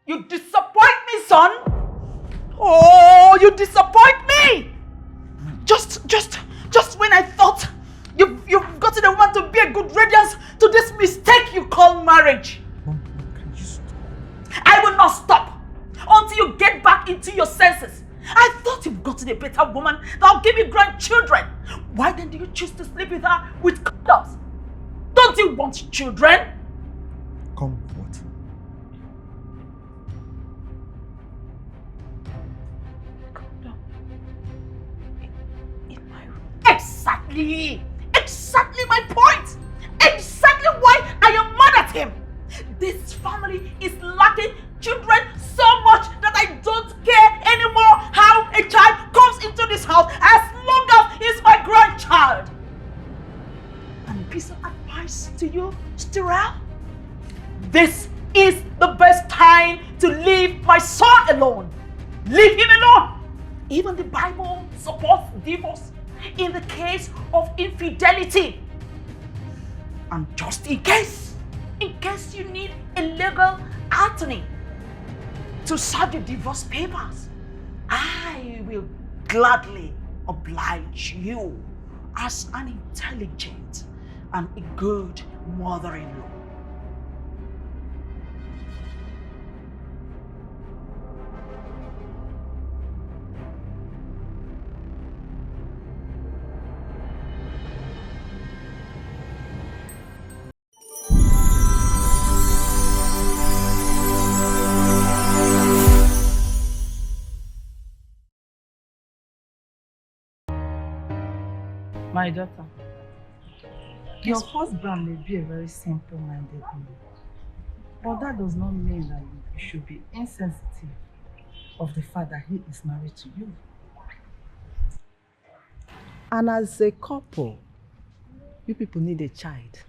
You disappoint me, son. Oh, you disappoint me. Just when I thought you've gotten a woman to be a good radiance to this mistake you call marriage. Mom, can you stop? I will not stop until you get back into your senses. I thought you've gotten a better woman that'll give you grandchildren. Why then do you choose to sleep with her with condoms? Don't you want children? Come what? Condom. In my room. Exactly my point. Exactly why I am mad at him. This family is lacking children so much that I don't care anymore how a child comes into this house as long as he's my grandchild. And a piece of advice to you, Stirrell. This is the best time to leave my son alone. Leave him alone. Even the Bible supports divorce in the case of infidelity. And just in case you need a legal attorney to serve your divorce papers, I will gladly oblige you as an intelligent and a good mother-in-law. My daughter, your husband may be a very simple-minded man, but that does not mean that you should be insensitive of the fact that he is married to you. And as a couple, you people need a child.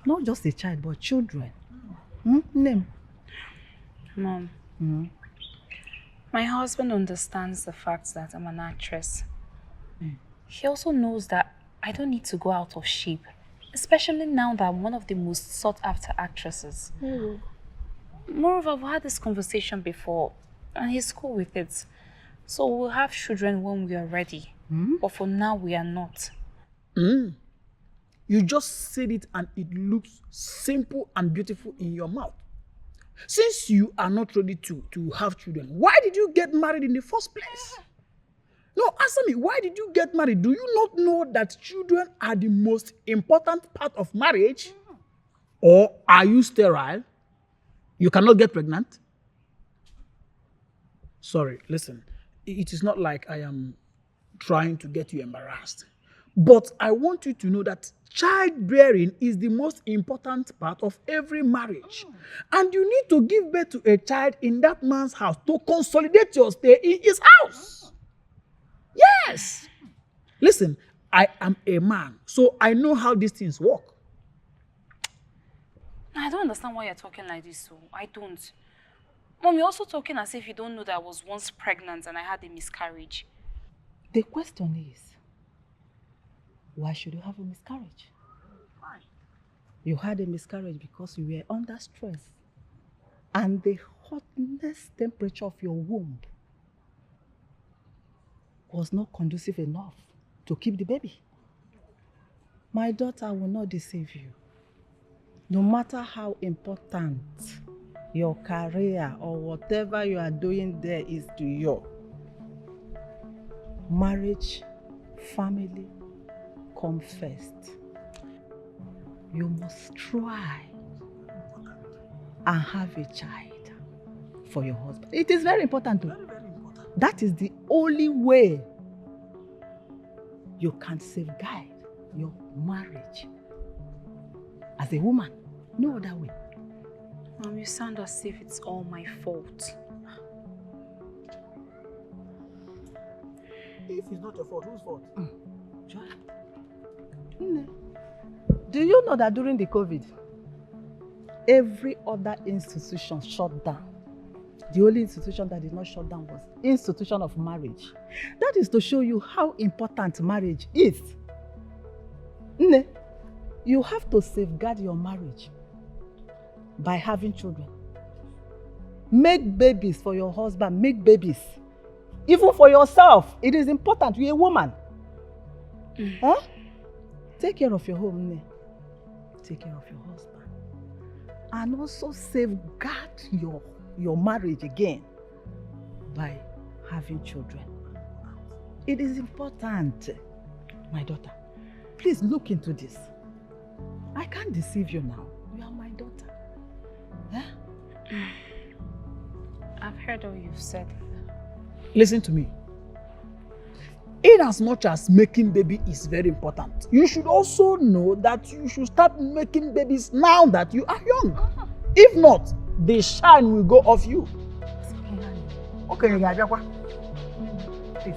Not just a child, but children. Name. Mom, my husband understands the fact that I'm an actress. He also knows that I don't need to go out of shape, especially now that I'm one of the most sought-after actresses. Moreover, we've had this conversation before, and he's cool with it. So we'll have children when we are ready. But for now, we are not. You just said it and it looks simple and beautiful in your mouth. Since you are not ready to have children, why did you get married in the first place? No, answer me, why did you get married? Do you not know that children are the most important part of marriage? Or are you sterile? You cannot get pregnant? Sorry, listen, it is not like I am trying to get you embarrassed. But I want you to know that childbearing is the most important part of every marriage. And you need to give birth to a child in that man's house to consolidate your stay in his house. Yes. Listen, I am a man, so I know how these things work. I don't understand why you're talking like this, so I don't. Mom, you're also talking as if you don't know that I was once pregnant and I had a miscarriage. The question is, why should you have a miscarriage? Fine. You had a miscarriage because you were under stress and the hotness temperature of your womb was not conducive enough to keep the baby. My daughter will not deceive you. No matter how important your career or whatever you are doing there is to you, marriage, family come first. You must try and have a child for your husband. It is very important too. Very, very important. That is the only way you can safeguard your marriage as a woman. No other way. Mom, you sound as if it's all my fault. If it's not your fault, whose fault? Do you know that during the COVID, every other institution shut down? The only institution that did not shut down was institution of marriage. That is to show you how important marriage is. You have to safeguard your marriage by having children. Make babies for your husband. Make babies. Even for yourself. It is important. You're a woman. Huh? Take care of your home, Ne. Take care of your husband. And also safeguard your marriage again by having children. It is important. My daughter, please look into this. I can't deceive you now. You are my daughter. Huh? I've heard all you've said. Listen to me. In as much as making baby is very important, you should also know that you should start making babies now that you are young. If not, the shine will go off you. Okay, please.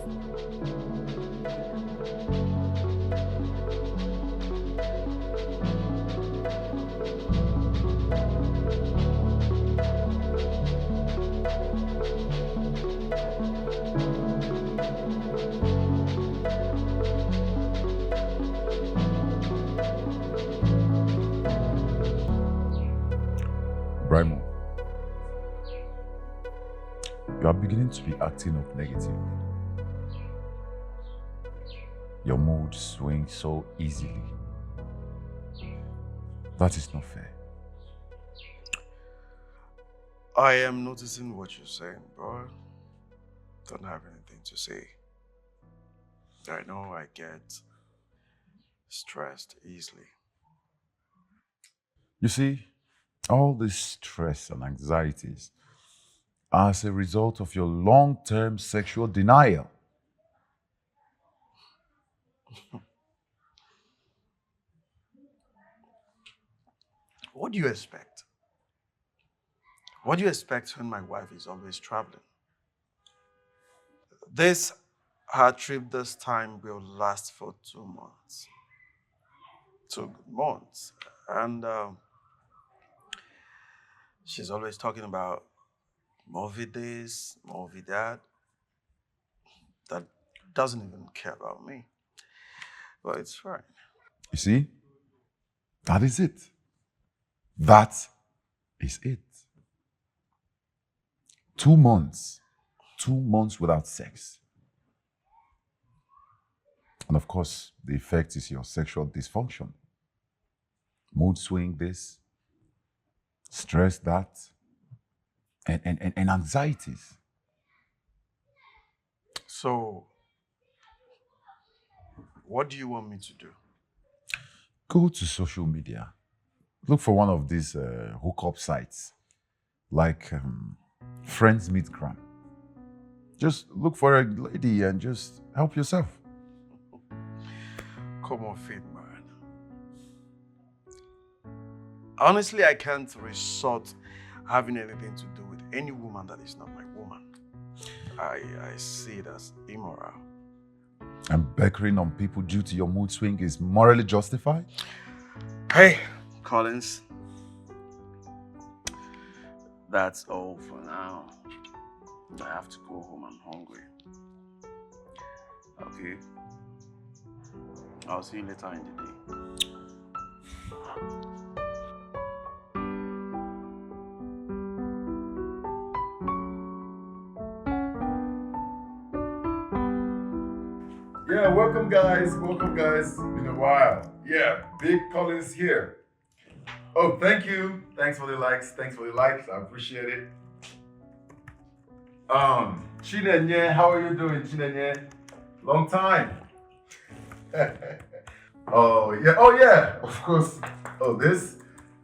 Brimo, you are beginning to be acting up negatively. Your mood swings so easily. That is not fair. I am noticing what you're saying, bro. Don't have anything to say. I know I get stressed easily. You see, all this stress and anxieties are as a result of your long-term sexual denial. What do you expect? What do you expect when my wife is always traveling? Her trip this time will last for 2 months. 2 good months. And she's always talking about movie this, movie that. That doesn't even care about me. But it's fine. You see, that is it. That is it. 2 months. 2 months without sex. And of course, the effect is your sexual dysfunction. Mood swing this, stress that, and anxieties. So, what do you want me to do? Go to social media. Look for one of these hookup sites, like Friends Meet Gram. Just look for a lady and just help yourself. Come on, fit, man. Honestly, I can't resort having anything to do with any woman that is not my woman. I see it as immoral. And beckering on people due to your mood swing is morally justified? Hey, Collins. That's all for now. I have to go home. I'm hungry. Okay. I'll see you later in the day. Yeah, welcome guys. Welcome guys. Been a while. Yeah, Big Collins here. Oh, thank you. Thanks for the likes. Thanks for the likes. I appreciate it. Chinenye, how are you doing, Chinenye? Long time. Oh yeah, of course. Oh, this?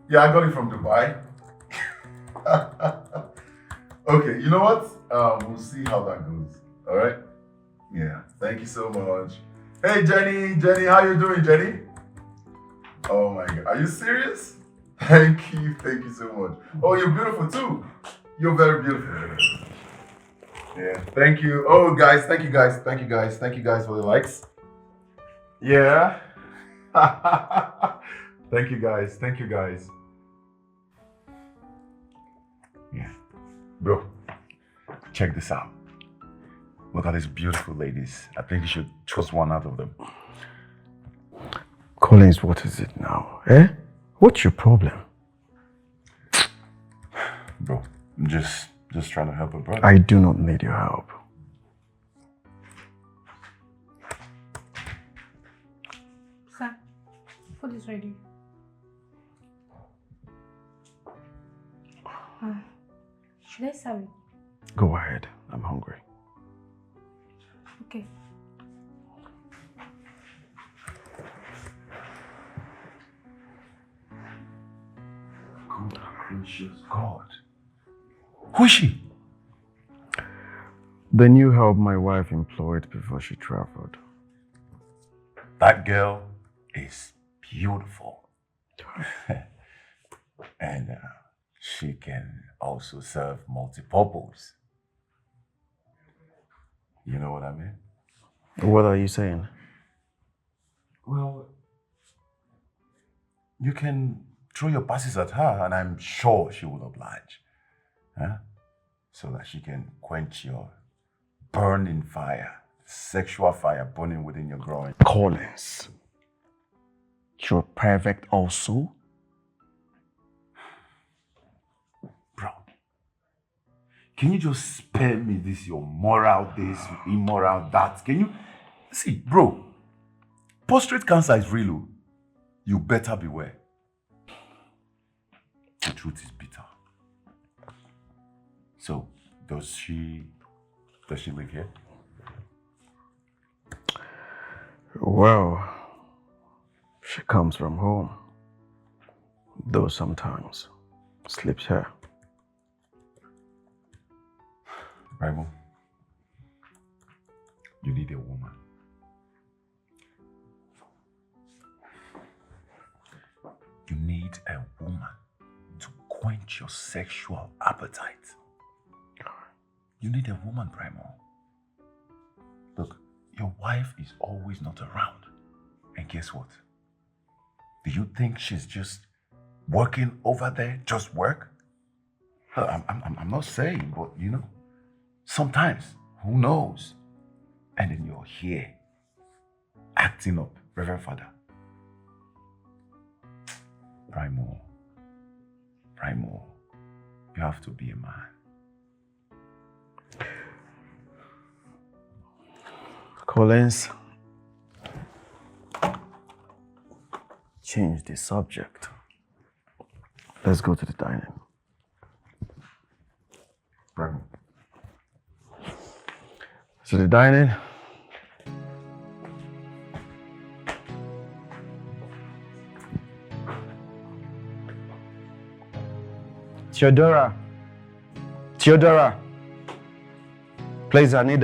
Yeah, I got it from Dubai. Okay, you know what? We'll see how that goes. All right? Yeah, thank you so much. Hey, Jenny, how you doing, Jenny? Oh my God, are you serious? Thank you so much. Oh, you're beautiful too. You're very beautiful. Yeah, thank you. Oh, guys, thank you guys for the likes. Yeah. Thank you guys. Yeah. Bro, check this out. Look at these beautiful ladies. I think you should choose one out of them. Collins, what is it now? What's your problem? Bro, just Just trying to help a brother. I do not need your help. Sir, food is ready. Should I serve it? Go ahead. I'm hungry. Okay. Good gracious God. Who is she? The new help my wife employed before she traveled. That girl is beautiful. And she can also serve multi-purpose. You know what I mean? What are you saying? Well, you can throw your passes at her and I'm sure she will oblige. Huh? So that she can quench your burning fire, sexual fire burning within your groin. Collins. You're perfect also? Bro, can you just spare me this, your moral this, immoral that? Can you? See, bro, prostate cancer is real. Oh. You better beware. The truth is bitter. So, does she live here? Well, she comes from home, though sometimes sleeps here. Raimo, you need a woman. You need a woman to quench your sexual appetite. You need a woman, Raimo. Look, your wife is always not around. And guess what? Do you think she's just working over there, just work? I'm not saying, but you know, sometimes, who knows? And then you're here, acting up, Reverend Father. Raimo, you have to be a man. Collins, change the subject. Let's go to the dining. Raimo. To the dining. Theodora, please, I need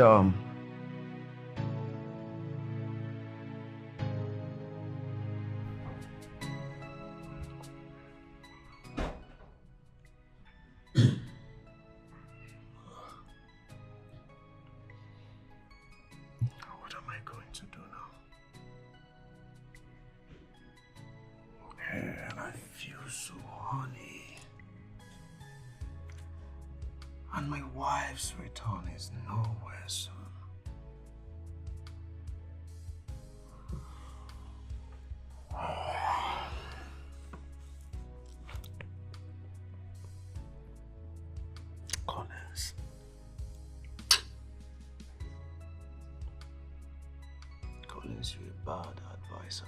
what am I going to do now? And I feel so horny. And my wife's return is nowhere soon. Collins. Collins, you're a bad advisor.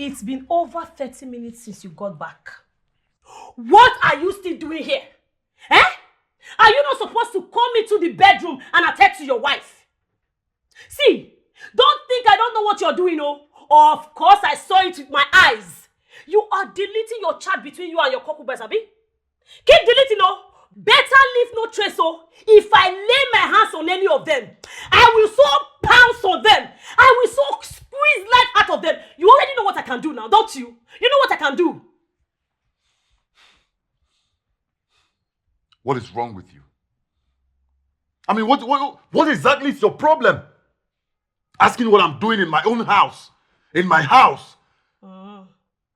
It's been over 30 minutes since you got back. What are you still doing here? Eh? Are you not supposed to come into the bedroom and attend to your wife? See, don't think I don't know what you're doing, oh. Of course I saw it with my eyes. You are deleting your chat between you and your concubines, Abi? Keep deleting, oh. Better leave no trace, oh. If I lay my hands on any of them, I will so pounce on them. I will so squeeze life out of them. You already know what I can do now, don't you? You know what I can do. What is wrong with you? I mean, what exactly is your problem? Asking what I'm doing in my own house. In my house.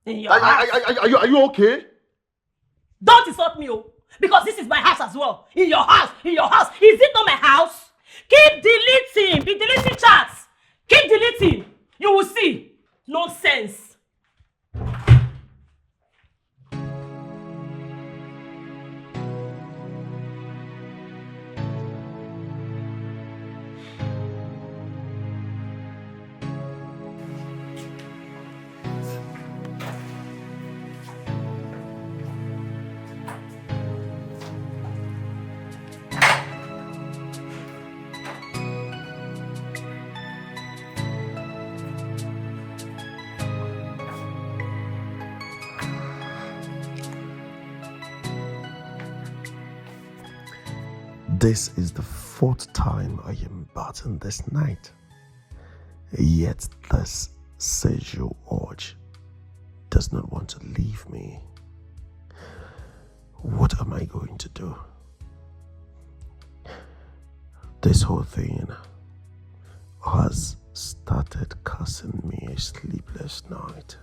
In your house. Are you okay? Don't insult me, oh. Because this is my house as well. In your house. Is it not my house? Keep deleting. Be deleting chats. Keep deleting. You will see. Nonsense. This is the 4th time I am bathing this night. Yet this sexual urge does not want to leave me. What am I going to do? This whole thing has started causing me a sleepless night.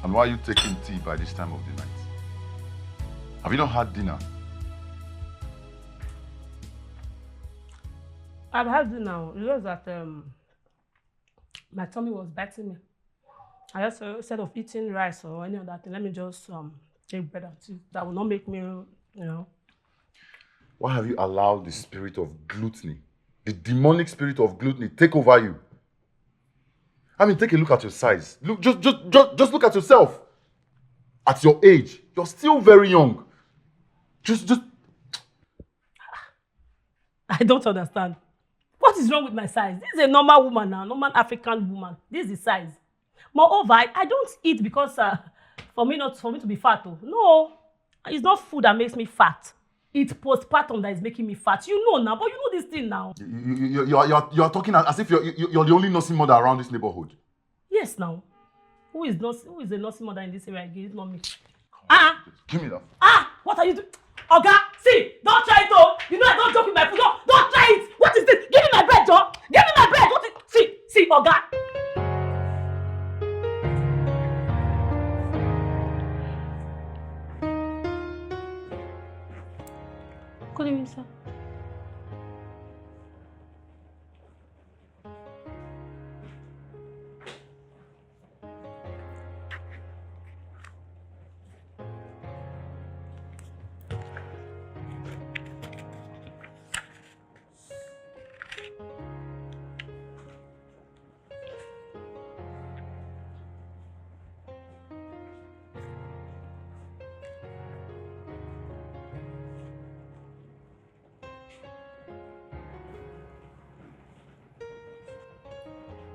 And why are you taking tea by this time of the night? Have you not had dinner? I've had dinner. It was that my tummy was biting me. I just instead of eating rice or any other thing, let me just take bread and tea. That will not make me, you know. Why have you allowed the spirit of gluttony, the demonic spirit of gluttony, take over you? I mean, take a look at your size. Look, just look at yourself. At your age, you're still very young. Just. I don't understand. What is wrong with my size? This is a normal woman now, normal African woman. This is the size. Moreover, I don't eat because for me to be fat. Oh. No, it's not food that makes me fat. It's postpartum that is making me fat. You know now, but you know this thing now. You are talking as if you're the only nursing mother around this neighborhood. Yes, now. Who is the nursing mother in this area again? It's not me. Give me that. What are you doing? Oga, see, don't try it though. You know I don't joke with my food. Don't try it. What is this? Give me my bread, Joe. Give me my bread. What is... See, Oga. Good evening, sir.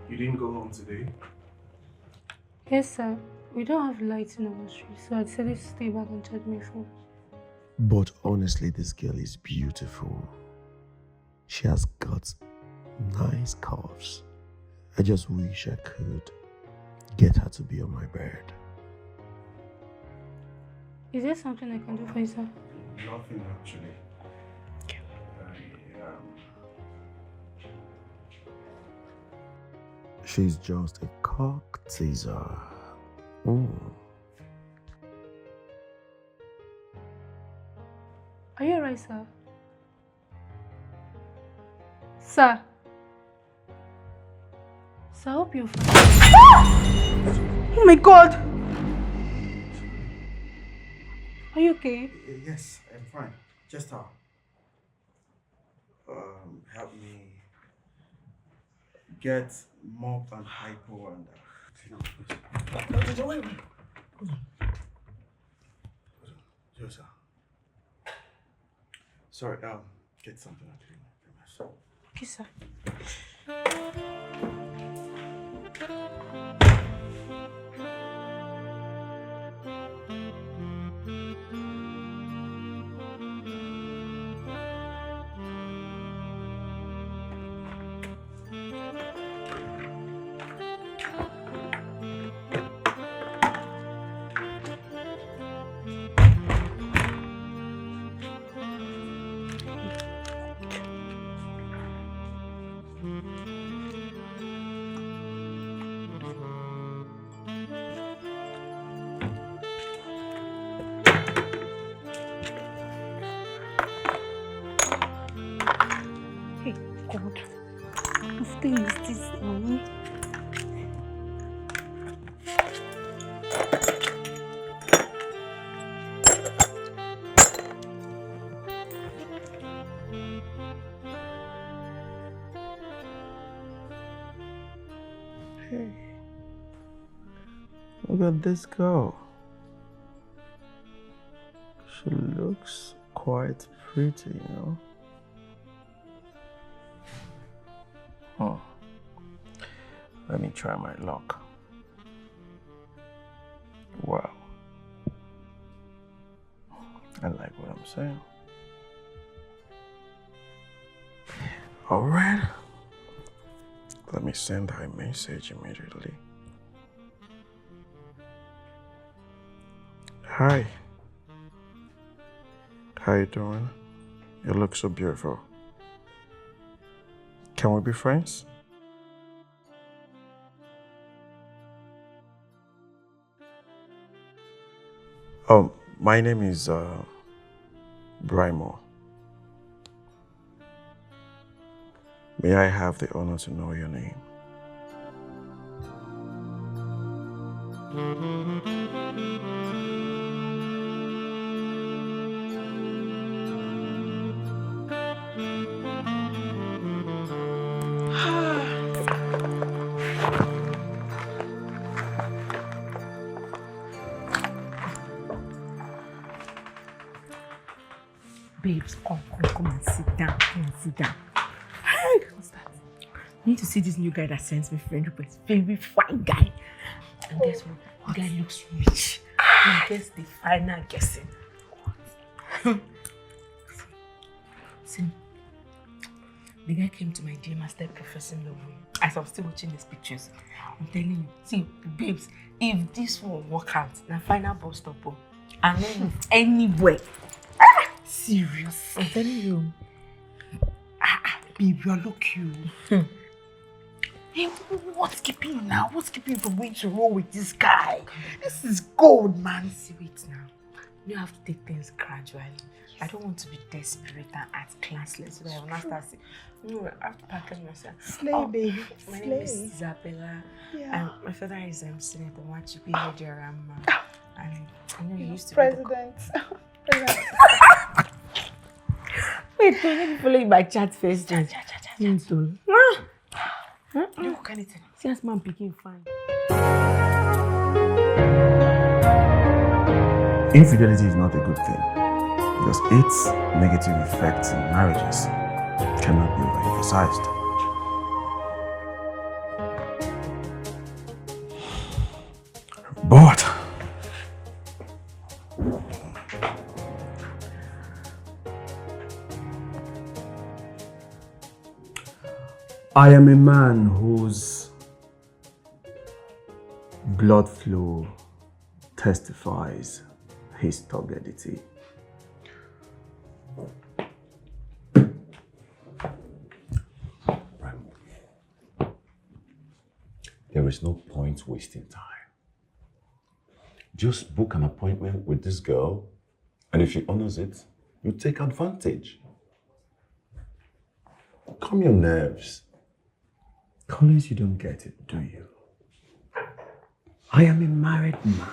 You didn't go home today? Yes, sir. We don't have lights in our street, so I decided to stay back and charge my phone. But honestly, this girl is beautiful. She has got nice curves. I just wish I could Get her to be on my bed. Is there something I can do for you, sir? Nothing actually. She's just a cock teaser. Are you alright, sir? Sir? Sir, I hope you're fine. Oh my God! Are you okay? Yes, I'm fine. Just help me get mop and hypo and wait. Hold on. Just sorry, get something to clean my mess. Okay, sir. God, whose thing is this now? Hey, look at this girl. She looks quite pretty, you know. Let me try my luck. Wow. I like what I'm saying. Alright. Let me send her a message immediately. Hi. How you doing? You look so beautiful. Can we be friends? Oh, my name is Brimo. May I have the honor to know your name? Babes, come and sit down. Come and sit down. Hey, what's that? You need to see this new guy that sends me friend request. Very fine guy. And guess what? The guy looks rich. I guess the final guessing. See, the guy came to my DM and started professing love with me. As I'm still watching these pictures, I'm telling you, see, babes, if this won't work out, the final bus stop, I'm not move anywhere. Serious. I'm telling you. Babe, you're lucky. Hey, what's keeping you now? What's keeping you from going to roll with this guy? This is gold, man. See, wait now. You have to take things gradually. I don't want to be desperate and act classless. So I will not start saying, no, I have to package myself. Slay, baby. My name is Isabella. Yeah. My father is Senator Wachipi Nigeria. And I know you used to President. Wait, let me follow you by chat first. Chat. Look, anything. See us man picking fine. Infidelity is not a good thing because its negative effects in marriages cannot be overemphasized. But I am a man whose Blood flow testifies his turbidity. There is no point wasting time. Just book an appointment with this girl, and if she honors it, you take advantage. Calm your nerves. Collins, you don't get it, do you? I am a married man.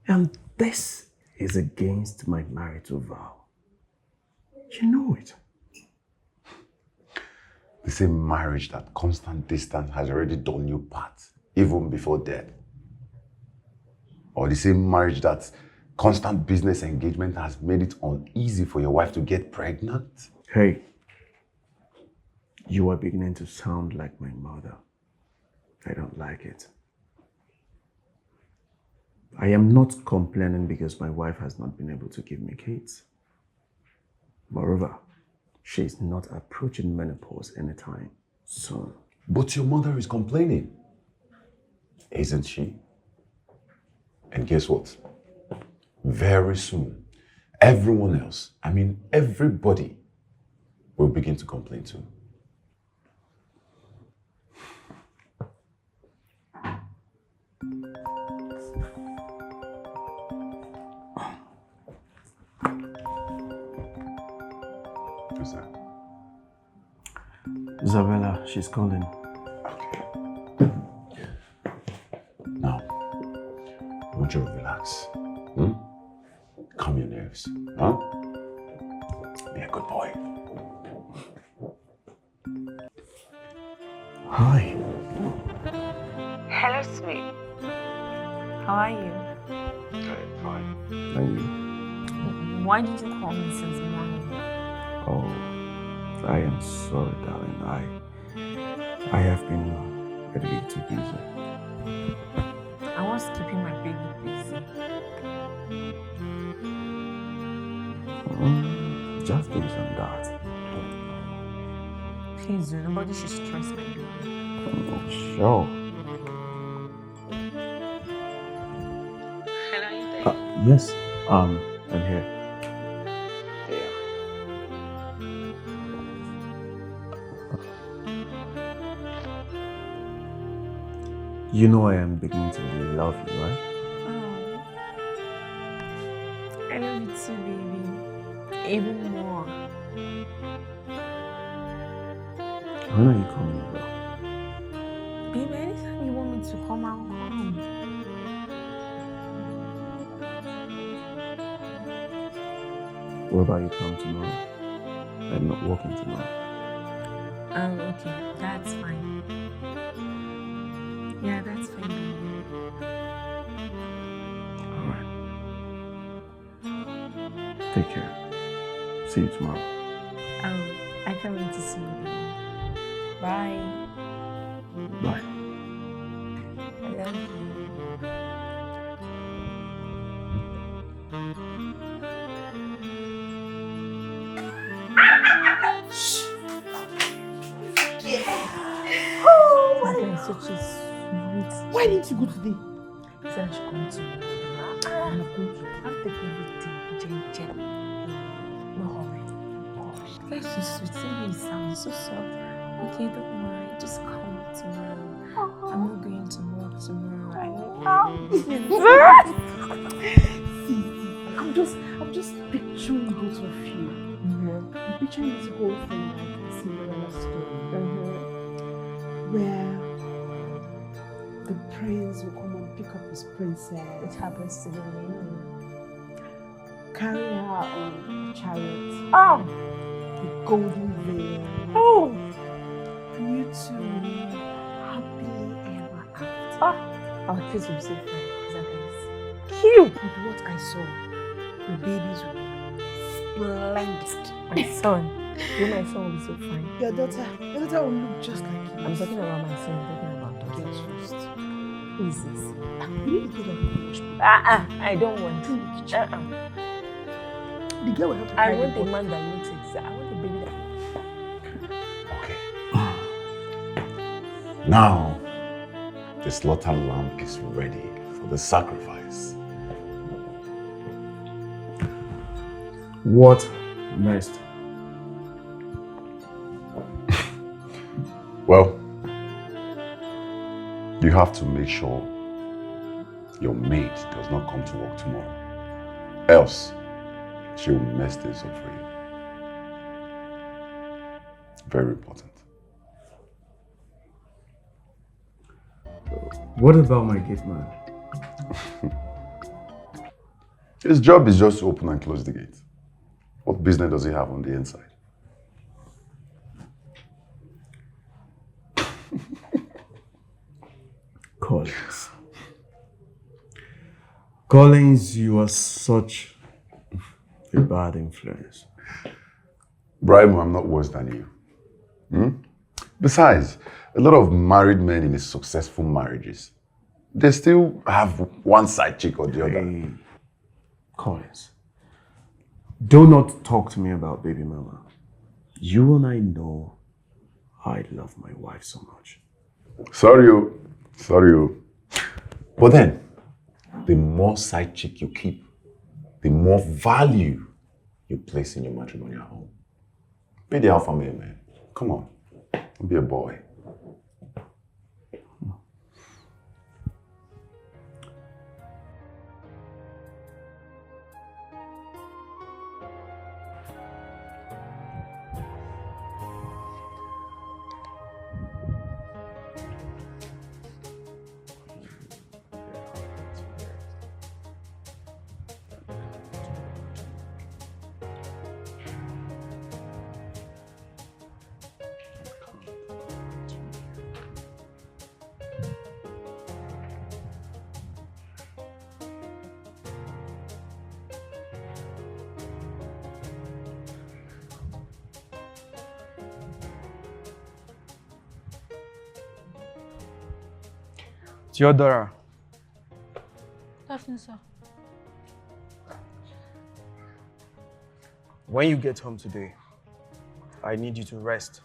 And this is against my marital vow. You know it. They say marriage, that constant distance has already done you part, even before death. Or they say marriage, that constant business engagement has made it uneasy for your wife to get pregnant. Hey, you are beginning to sound like my mother. I don't like it. I am not complaining because my wife has not been able to give me kids. Moreover, she is not approaching menopause anytime soon. But your mother is complaining, isn't she? And guess what? Very soon, everyone else, everybody, will begin to complain too. Who's that? Isabella, she's calling. Okay. Now, I want you to relax. Calm your nerves. Huh? Be a good boy. Hi. Hello, sweet. How are you? Okay, fine. And you? Why did you call me since morning? Oh, I am sorry, darling. I have been a little busy. I was keeping my baby busy. Just this and that. Please, nobody should stress my baby. Sure. Hello, are you there? Yes, I'm here. You know I am beginning to love you, right? Oh, I love you too, baby. Even more. When are you coming over? Baby, anytime you want me to come, I'll come. What about you come tomorrow? I'm not working tomorrow. Okay, that's fine. Yeah, that's fine, baby. Alright. Take care. See you tomorrow. I can't wait to see you, baby. Bye. Bye. I love you. Oh, why? You're such a sweet. Why didn't you go today? He said I should come tomorrow. I'm not going to. I'll take everything. Jen. No hurry. Gosh, the guy is so sweet. See how he sounds so soft. Okay, don't worry. Just come tomorrow. I'm not going to work tomorrow. I know. I'm just picturing both of you. I'm picturing this whole thing like a Cinderella story. Where the prince will come and pick up his princess. It happens to be me. Carry her on a chariot. Oh! The golden veil. Oh! And you two will live happily ever after. Oh! Our kids will be so fine. Is that nice? Cute! With what I saw, the babies will be splendid. My son. You know my son will be so fine. Your daughter will look just like you. I'm talking about my son. I'm talking about daughters. Girls first. Who is this? You need to get up and wash me. I don't want. Clean the kitchen. The girl will help you I carry want the a boy. man that looks exact. I want a baby that. Okay. Now, The slaughter lamb is ready for the sacrifice. What next? Well, you have to make sure your maid does not come to work tomorrow. Else, she will mess this up for you. Very important. What about my gate man? His job is just to open and close the gate. What business does he have on the inside? Collins. Collins, you are such a bad influence. Brimo, I'm not worse than you. Besides, a lot of married men in successful marriages, they still have one side chick or the other. Collins, do not talk to me about baby mama. You and I know I love my wife so much. Sorry. But then, the more side chick you keep, the more value you place in your matrimonial home. Be the alpha male, man. Come on, don't be a boy. Theodora. Afternoon, sir. When you get home today, I need you to rest.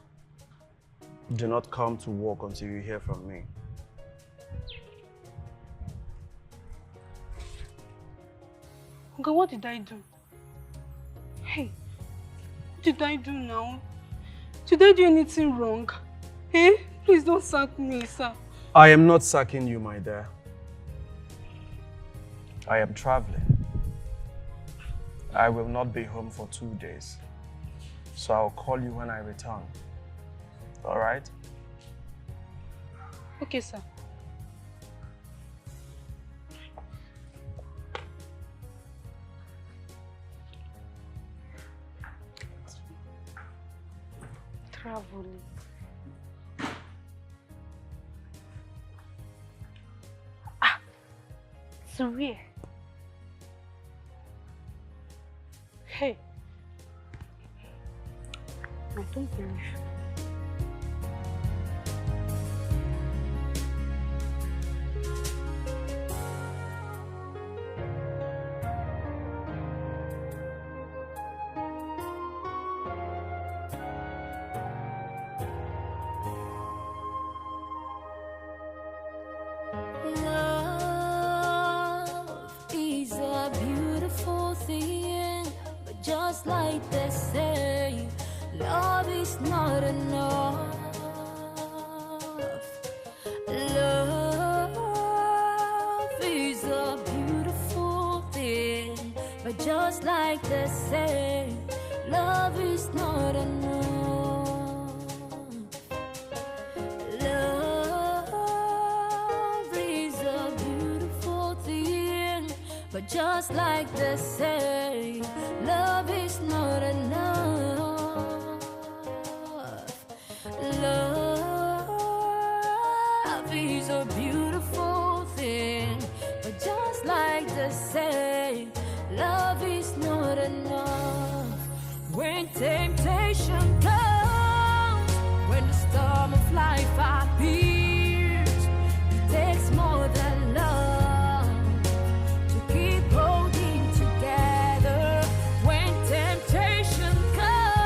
Do not come to work until you hear from me. Okay, what did I do? Hey, what did I do now? Did I do anything wrong? Hey, please don't sack me, sir. I am not sacking you, my dear. I am traveling. I will not be home for 2 days. So I'll call you when I return. All right? Okay, sir. Traveling. So where? Hey. I don't believe you. Just like they say, love is not enough. Love is a beautiful thing, but just like they say, love is not enough. Love is a beautiful thing, but just like they say, love is not enough. Love is a beautiful thing, but just like they say, love is not enough. When temptation comes, when the storm of life appears, it takes more than love to keep holding together. When temptation comes,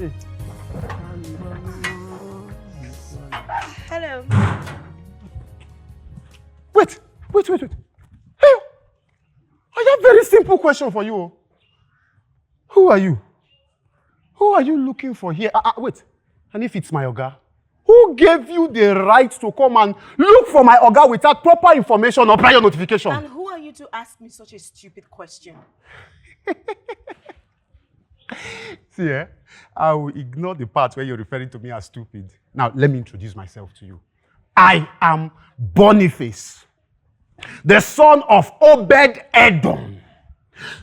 Hey. Hello. Wait. Hey, I have a very simple question for you. Who are you? Who are you looking for here? Wait. And if it's my Oga? Who gave you the right to come and look for my Oga without proper information or prior notification? And who are you to ask me such a stupid question? See, I will ignore the part where you're referring to me as stupid. Now, let me introduce myself to you. I am Boniface, the son of Obed Edom,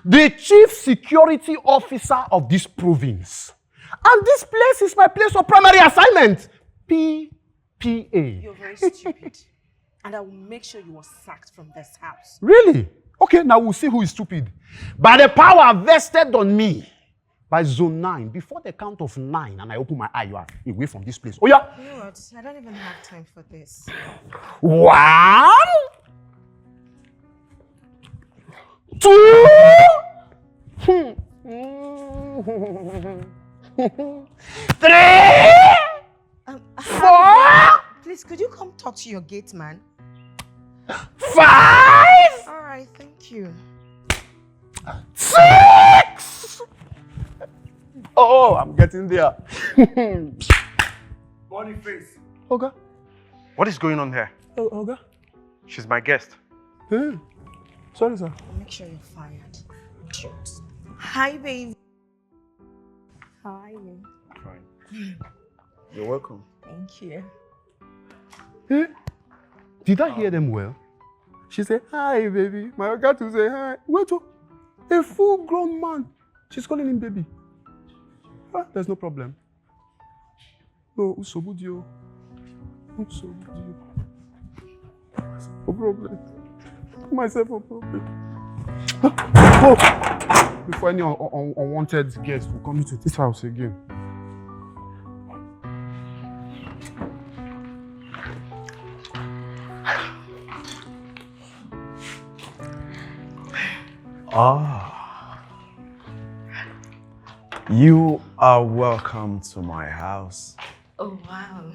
the chief security officer of this province. And this place is my place of primary assignment. PPA. You're very stupid. And I will make sure you are sacked from this house. Really? Okay, now we'll see who is stupid. By the power vested on me by zone 9, before the count of 9, and I open my eye, you are away from this place. Oh, yeah? You know what? I don't even have time for this. 1, 2, 3, 4. Please, could you come talk to your gate man? 5. All right, thank you. 6. Oh, I'm getting there. Boniface. Oga. What is going on here? Oh, Oga. She's my guest. Sorry, sir. Make sure you're fired. Idiot. Hi, baby. How are you? Fine. You're welcome. Thank you. Did I hear them well? She said, hi, baby. My Oga to say hi. Wait, a full-grown man. She's calling him baby. There's no problem. No, usobudio. No problem. Myself a problem. Oh! Before any unwanted guests will come into this house again. You are welcome to my house. Oh, wow.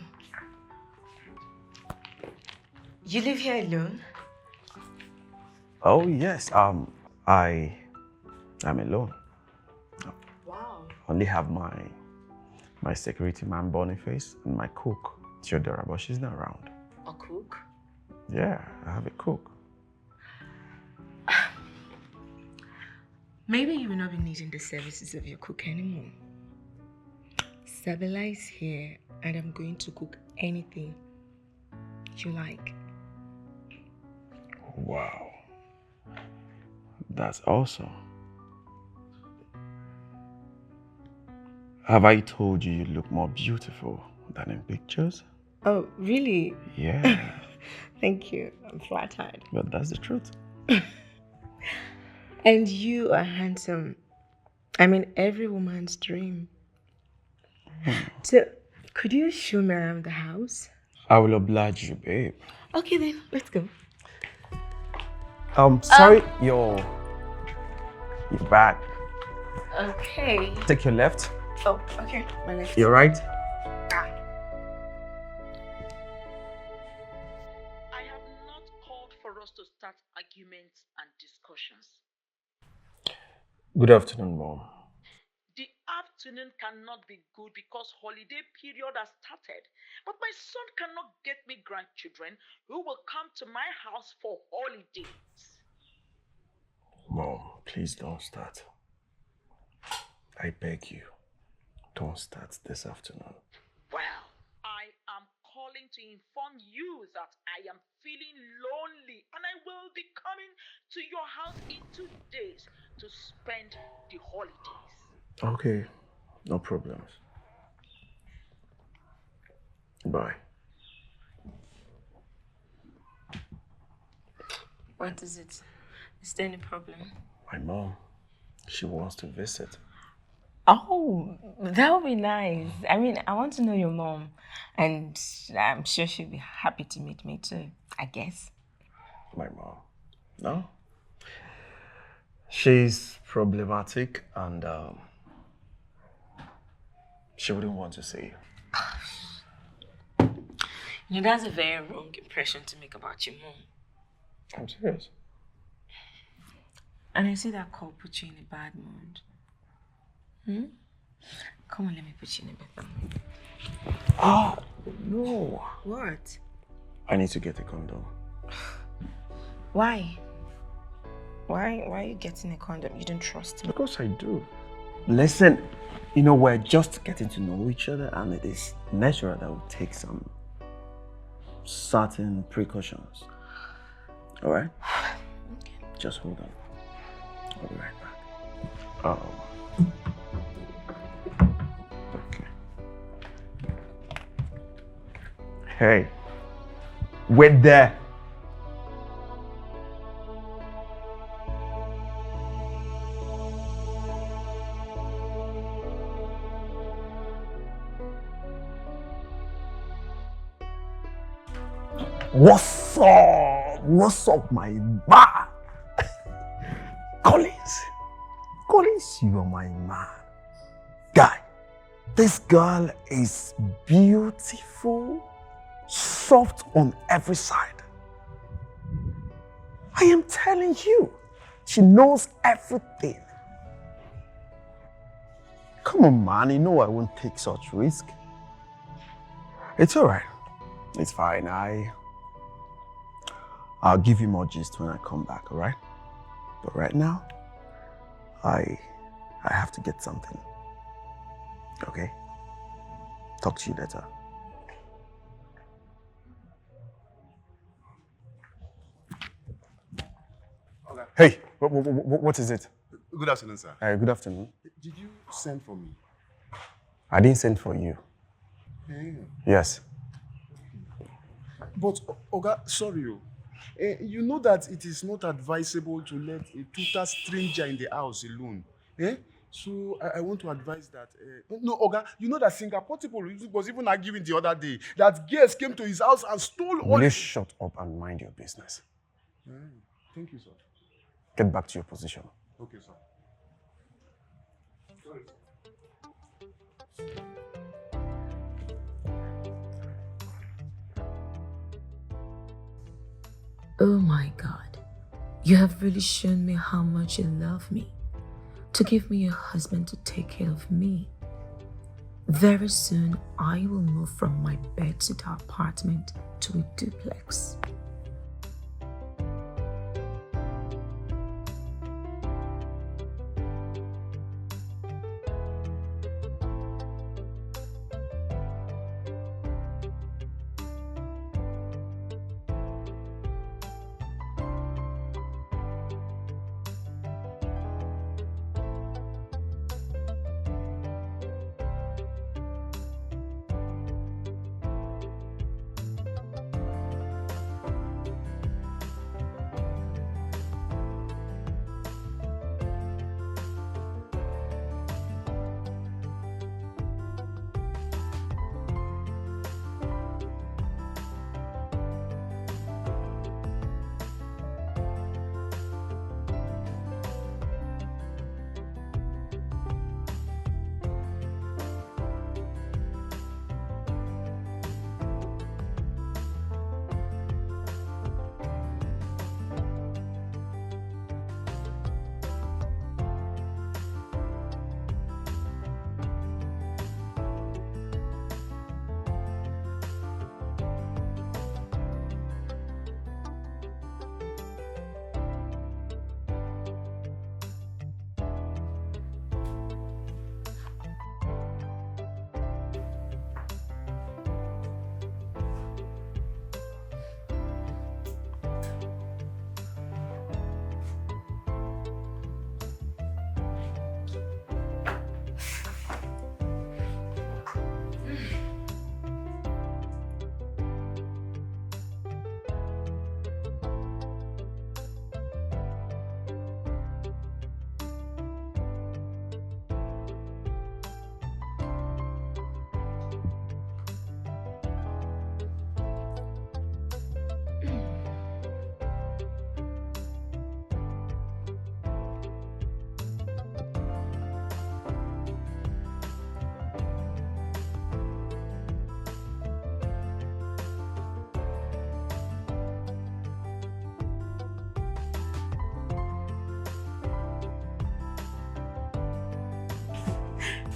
You live here alone? Oh, yes. I am alone. Wow. Only have my security man Boniface and my cook Theodora, but she's not around. A cook? Yeah, I have a cook. Maybe you will not be needing the services of your cook anymore. Sabela is here and I'm going to cook anything you like. Wow. That's awesome. Have I told you you look more beautiful than in pictures? Oh, really? Yeah. Thank you. I'm flattered. But that's the truth. And you are handsome. I mean, every woman's dream. So, could you show me around the house? I will oblige you, babe. Okay then, let's go. Sorry, you're back. Okay. Take your left. Oh, okay. My left. You're right. I have not called for us to start arguments and discussions. Good afternoon, Mom. The afternoon cannot be good because holiday period has started. But my son cannot get me grandchildren who will come to my house for holidays. Mom, please don't start. I beg you, don't start this afternoon. Well, I am calling to inform you that I am feeling lonely and I will be coming to your house in 2 days to spend the holidays. Okay, no problems. Bye. What is it? Is there any problem? My mom, she wants to visit. Oh, that would be nice. I mean, I want to know your mom. And I'm sure she'll be happy to meet me too, I guess. My mom? No. She's problematic and She wouldn't want to see you. You know, that's a very wrong impression to make about your mom. I'm serious. And I see that call put you in a bad mood. Come on, let me put you in a better mood. Oh, no. What? I need to get a condom. Why? Why are you getting a condom? You don't trust me? Because I do. Listen, you know, we're just getting to know each other, and it is natural that we'll take some certain precautions. All right? Okay. Just hold on. I'll be right back. Okay. Hey, wait there. What's up? What's up, my man? Collins, you're my man. Guy, this girl is beautiful, soft on every side. I am telling you, she knows everything. Come on, man, you know I won't take such risk. It's all right. It's fine. I'll give you more gist when I come back, all right? But right now, I have to get something. Okay? Talk to you later. Okay. Hey, what is it? Good afternoon, sir. Good afternoon. Did you send for me? I didn't send for you. Hey. Yes. But, Oga, sorry. You know that it is not advisable to let a total stranger in the house alone. So I want to advise that. No, Oga, you know that Singapore people was even arguing the other day that girls came to his house and stole all. Will you shut up and mind your business? Thank you, sir. Get back to your position. Okay, sir. Sorry. Oh my God, you have really shown me how much you love me, to give me a husband to take care of me. Very soon, I will move from my bed to the apartment to a duplex.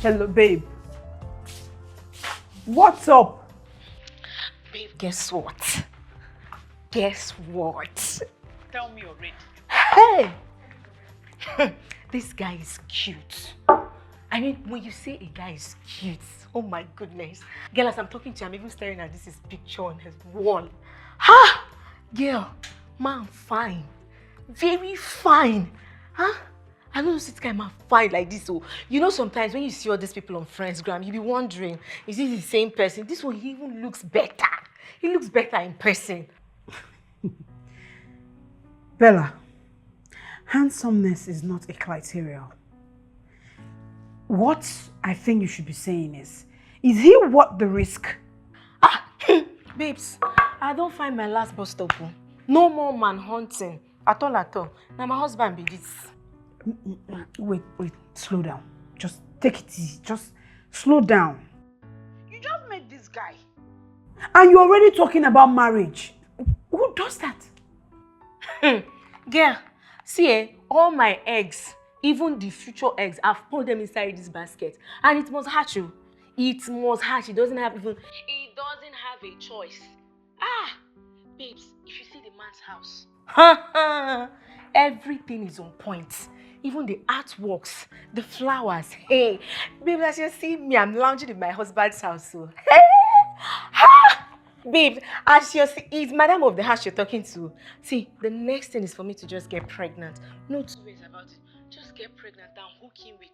Hello, babe. What's up? Babe, guess what? Guess what? Tell me already. Hey! This guy is cute. I mean, when you say a guy is cute, oh my goodness. Girl, as I'm talking to you, I'm even staring at this his picture on his wall. Ha! Girl, man, fine. Very fine. Huh? I don't know this guy man fine like this. So, you know, sometimes when you see all these people on Friendsgram, you be wondering, is this the same person? This one, he even looks better. He looks better in person. Bella, handsomeness is not a criteria. What I think you should be saying is he worth the risk? Babes, I don't find my last bus stop. No more man hunting. At all, at all. Now my husband be this. Wait, slow down. Just take it easy. Just slow down. You just met this guy. And you're already talking about marriage. Who does that? Girl, see, all my eggs, even the future eggs, I've put them inside this basket. And it must hatch you. It must hatch. It doesn't have a choice. Babes, if you see the man's house, everything is on point. Even the artworks, the flowers. Hey, babe, as you see me, I'm lounging in my husband's house. So, hey, babe, as you see, it's madam of the house you're talking to. See, the next thing is for me to just get pregnant. No two ways about it. Just get pregnant and hook in with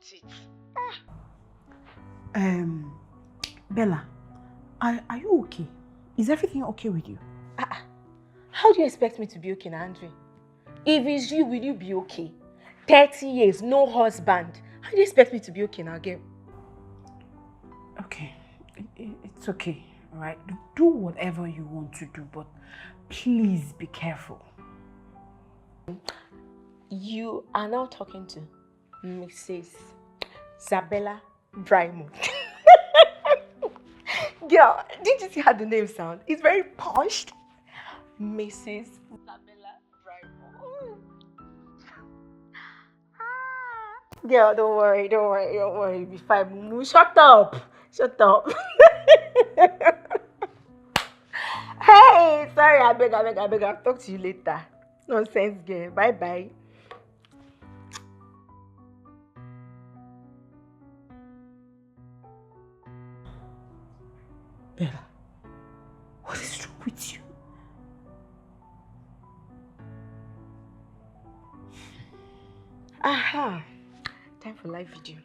it. Bella, are you okay? Is everything okay with you? How do you expect me to be okay, Andre? If it's you, will you be okay? 30 years, no husband. How do you expect me to be okay now, girl? Okay, it's okay, all right? Do whatever you want to do, but please be careful. You are now talking to Mrs. Isabella Brimo. Girl, did you see how the name sounds? It's very posh. Mrs. Isabella Brimo. Girl, don't worry. Be fine, Mumu. Shut up. Hey, sorry, I beg. I'll talk to you later. Nonsense, girl. Bye. Bella, what is wrong with you? Aha. Time for live video.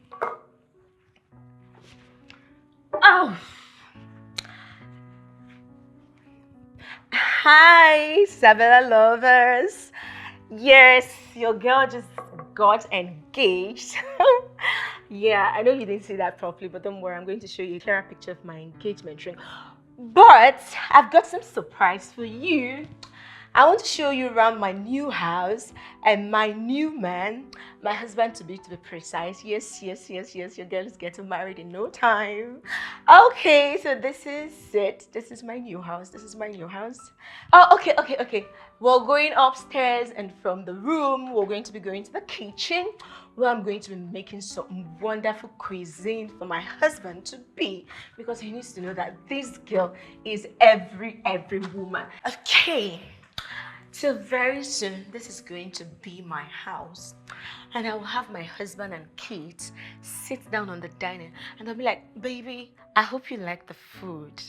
Oh. Hi, Isabella lovers. Yes, your girl just got engaged. Yeah, I know you didn't see that properly, but don't worry, I'm going to show you a clearer picture of my engagement ring. But I've got some surprise for you. I want to show you around my new house and my new man, my husband to be precise. Yes, your girl is getting married in no time. Okay, so this is it. This is my new house. Oh, okay. We're going upstairs, and from the room, we're going to be going to the kitchen, where I'm going to be making some wonderful cuisine for my husband to be, because he needs to know that this girl is every woman. Okay. So very soon, this is going to be my house, and I will have my husband and kids sit down on the dining, and I'll be like, baby, I hope you like the food.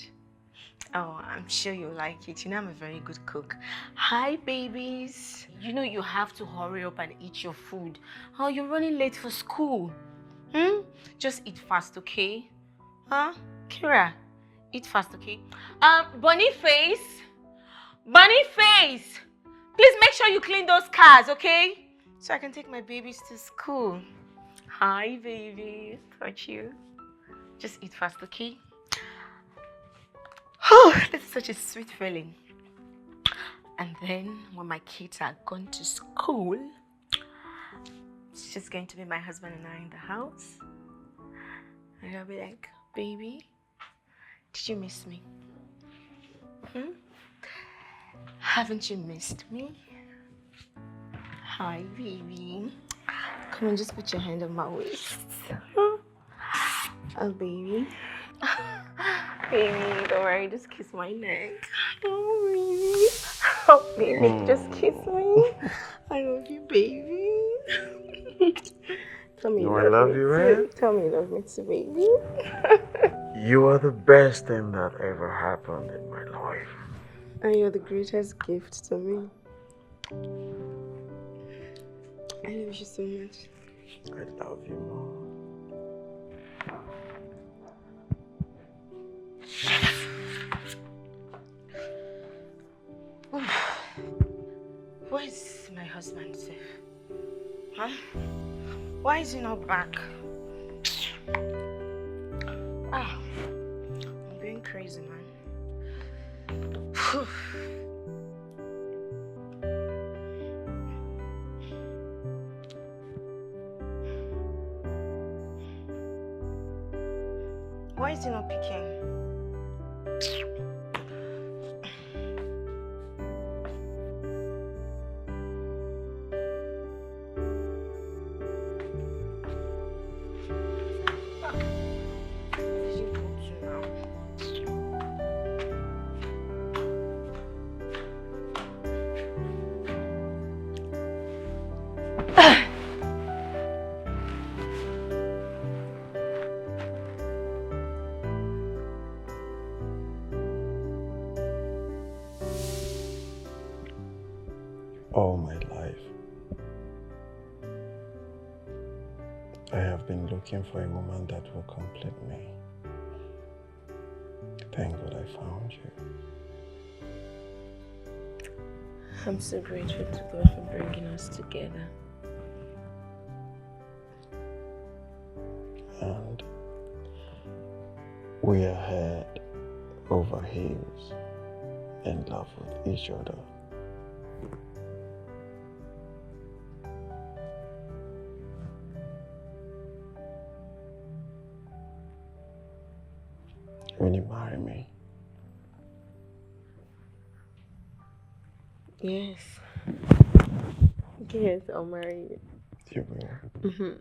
Oh, I'm sure you like it. You know I'm a very good cook. Hi, babies. You know you have to hurry up and eat your food. Oh, you're running late for school. Just eat fast, okay? Huh? Kira, eat fast, okay? Boniface. Please make sure you clean those cars, okay? So I can take my babies to school. Hi, baby. Touch you. Just eat fast, okay? Oh, this is such a sweet feeling. And then when my kids are gone to school, it's just going to be my husband and I in the house. And I'll be like, baby, did you miss me? Haven't you missed me? Hi, baby. Come on, just put your hand on my waist. Oh, baby. Baby, don't worry, just kiss my neck. Oh, baby. Oh, baby, just kiss me. I love you, baby. Tell me I love you, man. Tell me you love me too, baby. You are the best thing that ever happened in my life. And you're the greatest gift to me. I love you so much. I love you, Mom. Where's my husband, safe? Huh? Why is he not back? Ah, I'm going crazy, man. Why is he not picking? All my life, I have been looking for a woman that will complete me. Thank God I found you. I'm so grateful to God for bringing us together. And we are head over heels in love with each other. Will you marry me? Yes. Yes, I'll marry you. You will? Mm-hmm.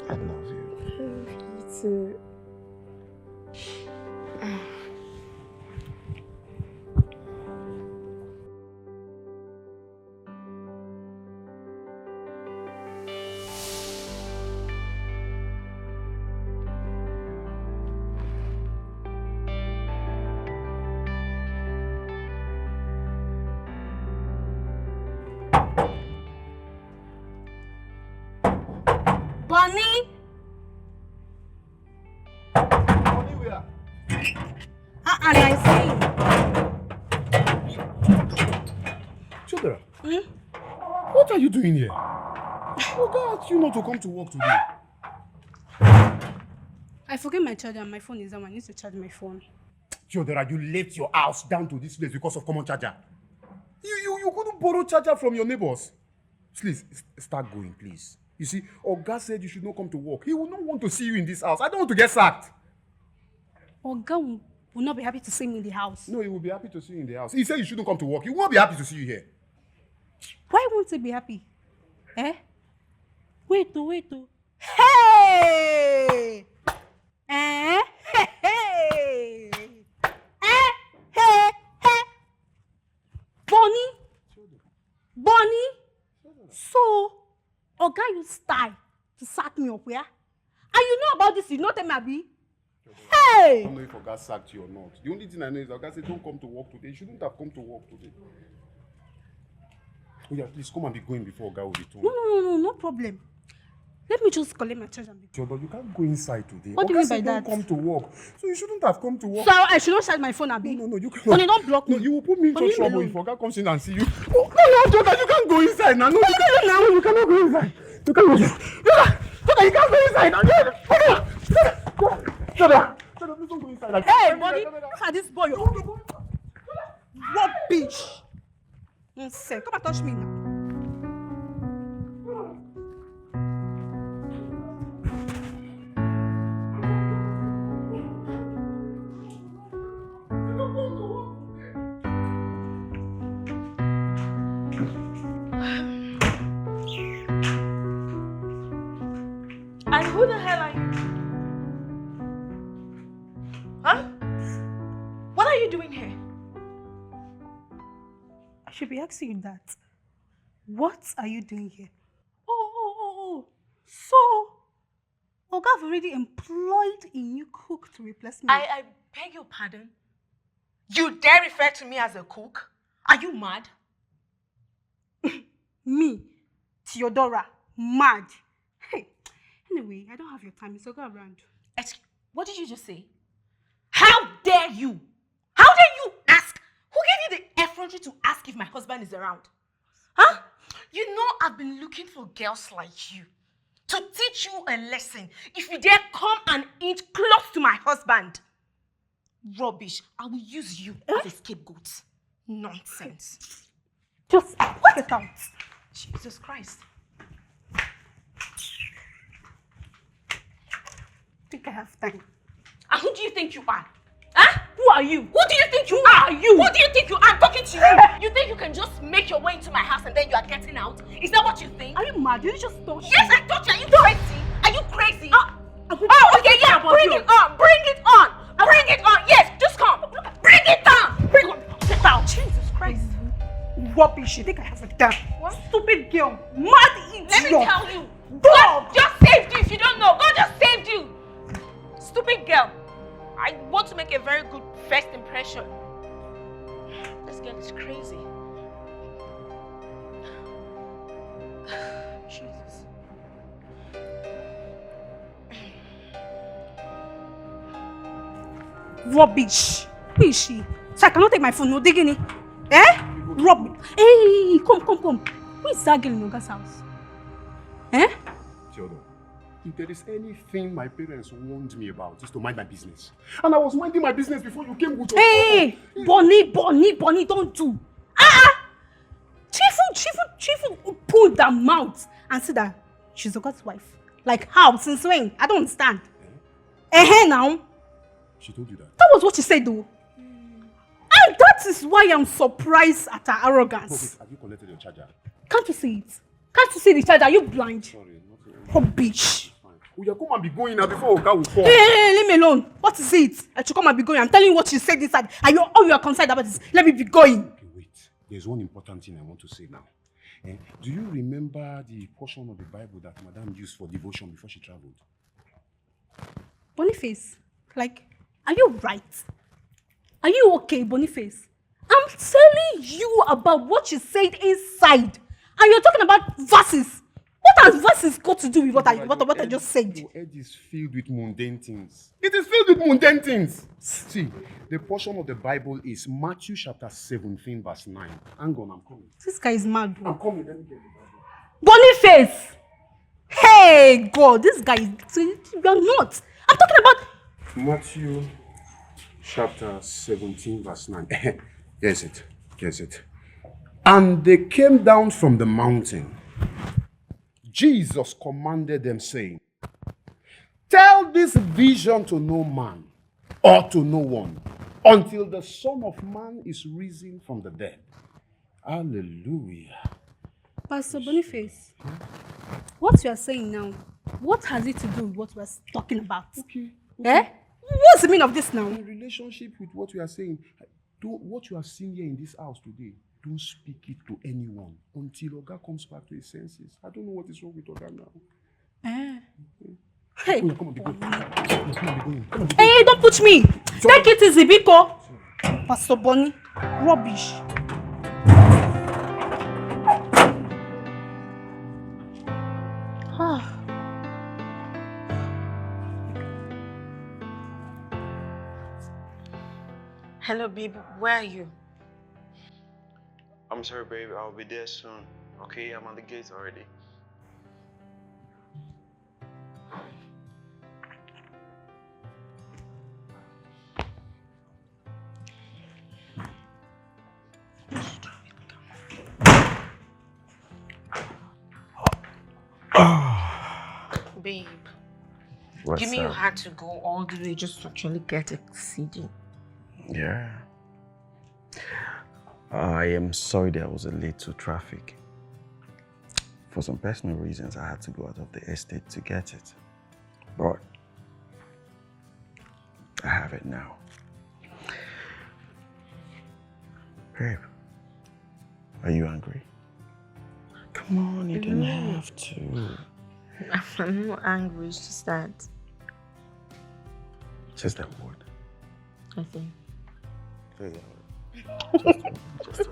I love you. I love you too. Bonnie? Bonnie, where? And I say, Children, what are you doing here? Oga asked you not to come to work today. I forget my charger and my phone is down. I need to charge my phone. Children, you left your house down to this place because of common charger. You couldn't borrow charger from your neighbors. Please, start going, please. You see, Oga said you should not come to work. He will not want to see you in this house. I don't want to get sacked. Oga will not be happy to see me in the house. No, he will be happy to see you in the house. He said you shouldn't come to work. He will not be happy to see you here. Why won't he be happy? Eh? Wait. Hey! Eh? Hey! Hey! Bonnie? So, Oga use style to sack me up, yeah? And you know about this, you know them, Abi? Hey! I don't know if Oga sacked you or not. The only thing I know is Oga said don't come to work today. You shouldn't have come to work today. Oh yeah, please come and be going before Oga will return. No problem. Let me just collect my charge and be Theodore, you can't go inside today. What do you mean by that? Don't come to work. So you shouldn't have come to work. So I should not charge my phone, Abi? No, you can't. Bonnie, don't block me. No, you will put me into Bonnie, trouble alone. if Oga comes in and see you. No, Jordan, you can't go inside now. No, you cannot go inside. You can't go inside. Jordan, you can't go inside now. Jordan, please don't go inside. Hey, Bonnie, look at this boy. What bitch? Nonsense. Come and touch me now. Don't go to work. you doing here? I should be asking you that. What are you doing here? Oh. So, Oga have already employed a new cook to replace me. I beg your pardon? You dare refer to me as a cook? Are you mad? Me, Theodora, mad. Hey, anyway, I don't have your time, so go around. What did you just say? How dare you? How dare you ask? Who gave you the effrontery to ask if my husband is around? Huh? You know I've been looking for girls like you to teach you a lesson. If you dare come and inch close to my husband. Rubbish. I will use you as a scapegoat. Nonsense. Just get out. Jesus Christ. I think I have time. And who do you think you are? Huh? Who are you? Who do you think you are? You? Who do you think you are? I'm talking to you. You think you can just make your way into my house and then you are getting out? Is that what you think? Are you mad? Did you just touch me? Yes, I touched you. Are you crazy? Are you crazy? Oh, okay, yeah. Bring it on. Bring it on. Bring it on. Yes, just come. Bring it down. Bring it. Get out. Jesus Christ. Rubbish. You think I have a damn? What? Stupid girl. Mad idiot. Let me tell you. Dog. God just saved you if you don't know. God just saved you. Stupid girl. I want to make a very good first impression. This girl is crazy. Jesus. Rubbish. Who is she? So I cannot take my phone, no digging it. Eh? Rubbish. Hey, come. Who is that girl in Oga's house? Eh? Theodore, if there is anything my parents warned me about, is to mind my business. And I was minding my business before you came with your... Hey! Bonnie, don't do. Chifu pulled her mouth and said that she's Oga's wife. Like how? Since when? I don't understand. Now. She told you that? That was what she said though. And that is why I'm surprised at her arrogance. Have you collected your charger? Can't you see it? Can't you see the charger? Are you blind? Sorry, not Rubbish. Oh, you come and be going now before Oga will fall. Hey, leave me alone. What is it? I should come and be going. I'm telling you what you said inside. All you are concerned about is let me be going. Okay, wait. There's one important thing I want to say now. Do you remember the portion of the Bible that Madame used for devotion before she traveled? Boniface, are you right? Are you okay, Boniface? I'm telling you about what you said inside. And you're talking about verses. What has verses got to do with what I just said? Your head is filled with mundane things. It is filled with mundane things. See, the portion of the Bible is Matthew chapter 17 verse 9. Hang on, I'm coming. This guy is mad, bro. I'm coming, let me get the Bible. Boniface! Hey, God, this guy is... You're not. I'm talking about... Matthew chapter 17 verse 9. Here's it. And they came down from the mountain. Jesus commanded them, saying, tell this vision to no man or to no one until the Son of Man is risen from the dead. Hallelujah. Pastor Boniface, what you are saying now, what has it to do with what we are talking about? Okay. What's the meaning of this now? In relationship with what we are saying, what you are seeing here in this house today, don't speak it to anyone until Oga comes back to his senses. I don't know what is wrong with Oga now. Hey. Come on, be going. Hey, don't push me. Take it easy, Biko. Pastor Bonnie, rubbish. Hello, babe. Where are you? I'm sorry, babe. I'll be there soon. Okay, I'm on the gate already. Babe, What's you mean you up? had to go all the way just to actually get a CD? Yeah. I am sorry there was a late to traffic. For some personal reasons, I had to go out of the estate to get it. But I have it now. Babe, are you angry? Come on, you don't have to. I'm not angry, it's just that. Just that word. Okay. Just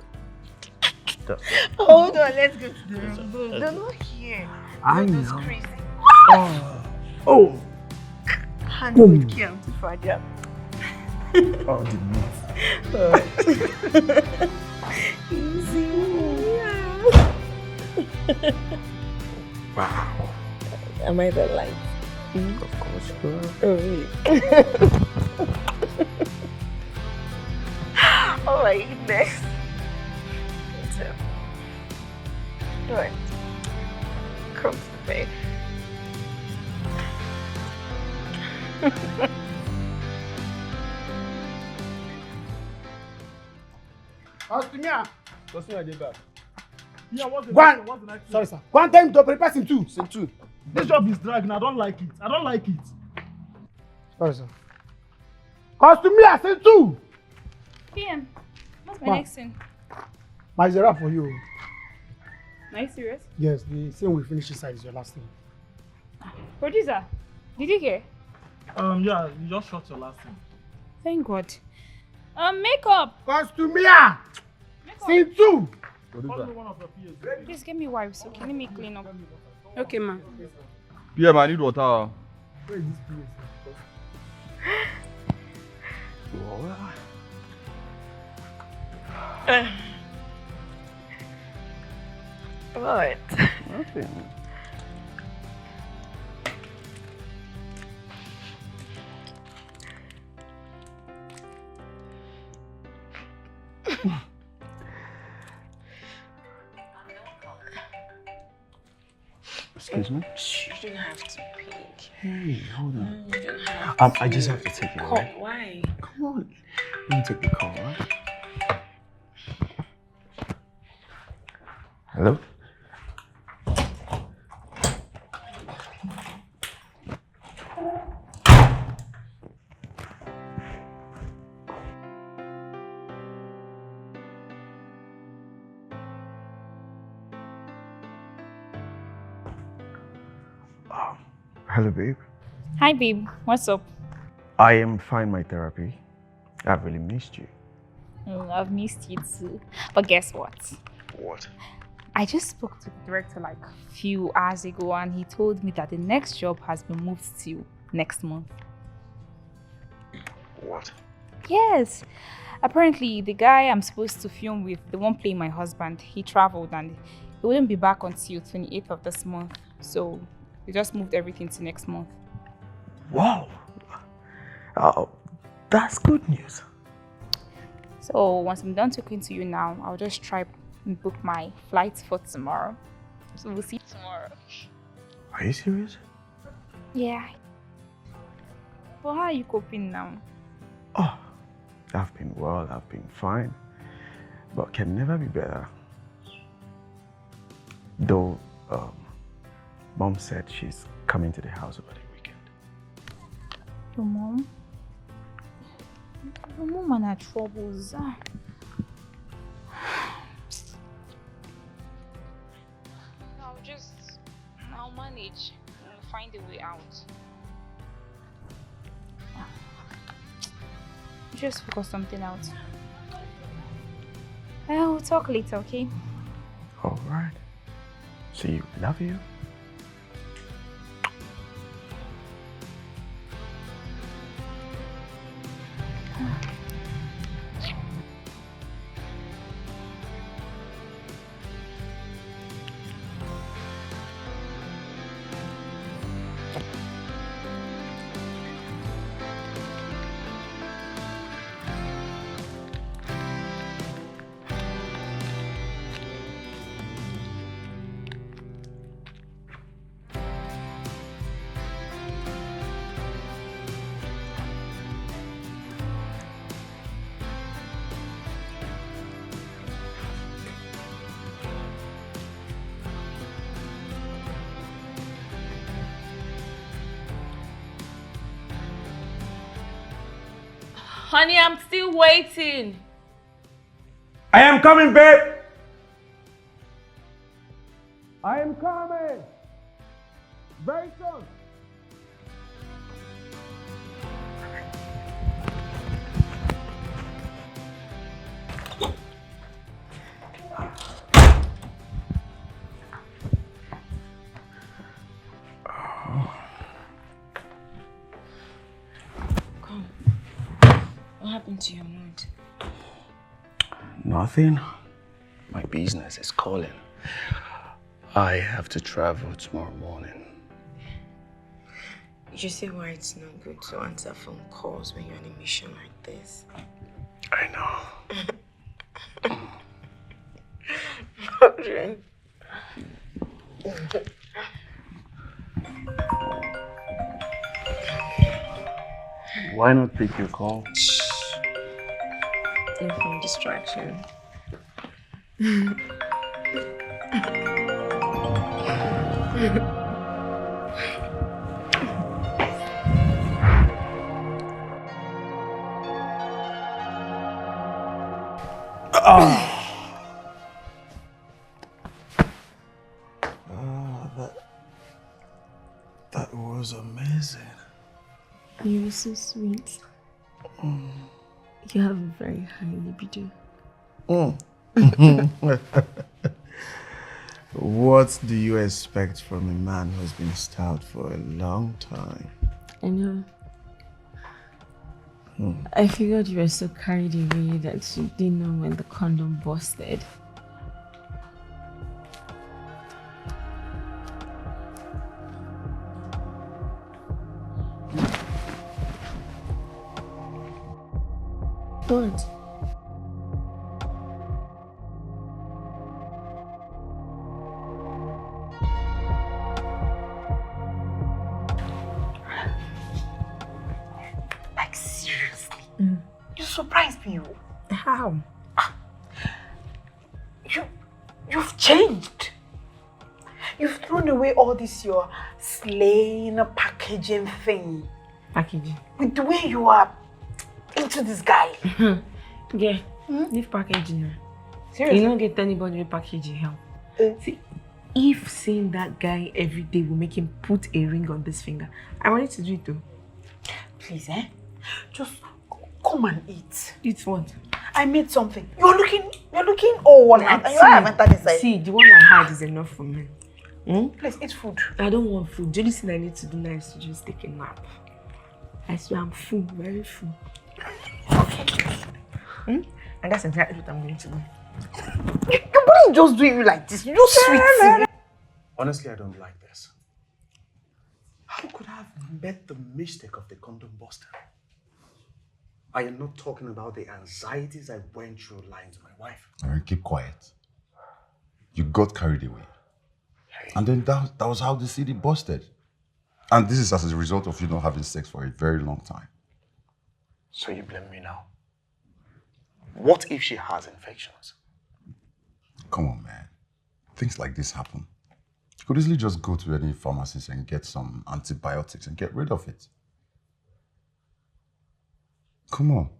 Hold on, let's go to the room. They're not here. I Those know. crazy. Oh! Hand with Kiam to Fadia. Oh, the meat. Easy. Wow. Am I the light? Of course, girl. Oh, really? Oh my goodness. Right. Come to the bed. Sorry, sir. Go and tell him to prepare Sim 2. Sim 2. This job is dragging. I don't like it. I don't like it. Sorry, sir. Costumier, Sim 2. PM, what's my What? next scene? My zero for you. Are you serious? Yes, the scene we finish inside is your last thing. Producer, did you hear? Yeah, you just shot your last thing. Thank God. Makeup! Costumier! Sim 2. Please get me wipes, okay? Let me clean up. Okay, ma. PM, I need water. Where is this place? What? Nothing. Excuse me? Shh, you don't have to pick. Hey, hold on. You don't have to. I just have to take it, Call. right? Why? Come on. Let me take the call, right? Hello? Hello, babe. Hi, babe. What's up? I am fine, my therapy. I've really missed you. I've missed you too. But guess what? What? I just spoke to the director like a few hours ago and he told me that the next job has been moved to next month. What? Yes. Apparently, the guy I'm supposed to film with, the one playing my husband, he traveled and he wouldn't be back until 28th of this month. So we just moved everything to next month. Wow. That's good news. So once I'm done talking to you now, I'll just try and book my flight for tomorrow. So we'll see you tomorrow. Are you serious? Yeah. But how are you coping now? Oh, I've been well, I've been fine. But can never be better. Though, Mom said she's coming to the house over the weekend. Your mom? Your mom and her troubles. I'll manage. I'll find a way out. Just figure something out. We'll talk later, okay? All right. See you. Love you. Honey, I'm still waiting. I am coming, babe. I am coming. Very soon. Come. What happened to your mood? Nothing. My business is calling. I have to travel tomorrow morning. You see why it's not good to answer phone calls when you're on a mission like this? I know. Okay. Why not pick your call? No distraction. That was amazing. You're so sweet. You have a very high libido. What do you expect from a man who's been styled for a long time? I know. I figured you were so carried away that you didn't know when the condom busted. What? Like seriously? You surprised me. How? You've changed. You've thrown away all this your slaying packaging thing. Packaging? With the way you are into this guy. Yeah, leave packaging. Seriously? You don't get anybody with packaging help. See, if seeing that guy every day will make him put a ring on this finger, I'm ready to do it too. Please, just come and eat. Eat what? I made something. You're looking old and you haven't entered inside. See, the one I had is enough for me. Please eat food. I don't want food. The only thing I need to do now is to just take a nap. I swear I'm full, very full. Okay. And that's exactly what I'm going to do. Your body just doing you like this. You're sweet. Honestly, I don't like this. How could I have made the mistake of the condom buster? I am not talking about the anxieties I went through lying to my wife. All right, keep quiet. You got carried away. And then that was how the CD busted. And this is as a result of you not having sex for a very long time. So you blame me now? What if she has infections? Come on, man. Things like this happen. You could easily just go to any pharmacist and get some antibiotics and get rid of it. Come on.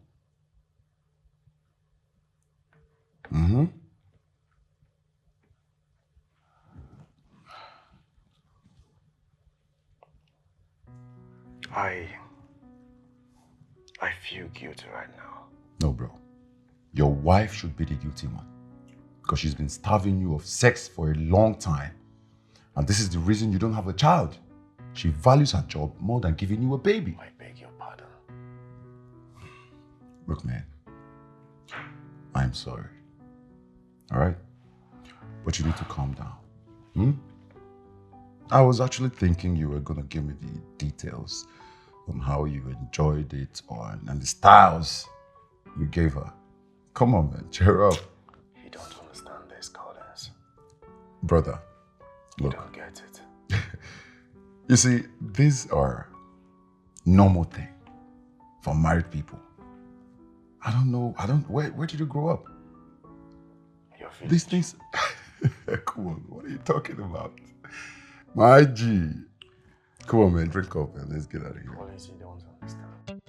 I feel guilty right now. No, bro. Your wife should be the guilty one. Because she's been starving you of sex for a long time. And this is the reason you don't have a child. She values her job more than giving you a baby. I beg your pardon. Look, man. I'm sorry. All right? But you need to calm down. I was actually thinking you were going to give me the details on how you enjoyed it and the styles you gave her. Come on, man. Cheer up. You don't understand this, Collins. Brother, look. You don't get it. You see, these are normal things for married people. I don't know. Where did you grow up? These things. Come on, what are you talking about? My G. Come on, man. Drink up, man. Let's get out of here. Collins, you don't understand.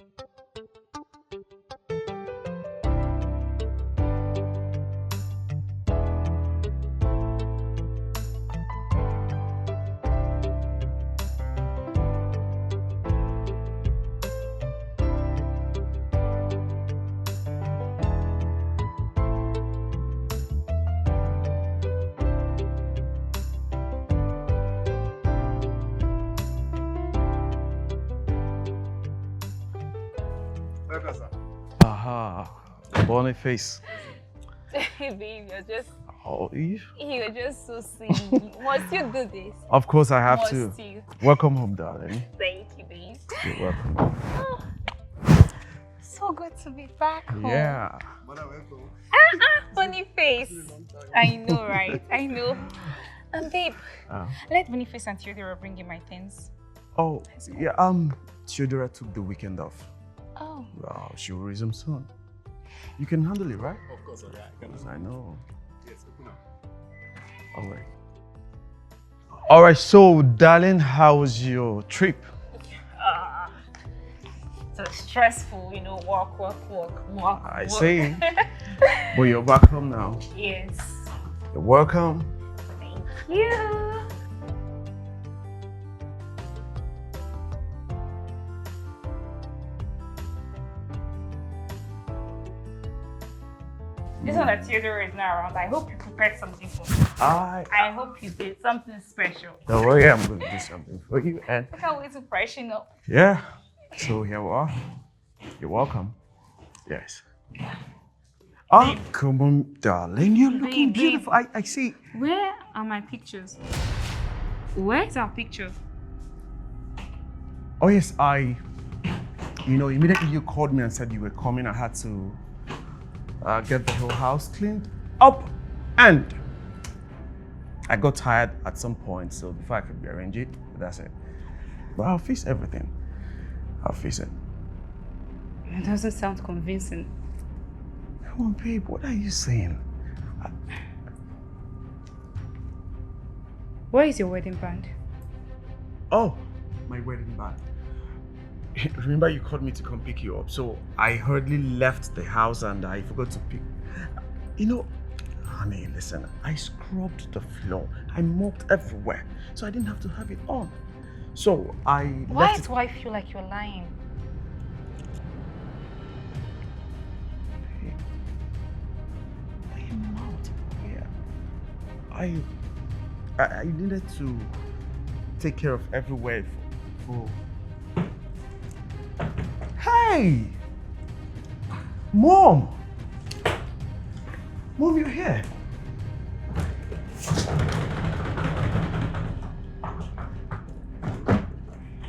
Aha, Boniface. Babe, Oh, you're just so sweet. Must you do this? of course I have to. Must you? Welcome home, darling. Thank you, babe. You're welcome. So good to be back home. Yeah. Boniface. I know, right? I know. Babe, let Boniface and Theodora bring you my things. Oh, yeah, Theodora took the weekend off. Oh. Wow, she will resume soon. You can handle it, right? Of course, I know. Yes, open up. All right. All right, so, darling, how was your trip? So stressful, work. I see. But you're back home now. Yes. You're welcome. Thank you. This one that Theodore is now around, I hope you prepared something for me. I hope you did something special. Don't worry, I'm going to do something for you. And I can't wait to freshen up. yeah, so here we are. You're welcome. Yes. Oh, come on, darling. You're looking beautiful. I see. Where are my pictures? Where's our pictures? Oh, yes, immediately you called me and said you were coming, I had to get the whole house cleaned up. And I got tired at some point, so before I could rearrange it, that's it. But I'll fix everything. I'll fix it. It doesn't sound convincing. Come on, babe, what are you saying? Where is your wedding band? Oh, my wedding band. Remember you called me to come pick you up, so I hurriedly left the house and I forgot to pick. Honey, listen, I scrubbed the floor. I mopped everywhere, so I didn't have to have it on. So Why do I feel like you're lying? I needed to take care of everywhere for... Hey! Mom! Mom, you're here.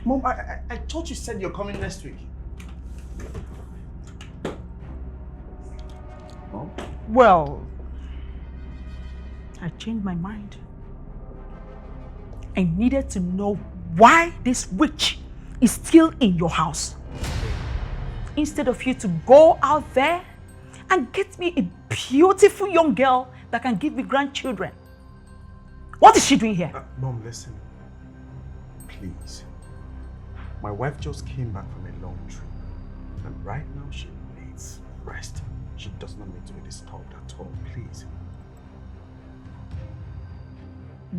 Mom, I thought you said you're coming next week. Mom? Well, I changed my mind. I needed to know why this witch is still in your house. Instead of you to go out there and get me a beautiful young girl that can give me grandchildren. What is she doing here? Mom, listen. Please. My wife just came back from a long trip. And right now she needs rest. She does not need to be disturbed at all, please.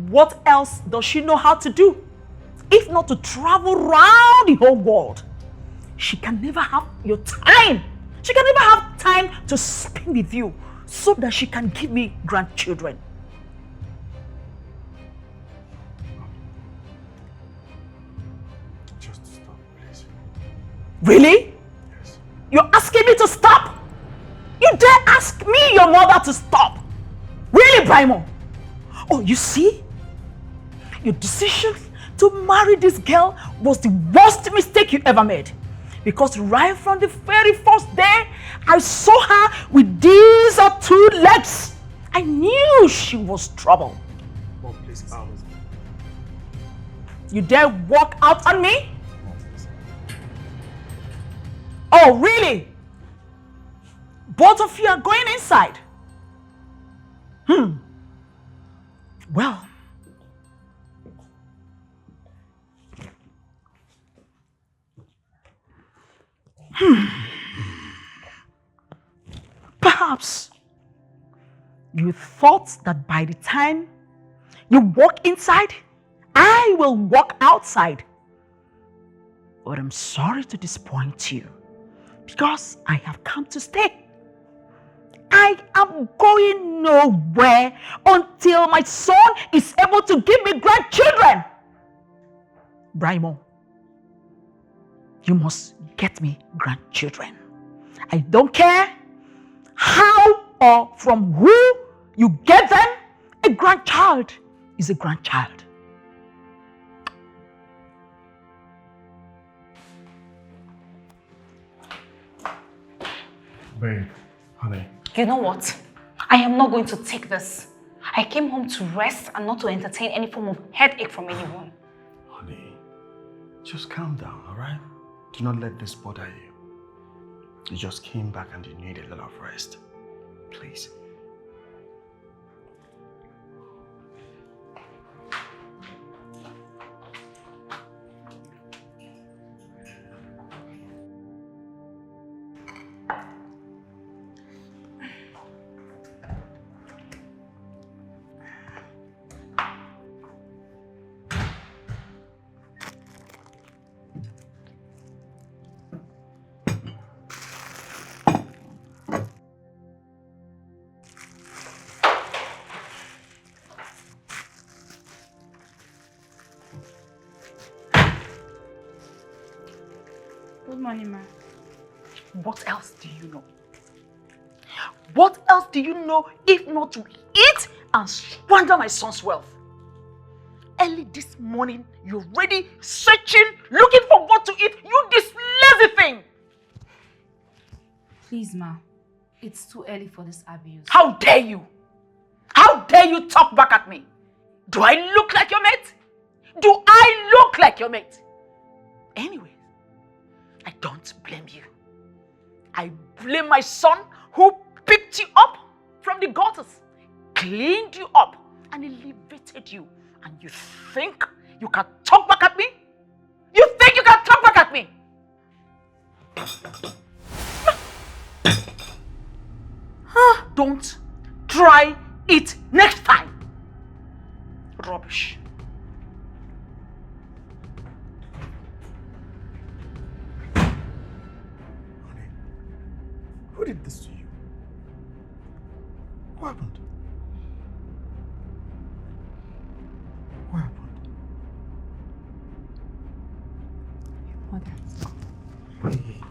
What else does she know how to do? If not to travel around the whole world. She can never have your time. She can never have time to spend with you so that she can give me grandchildren. Just stop, please. Really? Yes. You're asking me to stop? You dare ask me, your mother, to stop? Really, Brimo? Oh, you see? Your decision to marry this girl was the worst mistake you ever made. Because right from the very first day, I saw her with these two legs. I knew she was trouble. Mom, please, You dare walk out on me? Oh, really? Both of you are going inside? Well, perhaps you thought that by the time you walk inside, I will walk outside. But I'm sorry to disappoint you, because I have come to stay. I am going nowhere until my son is able to give me grandchildren. Brimo, you must get me grandchildren. I don't care how or from who you get them. A grandchild is a grandchild. Babe, honey. You know what? I am not going to take this. I came home to rest and not to entertain any form of headache from anyone. Honey, just calm down, alright? Do not let this bother you. You just came back and you need a little of rest. Please. Good morning, ma. What else do you know? What else do you know if not to eat and squander my son's wealth? Early this morning, you're already searching, looking for what to eat. You this lazy thing! Please, ma. It's too early for this abuse. How dare you? How dare you talk back at me? Do I look like your mate? Do I look like your mate? Anyway, I don't blame you. I blame my son who picked you up from the gutters, cleaned you up, and elevated you. And you think you can talk back at me? You think you can talk back at me? Don't try it next time. Rubbish. Who did this to you? What happened? What happened? Mother. Hey.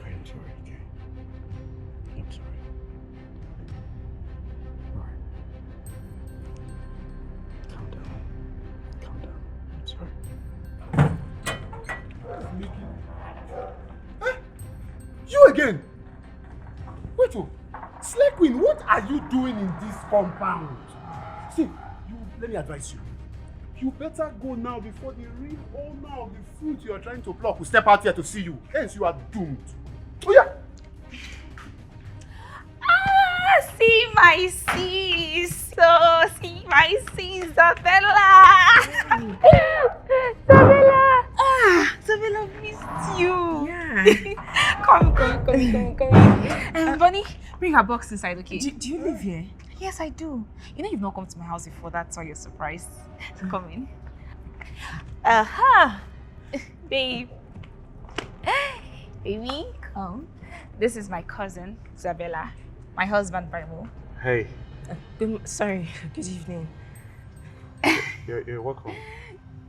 I'm sorry, okay? I'm sorry. Alright. Calm down. Calm down. I'm sorry. You again? Wait, Slay Queen, what are you doing in this compound? See, let me advise you. You better go now before the real owner of the fruit you are trying to pluck will step out here to see you. Hence, you are doomed. Oh yeah. See my sis. See my sis, Isabella. Isabella. Isabella missed you. Yeah. Come. Bonnie, bring her box inside, okay? Do you live here? Yes, I do. You know you've not come to my house before, that's why you're surprised. So come in. Aha! Babe. Baby, come. This is my cousin, Isabella. My husband, Brimo. Hey. Sorry. Good evening. You're welcome.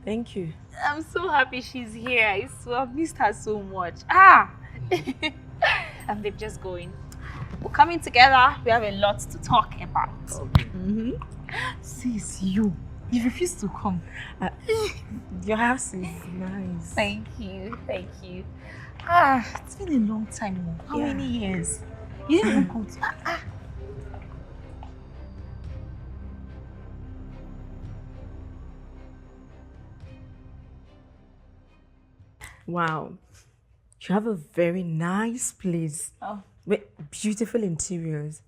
Thank you. I'm so happy she's here. I've missed her so much. And they're just going. We're coming together. We have a lot to talk about. Okay. Sis, you refuse to come. Your house is nice. Thank you. It's been a long time. How many years? You didn't even come to... Wow. You have a very nice place. Oh. With beautiful interiors.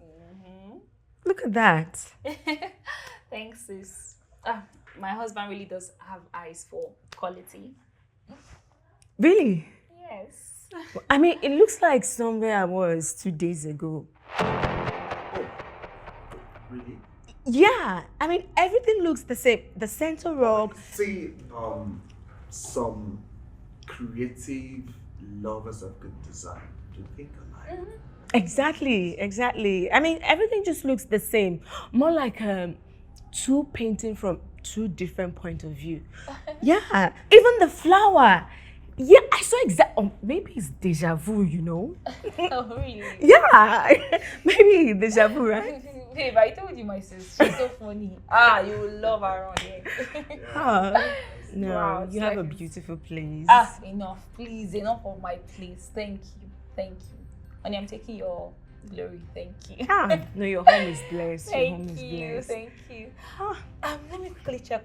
Look at that. Thanks, sis. My husband really does have eyes for quality. Really? Yes. I mean, it looks like somewhere I was 2 days ago. Really? Yeah. I mean, everything looks the same. The center rock. See, some creative lovers of good design do think alike. Exactly. I mean, everything just looks the same. More like two painting from two different points of view. Yeah. Even the flower. Yeah, I saw exactly. Oh, maybe it's deja vu, you know? Oh, really? Yeah, maybe deja vu, right? Babe, I told you my sis. She's so funny. You will love her around here. No, Wow, you have a beautiful place. Enough. Please, enough of my place. Thank you. Thank you. Honey, I'm taking your glory. Thank you. No, your home is blessed. Your home Thank is you. blessed. Thank you. Let me quickly check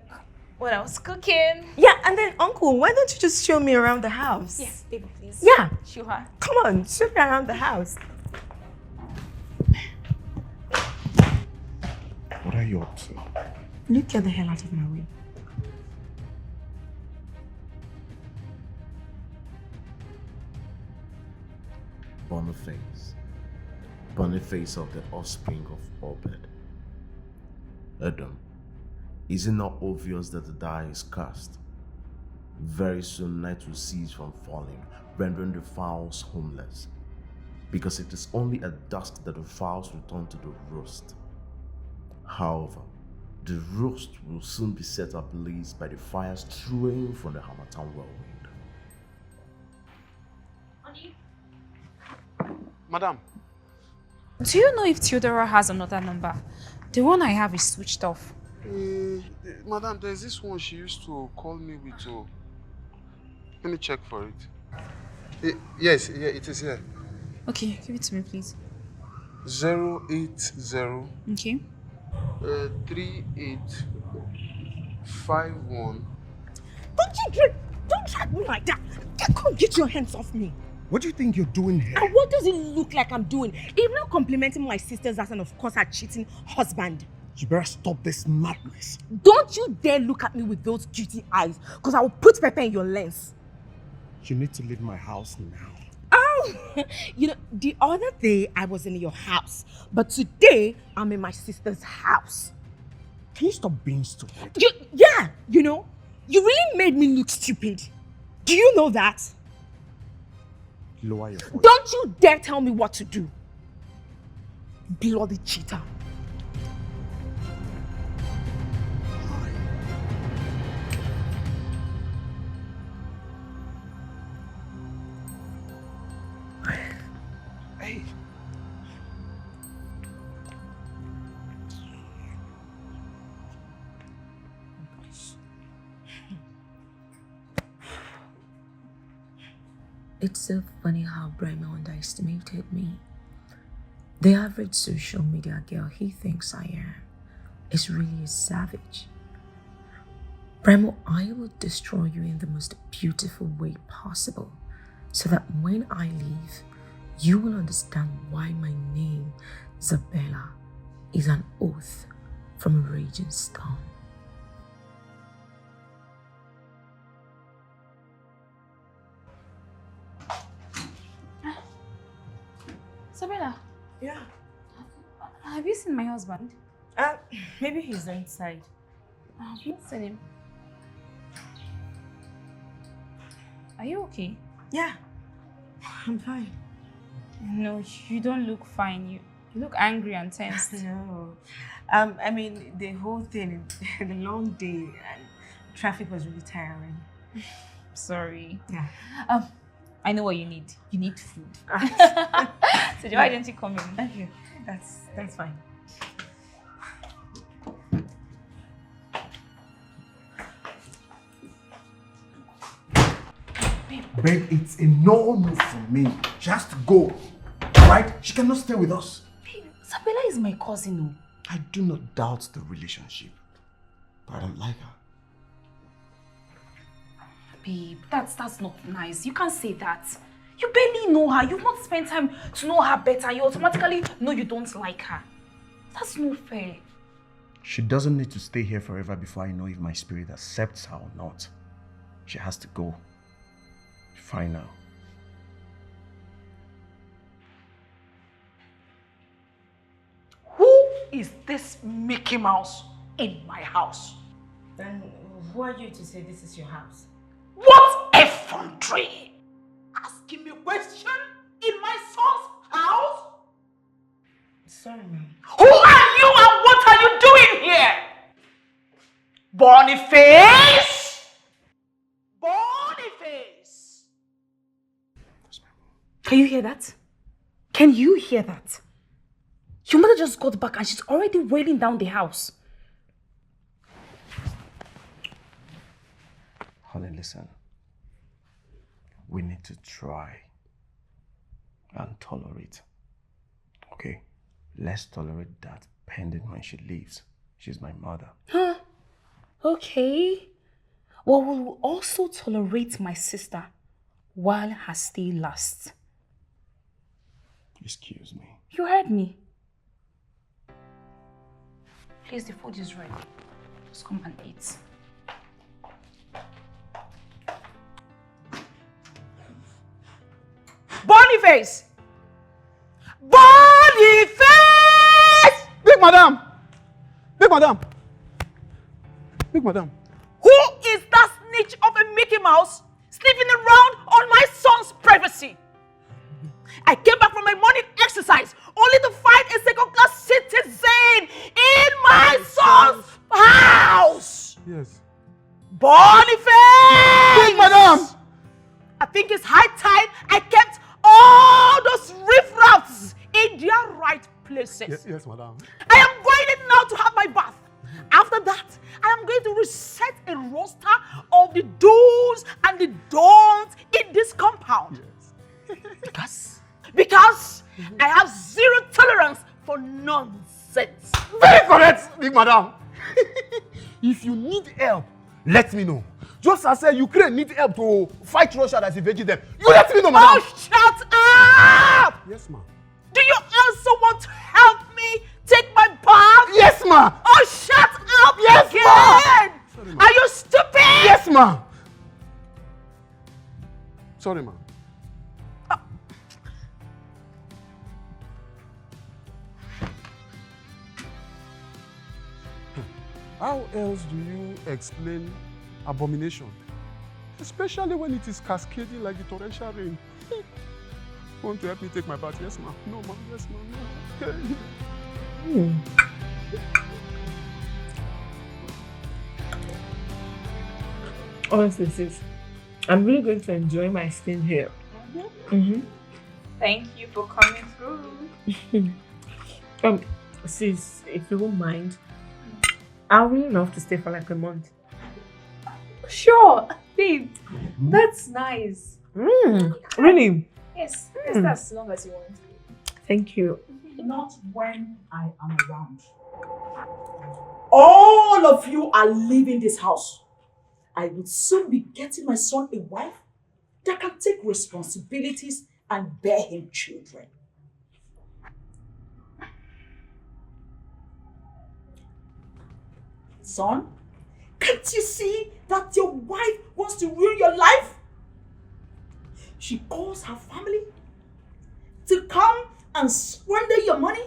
what I was cooking. Yeah, and then Uncle, why don't you just show me around the house? Yes, baby, please. Yeah. Sure. Come on, show me around the house. What are you up to? You get the hell out of my way. Boniface of the offspring of Obed. Edom, is it not obvious that the die is cast? Very soon night will cease from falling, rendering the fowls homeless, because it is only at dusk that the fowls return to the roost. However, the roost will soon be set ablaze by the fire strewing from the Hamatan whirlwind. Madam. Do you know if Theodora has another number? The one I have is switched off. Madam, there's this one she used to call me with. Let me check for it. Yes, yeah, it is here. Okay, give it to me, please. 080. Okay. 3851. Don't drag me like that. Come get your hands off me. What do you think you're doing here? And what does it look like I'm doing? Even not complimenting my sisters as and of course her cheating husband. You better stop this madness. Don't you dare look at me with those guilty eyes, because I will put pepper in your lens. You need to leave my house now. Oh, you know, the other day I was in your house, but today I'm in my sister's house. Can you stop being stupid? You know, you really made me look stupid. Do you know that? Lower your voice. Don't you dare tell me what to do. Bloody cheater. Hey. It's so funny how Brema underestimated me. The average social media girl he thinks I am is really a savage. Bremo, I will destroy you in the most beautiful way possible, so that when I leave, you will understand why my name, Isabella, is an oath from a raging storm. Isabella. Yeah. Have you seen my husband? Maybe he's inside. I've not seen him. Are you okay? Yeah, I'm fine. No, you don't look fine. You look angry and tense. No. I mean, the whole thing, the long day and traffic was really tiring. Sorry. Yeah. I know what you need. You need food. So why don't you come in? Okay, that's fine. Babe, it's a no move for me. She has to go. Right? She cannot stay with us. Babe, Isabella is my cousin. I do not doubt the relationship, but I don't like her. Babe, that's not nice. You can't say that. You barely know her. You've not spent time to know her better. You automatically know you don't like her. That's not fair. She doesn't need to stay here forever before I know if my spirit accepts her or not. She has to go. Fine now. Who is this Mickey Mouse in my house? Then who are you to say this is your house? What effrontery! Asking me a question in my son's house? Sorry, ma'am. Who are you and what are you doing here? Boniface! Boniface! Can you hear that? Can you hear that? Your mother just got back and she's already wailing down the house. Honey, listen. We need to try and tolerate. Okay? Let's tolerate that pending when she leaves. She's my mother. Huh? Okay. Well, we'll also tolerate my sister while her stay lasts. Excuse me. You heard me. Please, the food is ready. Just come and eat. Boniface! Boniface! Big madam! Big madam! Big madam! Who is that snitch of a Mickey Mouse sniffing around on my son's privacy? I came back from my morning exercise only to find a second-class citizen in my son's house! Yes. Boniface! Big madam! I think it's high time I kept all those riffraffs in their right places. Yes, madam. I am going in now to have my bath. After that, I am going to reset a roster of the do's and the don'ts in this compound. Yes. Because I have zero tolerance for nonsense. Very correct, big madam. If you need help, let me know. Just as Ukraine need help to fight Russia that's invading them. You let me know, madam. Oh, shut up! Yes, ma'am. Do you also want to help me take my bath? Yes, ma'am. Oh, shut up Yes, again! Sorry, ma'am. Are you stupid? Yes, ma'am. Sorry, ma'am. How else do you explain abomination? Especially when it is cascading like the torrential rain. Want to help me take my bath? Yes, ma'am. No, ma'am. Yes, ma'am. No. Honestly, sis, I'm really going to enjoy my stay here. Thank you for coming through. Sis, if you won't mind, I would really love to stay for like a month. Sure, babe. That's nice. Really? Yes, that's as long as you want. Thank you. Not when I am around. All of you are leaving this house. I would soon be getting my son a wife that can take responsibilities and bear him children. Son, can't you see that your wife wants to ruin your life? She calls her family to come and squander your money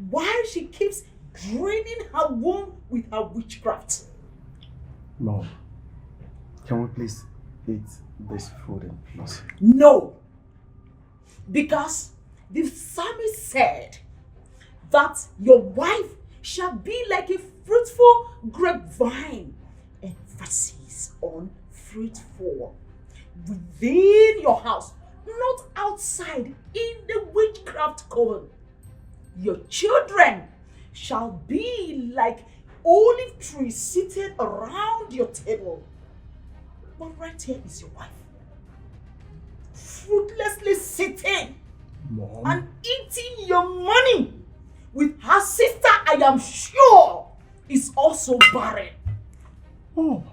while she keeps draining her womb with her witchcraft. Mom, can we please eat this food in peace? No, because the psalmist said that your wife shall be like a fruitful grapevine. Emphasis on fruitful. Within your house, not outside in the witchcraft coven. Your children shall be like olive trees seated around your table. But right here is your wife, fruitlessly sitting Mom. and eating your money with her sister, I am sure, is also barren. Oh.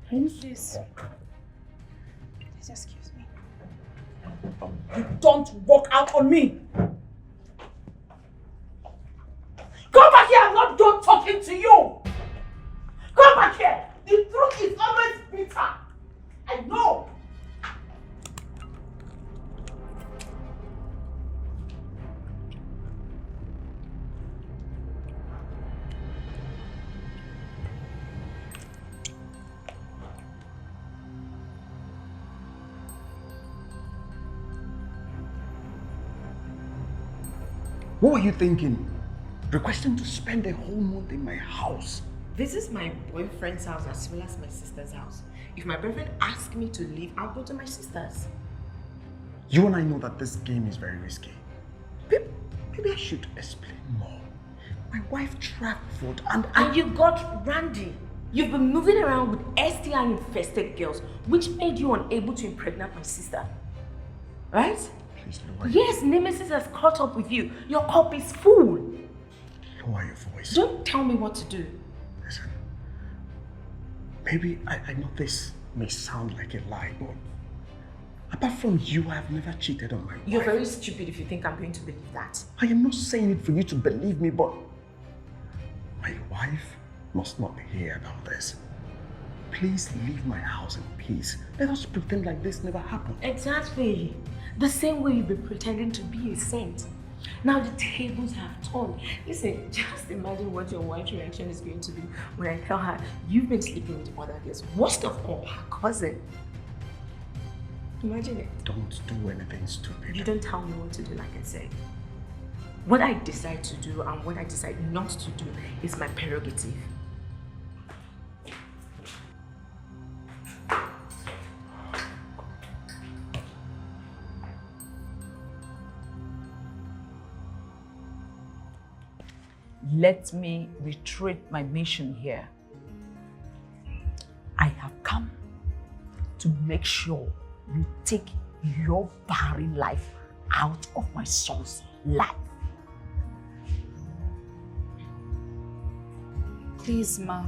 Please. Please excuse me. You don't walk out on me. Come back here, I'm not done talking to you. Come back here. The truth is always bitter. I know. What were you thinking? Requesting to spend a whole month in my house? This is my boyfriend's house as well as my sister's house. If my boyfriend asks me to leave, I'll go to my sister's. You and I know that this game is very risky. Maybe I should explain more. My wife traveled And you got Randy. You've been moving around with STI-infested girls, which made you unable to impregnate my sister. Right? Please lower Yes, Nemesis has caught up with you. Your cup is full. Lower your voice. Don't tell me what to do. Listen. Maybe I know this may sound like a lie, but apart from you, I have never cheated on my wife. You're very stupid if you think I'm going to believe that. I am not saying it for you to believe me, but my wife must not hear about this. Please leave my house in peace. Let us pretend like this never happened. Exactly. The same way you've been pretending to be a saint. Now the tables have turned. Listen, just imagine what your wife's reaction is going to be when I tell her you've been sleeping with other girls. Worst of all, her cousin. Imagine it. Don't do anything stupid. You don't tell me what to do, like I said. What I decide to do and what I decide not to do is my prerogative. Let me reiterate my mission here. I have come to make sure you take your barren life out of my son's life. Please, Ma,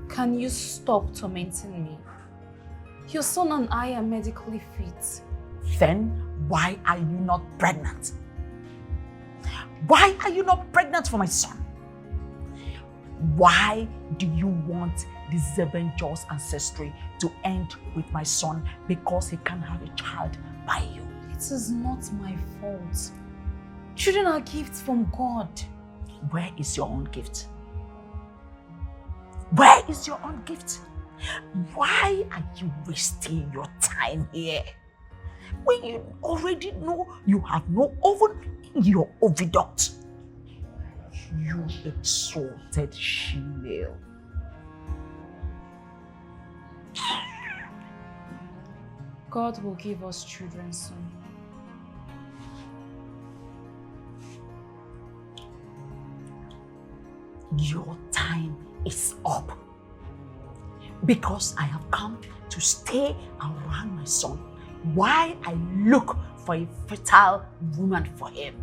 can you stop tormenting me? Your son and I are medically fit. Then why are you not pregnant? Why are you not pregnant for my son? Why do you want the Zevenjor's ancestry to end with my son because he can't have a child by you? It is not my fault. Children are gifts from God. Where is your own gift? Where is your own gift? Why are you wasting your time here? When you already know you have no oven in your oviduct. You exalted she-male. God will give us children soon. Your time is up. Because I have come to stay around my son while I look for a fertile woman for him.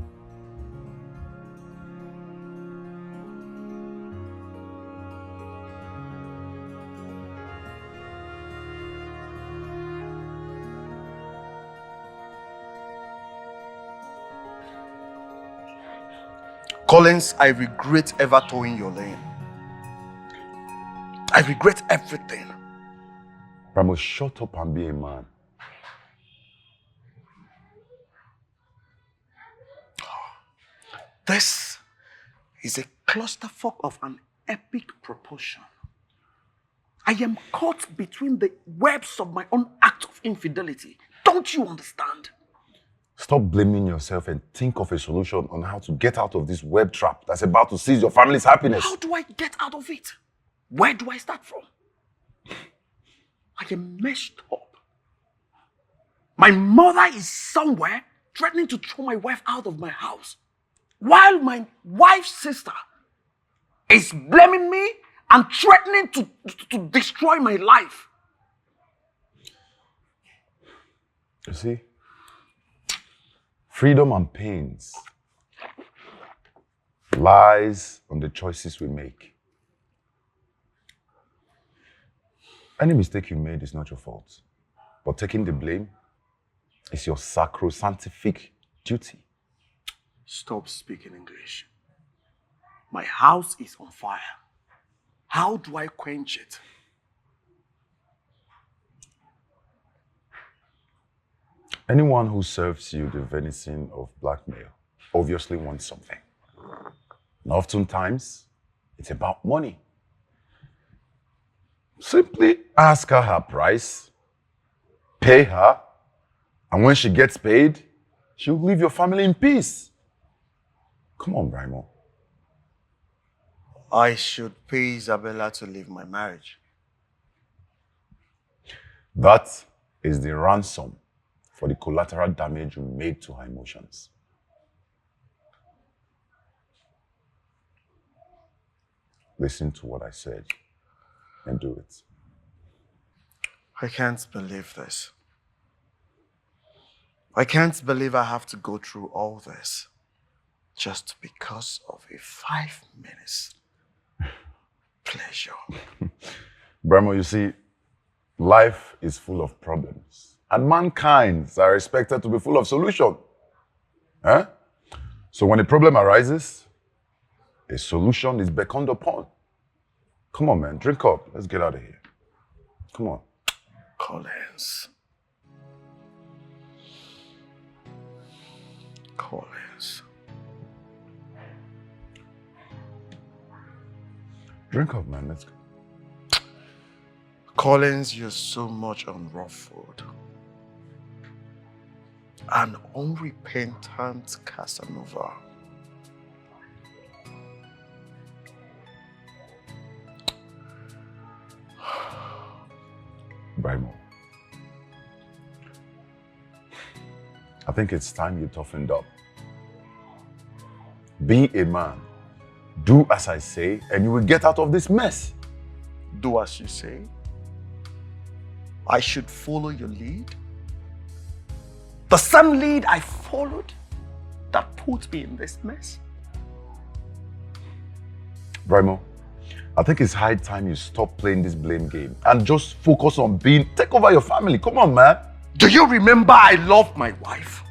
Collins, I regret ever towing your lane. I regret everything. Ramos, shut up and be a man. This is a clusterfuck of an epic proportion. I am caught between the webs of my own act of infidelity. Don't you understand? Stop blaming yourself and think of a solution on how to get out of this web trap that's about to seize your family's happiness. How do I get out of it? Where do I start from? I am messed up. My mother is somewhere threatening to throw my wife out of my house, while my wife's sister is blaming me and threatening to destroy my life. You see, freedom and pains lies on the choices we make. Any mistake you made is not your fault, but taking the blame is your sacrosanctific duty. Stop speaking English. My house is on fire. How do I quench it? Anyone who serves you the venison of blackmail obviously wants something. And oftentimes, it's about money. Simply ask her price, pay her, and when she gets paid, she'll leave your family in peace. Come on, Brimo. I should pay Isabella to leave my marriage. That is the ransom for the collateral damage you made to her emotions. Listen to what I said and do it. I can't believe this. I can't believe I have to go through all this just because of a 5 minutes pleasure. Brahmo, you see, life is full of problems, and mankind are expected to be full of solutions. Huh? So when a problem arises, a solution is beckoned upon. Come on, man, drink up. Let's get out of here. Come on. Collins. Collins. Drink up, man. Let's go. Collins, you're so much unruffled. An unrepentant Casanova. Brimo, I think it's time you toughened up. Be a man. Do as I say, and you will get out of this mess. Do as you say? I should follow your lead? The same lead I followed that put me in this mess? Brimo, I think it's high time you stop playing this blame game and just focus on take over your family. Come on, man. Do you remember I love my wife?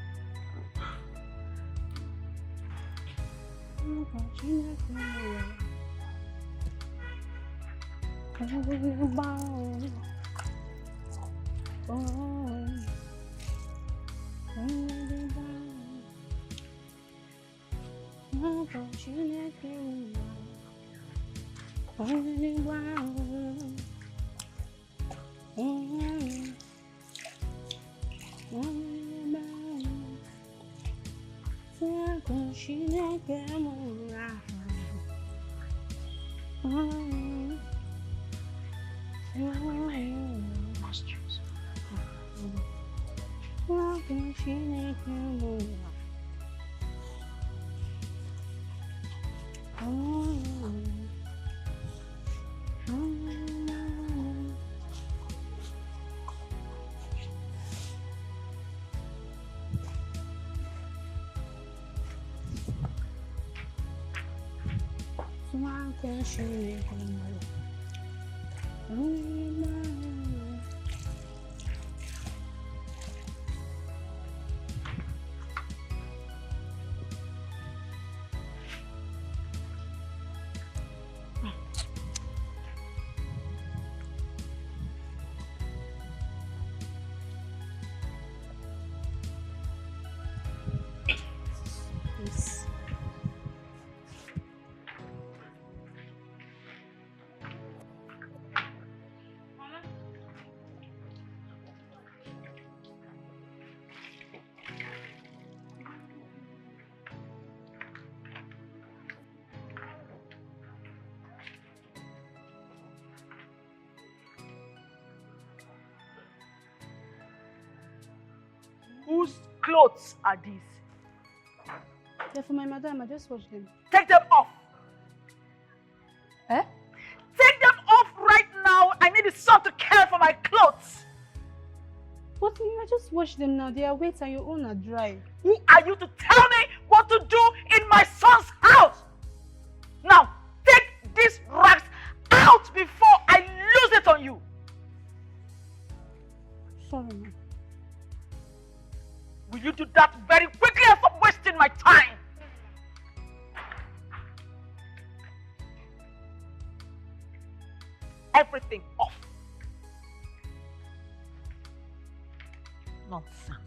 Whose clothes are these? They're for my madam. I just washed them. Take them off. Eh? Take them off right now. I need the son to care for my clothes. But I just washed them now. They are wet and your own are dry. Who are you to tell me what to do in my son's house? Now, take these rags out before I lose it on you. Sorry, ma. Will you do that very quickly and stop wasting my time? Everything off. Nonsense.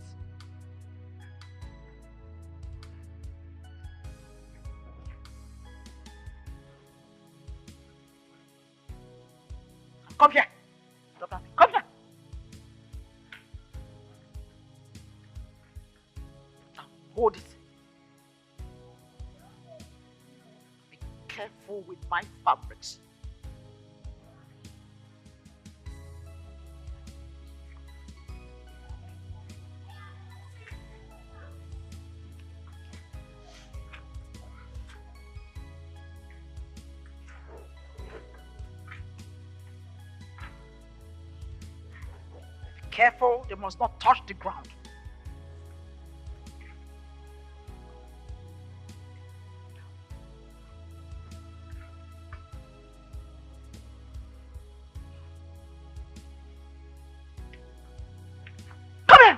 Come here. Come here. Now, hold it. Be careful with my fabrics. careful, they must not touch the ground. Come here!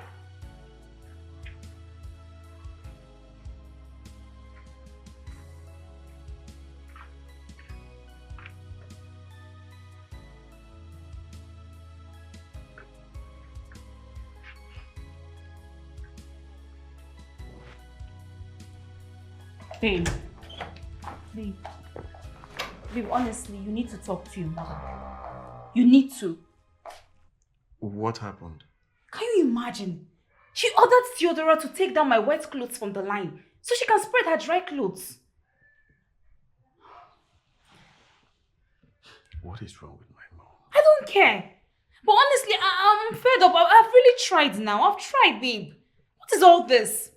Babe. Babe. Babe, honestly, you need to talk to your mother. You need to. What happened? Can you imagine? She ordered Theodora to take down my wet clothes from the line so she can spread her dry clothes. What is wrong with my mom? I don't care. But honestly, I'm fed up. I've really tried now. I've tried, babe. What is all this?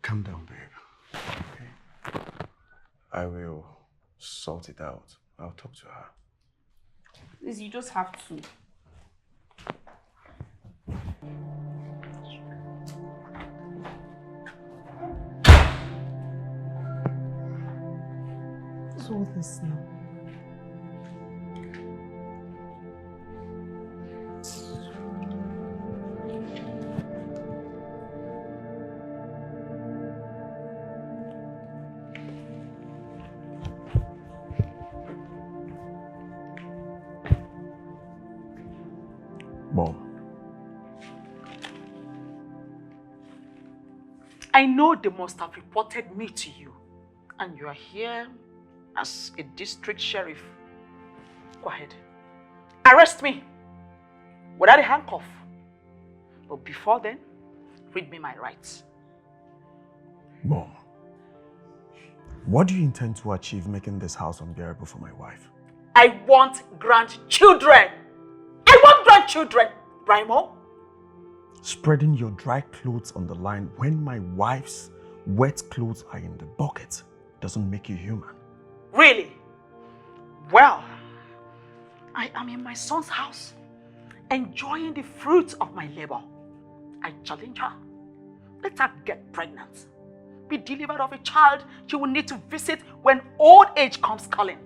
Calm down, babe. Okay? I will sort it out. I'll talk to her. Please, you just have to. What's all this now? Mom. I know they must have reported me to you, and you are here as a district sheriff. Go ahead. Arrest me without a handcuff. But before then, read me my rights. Mom, what do you intend to achieve making this house unbearable for my wife? I want grandchildren. I want grandchildren, Brimo. Spreading your dry clothes on the line when my wife's wet clothes are in the bucket doesn't make you human. Really? Well, I am in my son's house, enjoying the fruits of my labor. I challenge her. Let her get pregnant. Be delivered of a child she will need to visit when old age comes calling.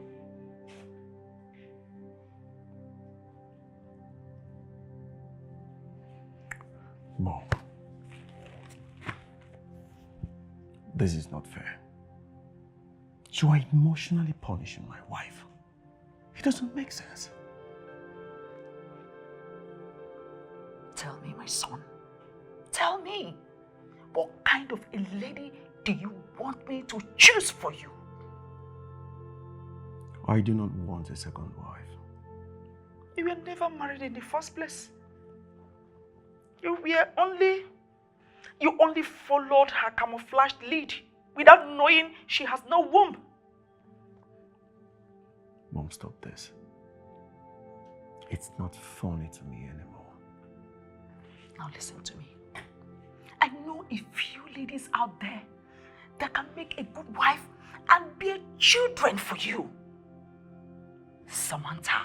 Mom, this is not fair. You are emotionally punishing my wife. It doesn't make sense. Tell me, my son. Tell me, what kind of a lady do you want me to choose for you? I do not want a second wife. You were never married in the first place. You only followed her camouflaged lead without knowing she has no womb. Mom, stop this. It's not funny to me anymore. Now listen to me. I know a few ladies out there that can make a good wife and bear children for you. Samantha.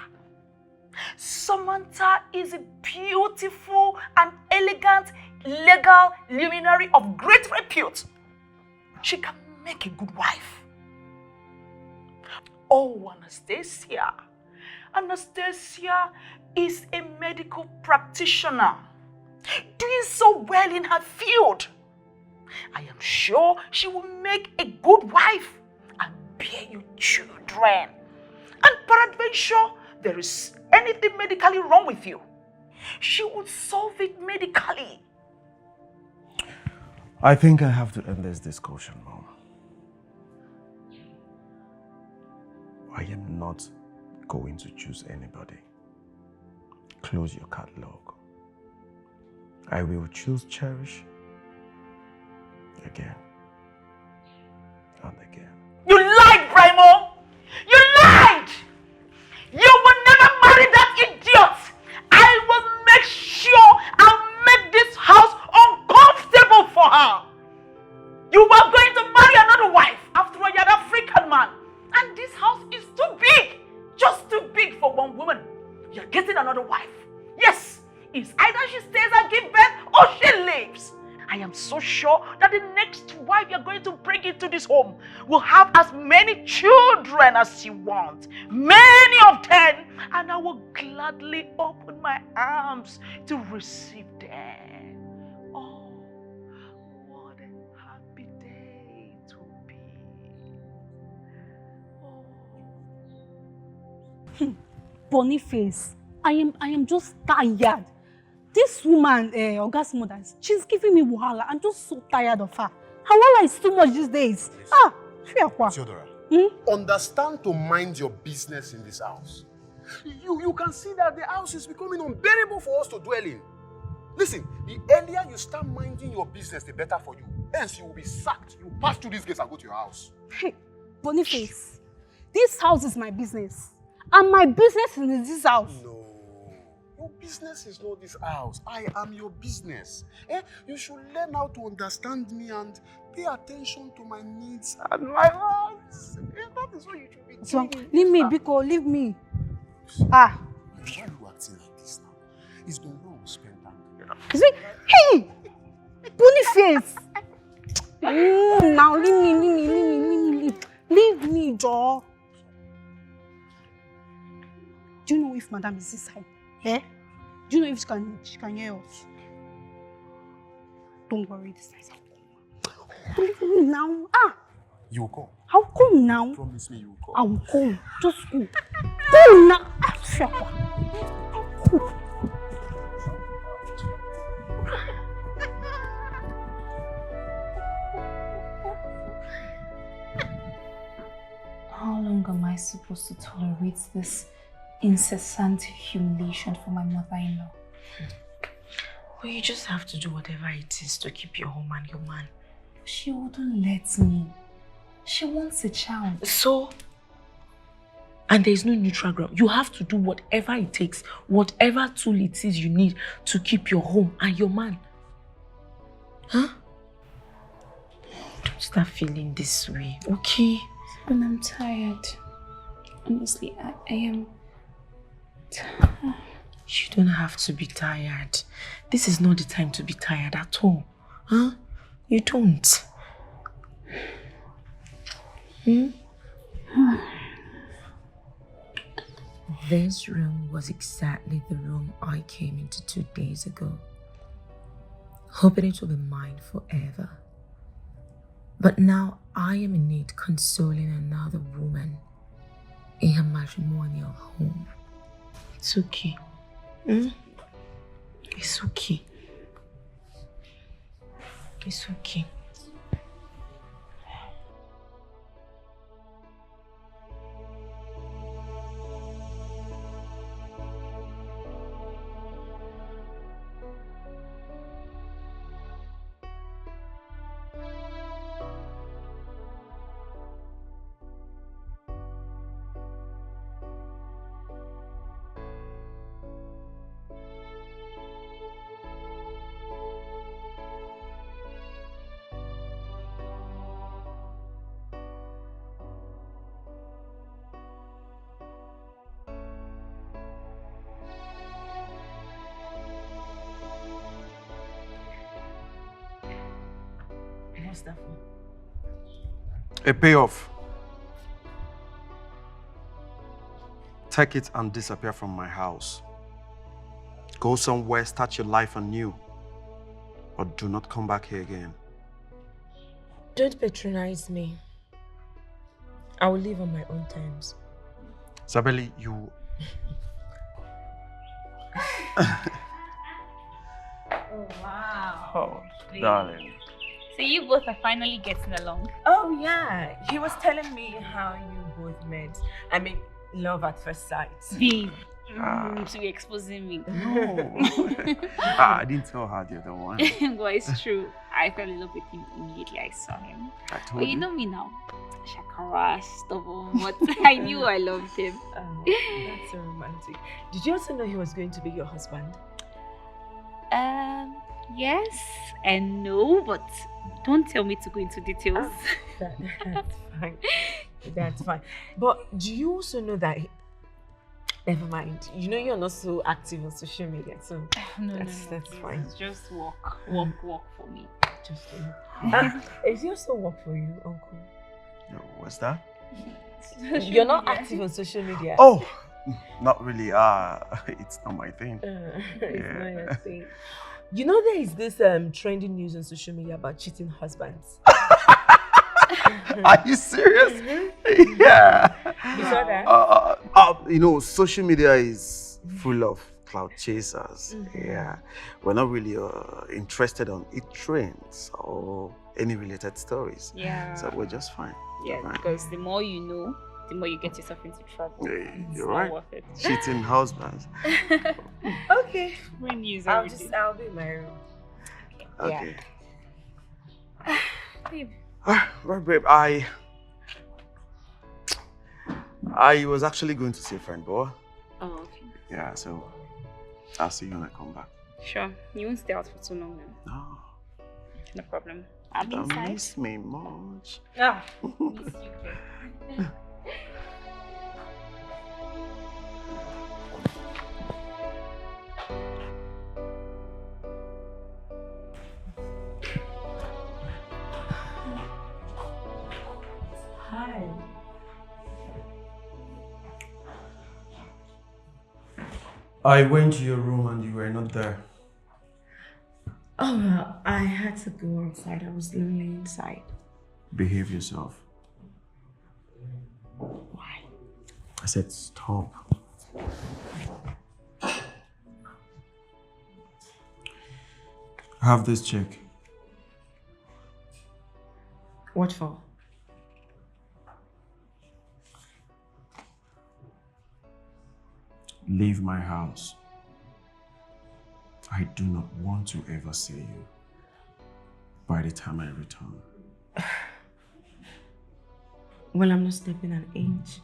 Samantha is a beautiful and elegant legal luminary of great repute. She can make a good wife. Oh, Anastasia. Anastasia is a medical practitioner, doing so well in her field. I am sure she will make a good wife and bear you children. And peradventure, there is anything medically wrong with you, she will solve it medically. I think I have to end this discussion, Mom. I am not going to choose anybody. Close your catalog. I will choose Cherish again and again. You lied, Brimo! You lied! You will never marry that idiot! I will make sure I'll make this house uncomfortable for her! You were going to marry another wife. After all, you're an African man. And this house is too big. Just too big for one woman. You're getting another wife. days and give birth, or she leaves. I am so sure that the next wife you're going to bring into this home will have as many children as you want. Many of them. And I will gladly open my arms to receive them. Oh, what a happy day to be. Boniface, I am just tired. This woman, August mother, she's giving me wahala. I'm just so tired of her. Her wahala is too much these days. Theodora, understand to mind your business in this house. You can see that the house is becoming unbearable for us to dwell in. Listen, the earlier you start minding your business, the better for you. Else you will be sacked. You pass through these gates and go to your house. Hey, Boniface, this house is my business. And my business is in this house. No. Your business is not this house. I am your business. You should learn how to understand me and pay attention to my needs and my wants. That is what you should be doing. So, leave me, Biko, leave me. Why are you acting like this now? It's been long spent time together. Hey! Boniface! Now leave me, Joe. Do you know if Madam is inside? Eh? Do you know if she can hear us? Don't worry, this night I'll come. Now. You will come. I'll come now. Promise me you will come. I will come. Just go. Go now. Shut up. How long am I supposed to tolerate this incessant humiliation for my mother-in-law? Well, you just have to do whatever it is to keep your home and your man. She wouldn't let me. She wants a child. So? And there's no neutral ground. You have to do whatever it takes, whatever tool it is you need to keep your home and your man. Huh? Don't start feeling this way, okay? But I'm tired. Honestly, I am tired. You don't have to be tired. This is not the time to be tired at all. Huh? You don't. This room was exactly the room I came into 2 days ago, hoping it will be mine forever. But now I am in need consoling another woman in her matrimonial home. It's okay. It's okay. It's okay. What's that for? A payoff. Take it and disappear from my house. Go somewhere, start your life anew. But do not come back here again. Don't patronize me. I will leave on my own terms. Zabeli, you... Oh, wow. Oh, darling. So you both are finally getting along. Oh yeah, he was telling me how you both met. I mean, love at first sight. Babe, so you're exposing me. No. I didn't tell her the other one. Well, it's true. I fell in love with him immediately I saw him. I told But you know me now. Shakara, stubborn, but I knew I loved him. Oh, that's so romantic. Did you also know he was going to be your husband? Yes and no, but don't tell me to go into details. That's fine. That's fine. But do you also know that Never mind. You know you're not so active on social media, so No, that's fine. It's just work for me. Just is it also work for you, Uncle? No, what's that? You're not active on social media. Oh, not really. It's not my thing. It's not your thing. You know there is this trending news on social media about cheating husbands. Are you serious? Yeah. You saw that? You know, social media is full of cloud chasers. Yeah. We're not really interested on it trends or any related stories. Yeah. So we're just fine. Yeah, Fine. because the more you know, the more you get yourself into trouble. Hey, It's you're not right. worth it. Cheating husbands. Okay. When news I'll be in my room. Okay. Yeah. Babe. Right, babe. I was actually going to see a friend, boy. Oh, okay. Yeah, so I'll see you when I come back. Sure. You won't stay out for too long now. No. No problem. I'll be Don't inside. miss me much. Ah, miss you. Hi. I went to your room and you were not there. Oh, well, I had to go outside. I was lonely inside. Behave yourself. Why? I said stop. Have this check. What for? Leave my house. I do not want to ever see you by the time I return. Well, I'm not stepping an inch.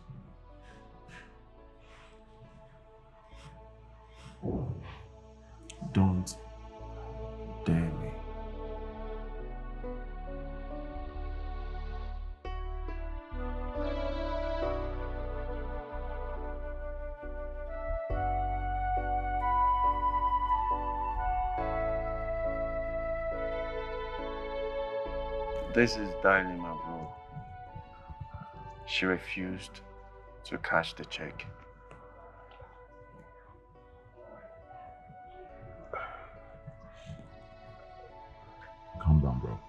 Don't dare me. This is Darling, my bro. She refused to cash the check. Calm down, bro.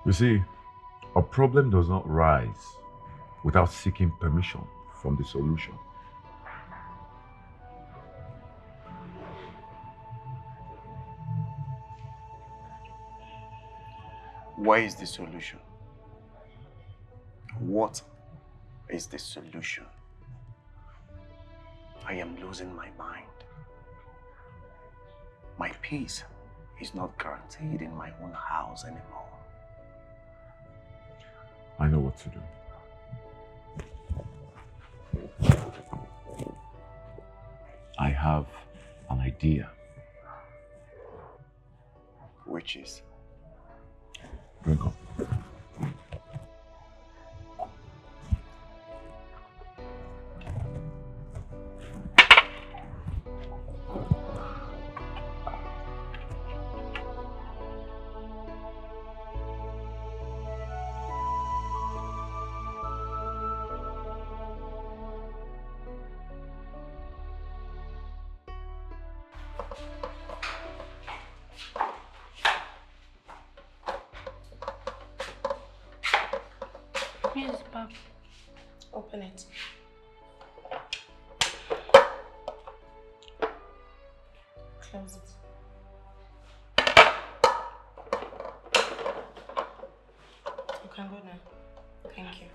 You see, a problem does not rise without seeking permission from the solution. Where is the solution? What is the solution? I am losing my mind. My peace is not guaranteed in my own house anymore. I know what to do. I have an idea. Which is? Drink up. Yes, Pop. Open it. Close it. You can go now. Thank you.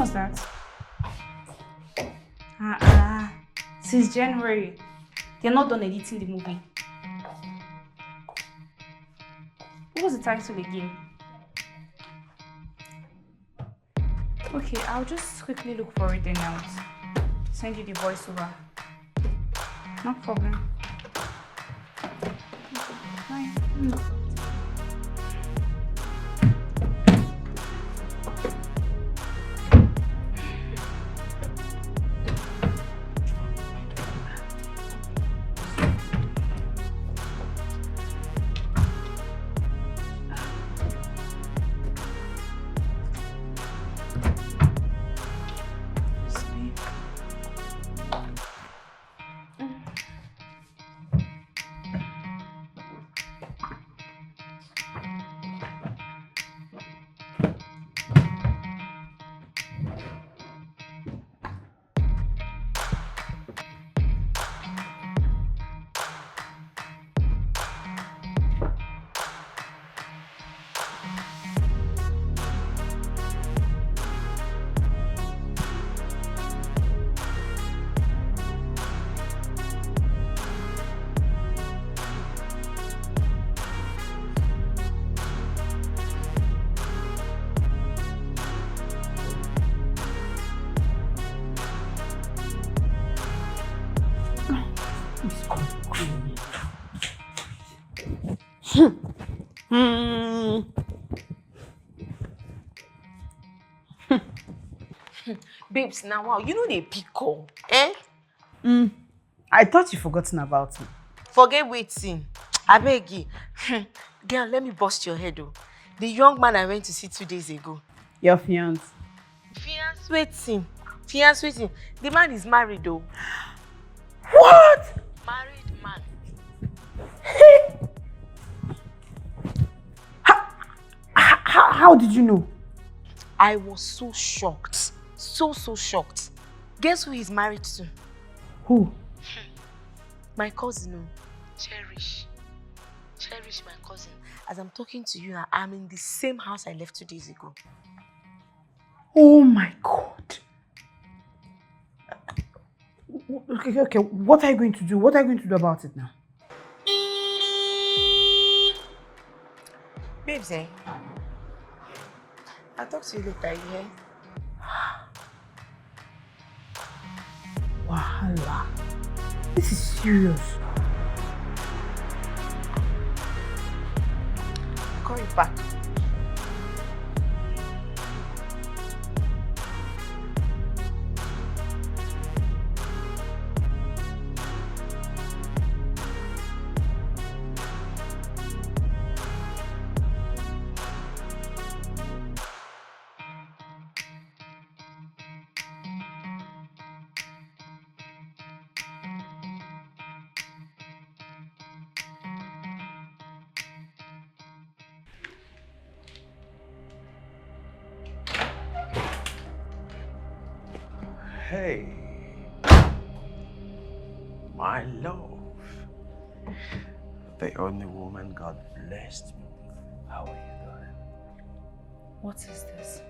was that? Since January. They're not done editing the movie. What was the title again? Okay, I'll just quickly look for it and I'll send you the voiceover. No problem. Bye. Babes, now wow, you know they pickle, eh? I thought you forgotten about me. Forget waiting. I beg you. Girl, let me bust your head though. The young man I went to see 2 days ago. Your fiance. Fiance waiting. Fiance waiting. The man is married though. What? Married man. How did you know? I was so shocked. So shocked. Guess who he's married to? Who? My cousin. Cherish. Cherish, my cousin. As I'm talking to you now, I'm in the same house I left 2 days ago. Oh my God. Okay. What are you going to do? What are you going to do about it now? Babes, eh? I'll talk to you later, you hear? Wahala. This is serious. I'll call you back. Hey, my love, the only woman God blessed me. How are you doing? What is this?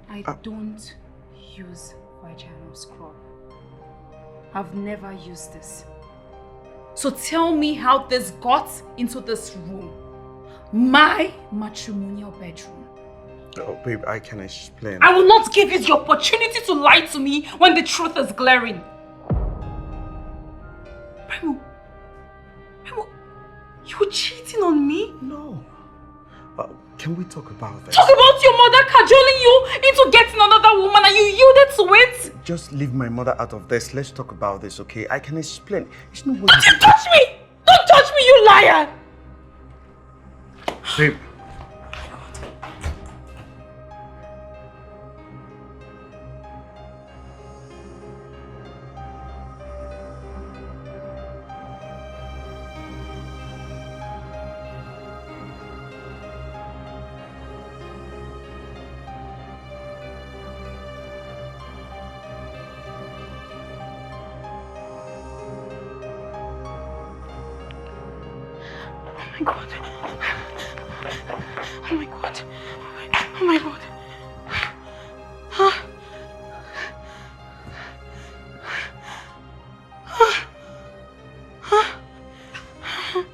I don't use vaginal scrub. I've never used this. So tell me how this got into this room. My matrimonial bedroom. Oh, babe, I can explain. I will not give you the opportunity to lie to me when the truth is glaring. Primo, you were cheating on me? No. Can we talk about this? Talk about your mother cajoling you into getting another woman and you yielded to it? Just leave my mother out of this. Let's talk about this, okay? I can explain. It's no way. Don't you touch me! Don't touch me, you liar! Babe. Oh my God. Oh my God. Oh my God. Huh?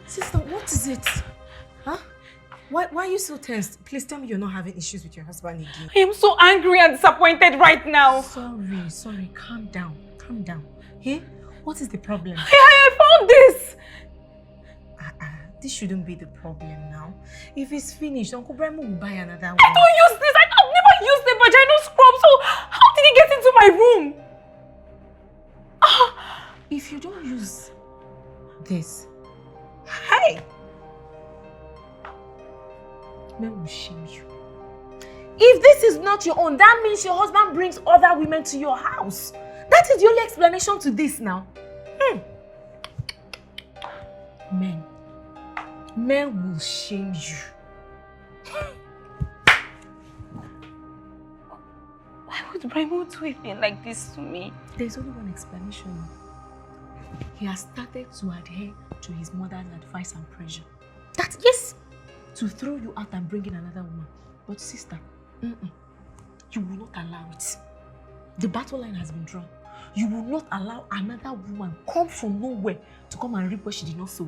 Sister, what is it? Huh? Why are you so tense? Please tell me you're not having issues with your husband again. I am so angry and disappointed right now. Sorry. Calm down. Hey, what is the problem? I found this. This shouldn't be the problem now. If it's finished, Uncle Bremo will buy another one. I don't use this. I've never used the vaginal scrub. So how did he get into my room? If you don't use this, hey, men will shame you. If this is not your own, that means your husband brings other women to your house. That is the only explanation to this now. Men will shame you. Why would Bremo do a thing like this to me? There's only one explanation. He has started to adhere to his mother's advice and pressure. That, yes, to throw you out and bring in another woman. But sister, you will not allow it. The battle line has been drawn. You will not allow another woman come from nowhere to come and reap where she did not sow.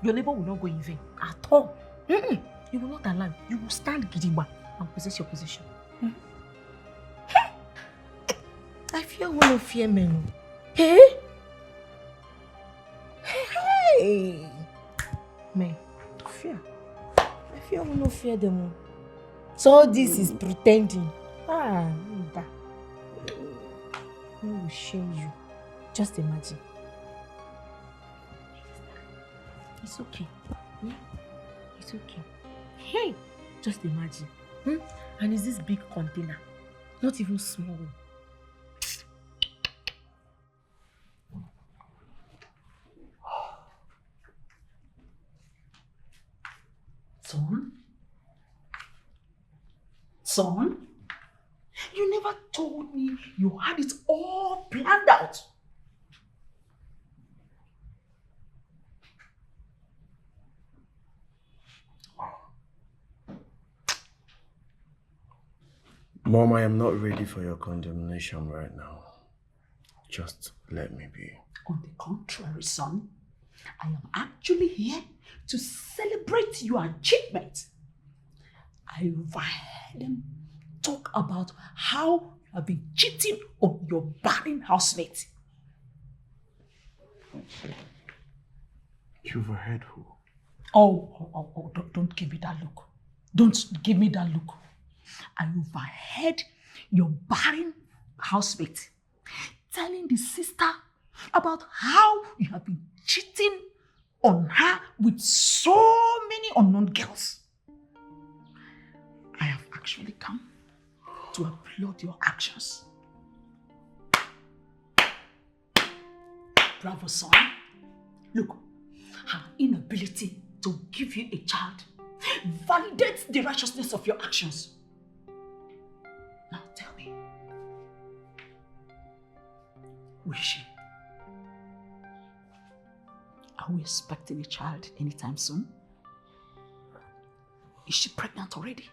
Your labor will not go in vain at all. You will not allow. You will stand gidigba and possess your position. I fear one of fear men. Hey? Hey! Men, fear. I fear one of fear them. So all this is pretending. Men will shame you. Just imagine. It's okay. Yeah? It's okay. Hey! Just imagine. And it's this big container. Not even small. Son, you never told me you had it all planned out. Mom, I am not ready for your condemnation right now. Just let me be. On the contrary, son, I am actually here to celebrate your achievement. I overheard them talk about how you have been cheating on your barren housemate. You overheard who? Oh, don't give me that look. Don't give me that look. I overheard your barren housemate telling the sister about how you have been cheating on her with so many unknown girls. I have actually come to applaud your actions. Bravo, son. Look, her inability to give you a child validates the righteousness of your actions. Now tell me, will she? Are we expecting a child anytime soon? Is she pregnant already?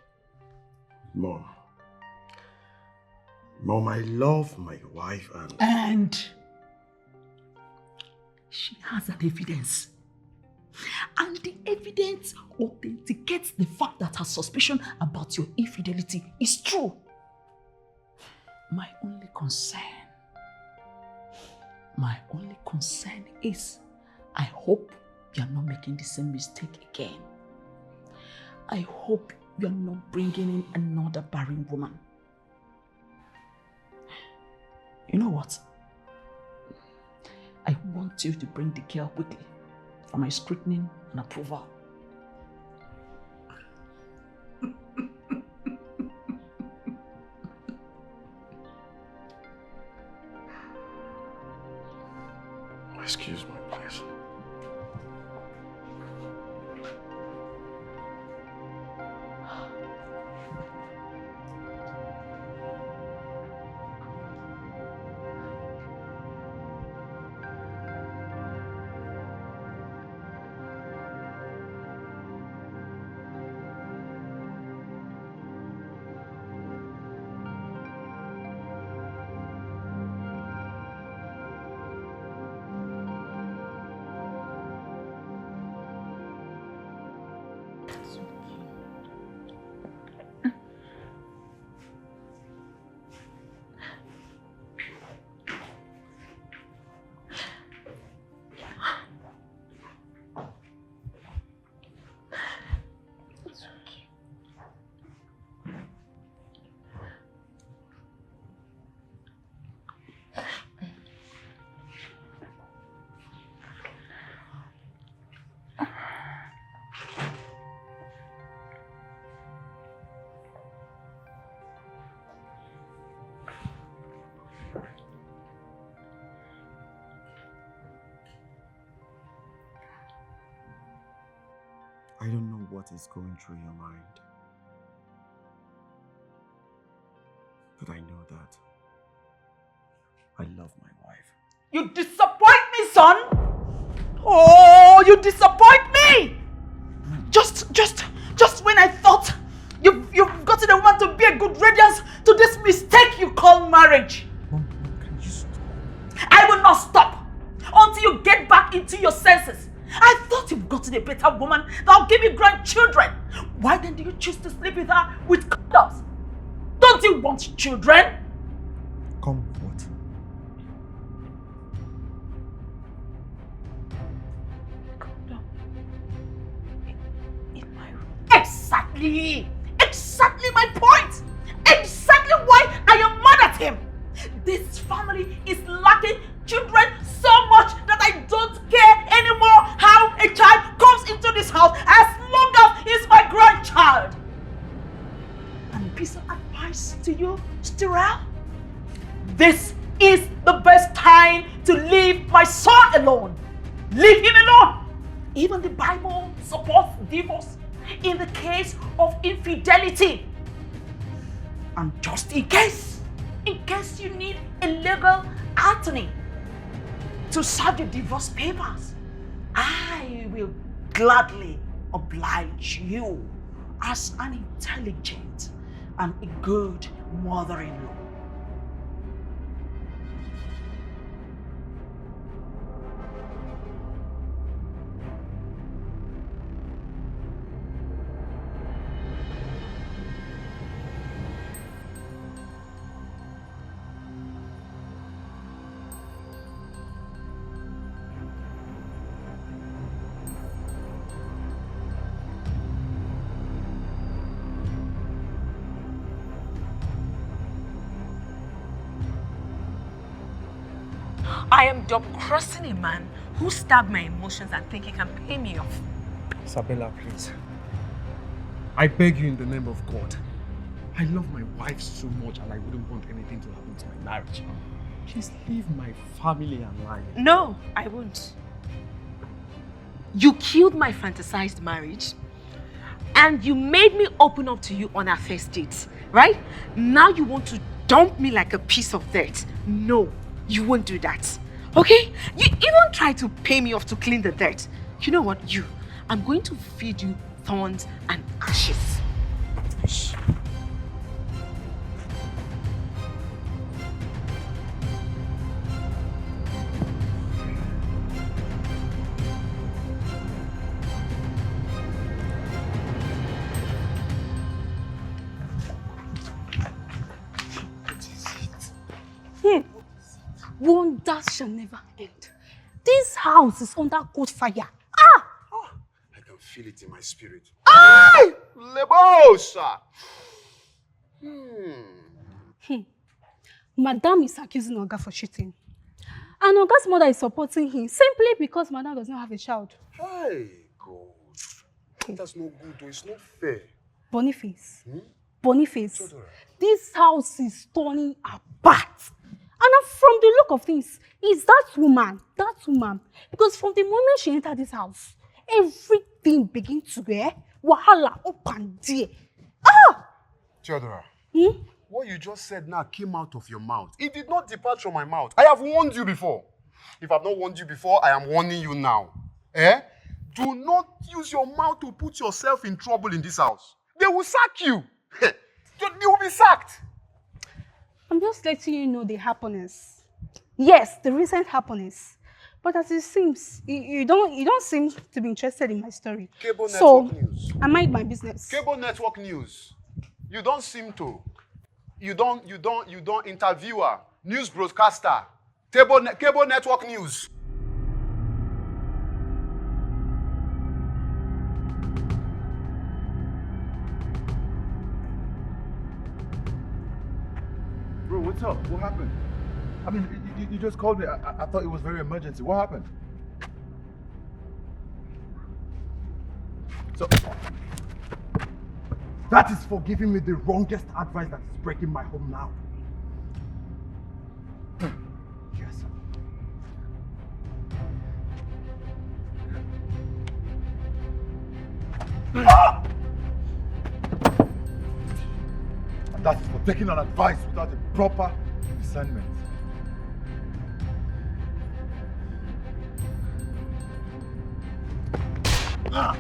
Mom, I love my wife and she has an evidence. And the evidence authenticates the fact that her suspicion about your infidelity is true. My only concern is I hope you are not making the same mistake again. I hope you are not bringing in another barren woman. You know what? I want you to bring the girl quickly for my scrutiny and approval. Excuse me, please. I don't know what is going through your mind, but I know that I love my wife. You disappoint me, son! Oh, you disappoint me! Just when I thought you've gotten a woman to be a good radiance to this mistake you call marriage. Mom, can you stop? I will not stop until you get back into your senses. I thought you've gotten a better woman that'll give you grandchildren. Why then do you choose to sleep with her with condoms? Don't you want children? Comfort. Condom. In my room. Exactly my point. Exactly why I am mad at him. This family is lacking children so much that I don't care anymore how a child comes into this house as long as he's my grandchild. And a piece of advice to you, Stirrell. This is the best time to leave my son alone. Leave him alone. Even the Bible supports divorce in the case of infidelity. And just in case you need a legal attorney to serve your divorce papers, I will gladly oblige you as an intelligent and a good mother-in-law. I am double-crossing a man who stabbed my emotions and think he can pay me off. Isabella, please. I beg you in the name of God. I love my wife so much and I wouldn't want anything to happen to my marriage. Please leave my family alive. No, I won't. You killed my fantasized marriage and you made me open up to you on our first date, right? Now you want to dump me like a piece of dirt. No, you won't do that, okay? You even try to pay me off to clean the dirt. You know what, I'm going to feed you thorns and ashes. Shh. Wonders shall never end. This house is under good fire. I can feel it in my spirit. Ay! Lebosa! Madam is accusing Oga for cheating. And Oga's mother is supporting him simply because Madam does not have a child. Hey, God. That's no good, though. It's not fair. Boniface. Boniface. This house is turning apart. And from the look of things, it's that woman. Because from the moment she entered this house, everything begins to get wahala up and there. Theodora, what you just said now came out of your mouth. It did not depart from my mouth. I have warned you before. If I've not warned you before, I am warning you now. Do not use your mouth to put yourself in trouble in this house. They will sack you. You will be sacked. I'm just letting you know the happiness. Yes, the recent happiness. But as it seems, you don't seem to be interested in my story. Cable So network news. I mind my business. Cable network news. You don't seem to. You don't interviewer, news broadcaster, cable network news. Bro, what's up? What happened? I mean, you just called me. I thought it was very emergency. What happened? So, that is for giving me the wrongest advice that is breaking my home now. Yes. Ah! And that is for taking an advice without a proper discernment. Ah!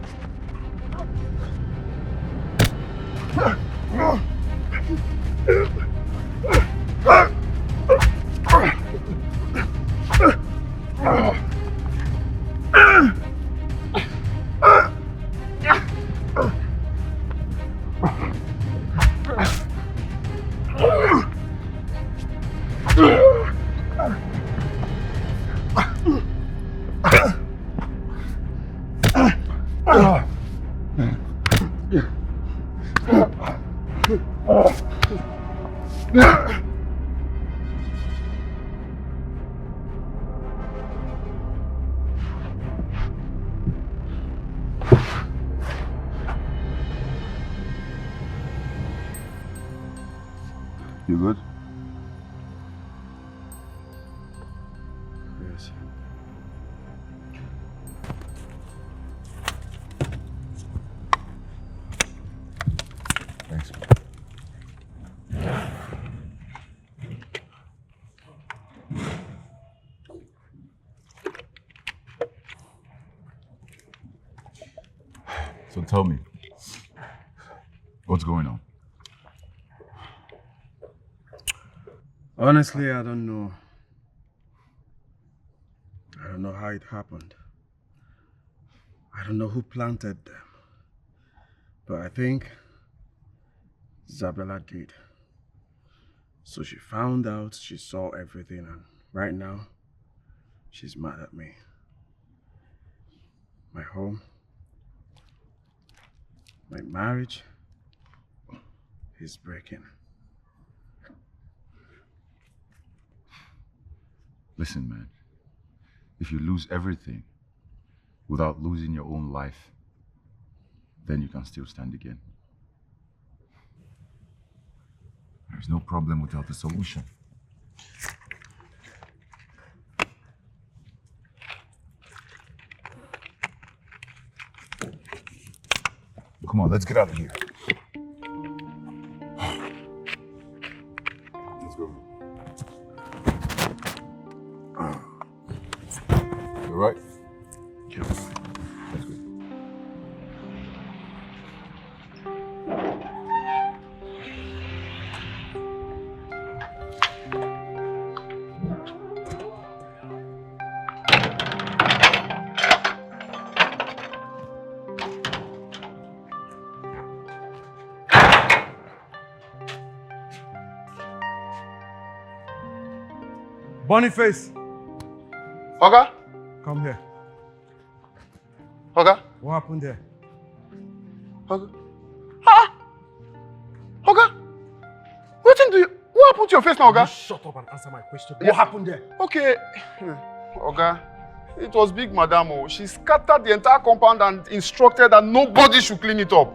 You good? Yes. Thanks. So tell me, what's going on? Honestly, I don't know. I don't know how it happened. I don't know who planted them. But I think Isabella did. So she found out, she saw everything, and right now, she's mad at me. My home, my marriage is breaking. Listen, man. If you lose everything without losing your own life, then you can still stand again. There's no problem without a solution. Come on, let's get out of here. Let's go. You all right? Yeah. That's good. Boniface! Oga? Come here. Oga? What happened there? Oga? Ah! Oga? What happened to your face now, Oga? You shut up and answer my question. What happened there? Okay. Oga, it was Big Madam. Oh. She scattered the entire compound and instructed that nobody should clean it up.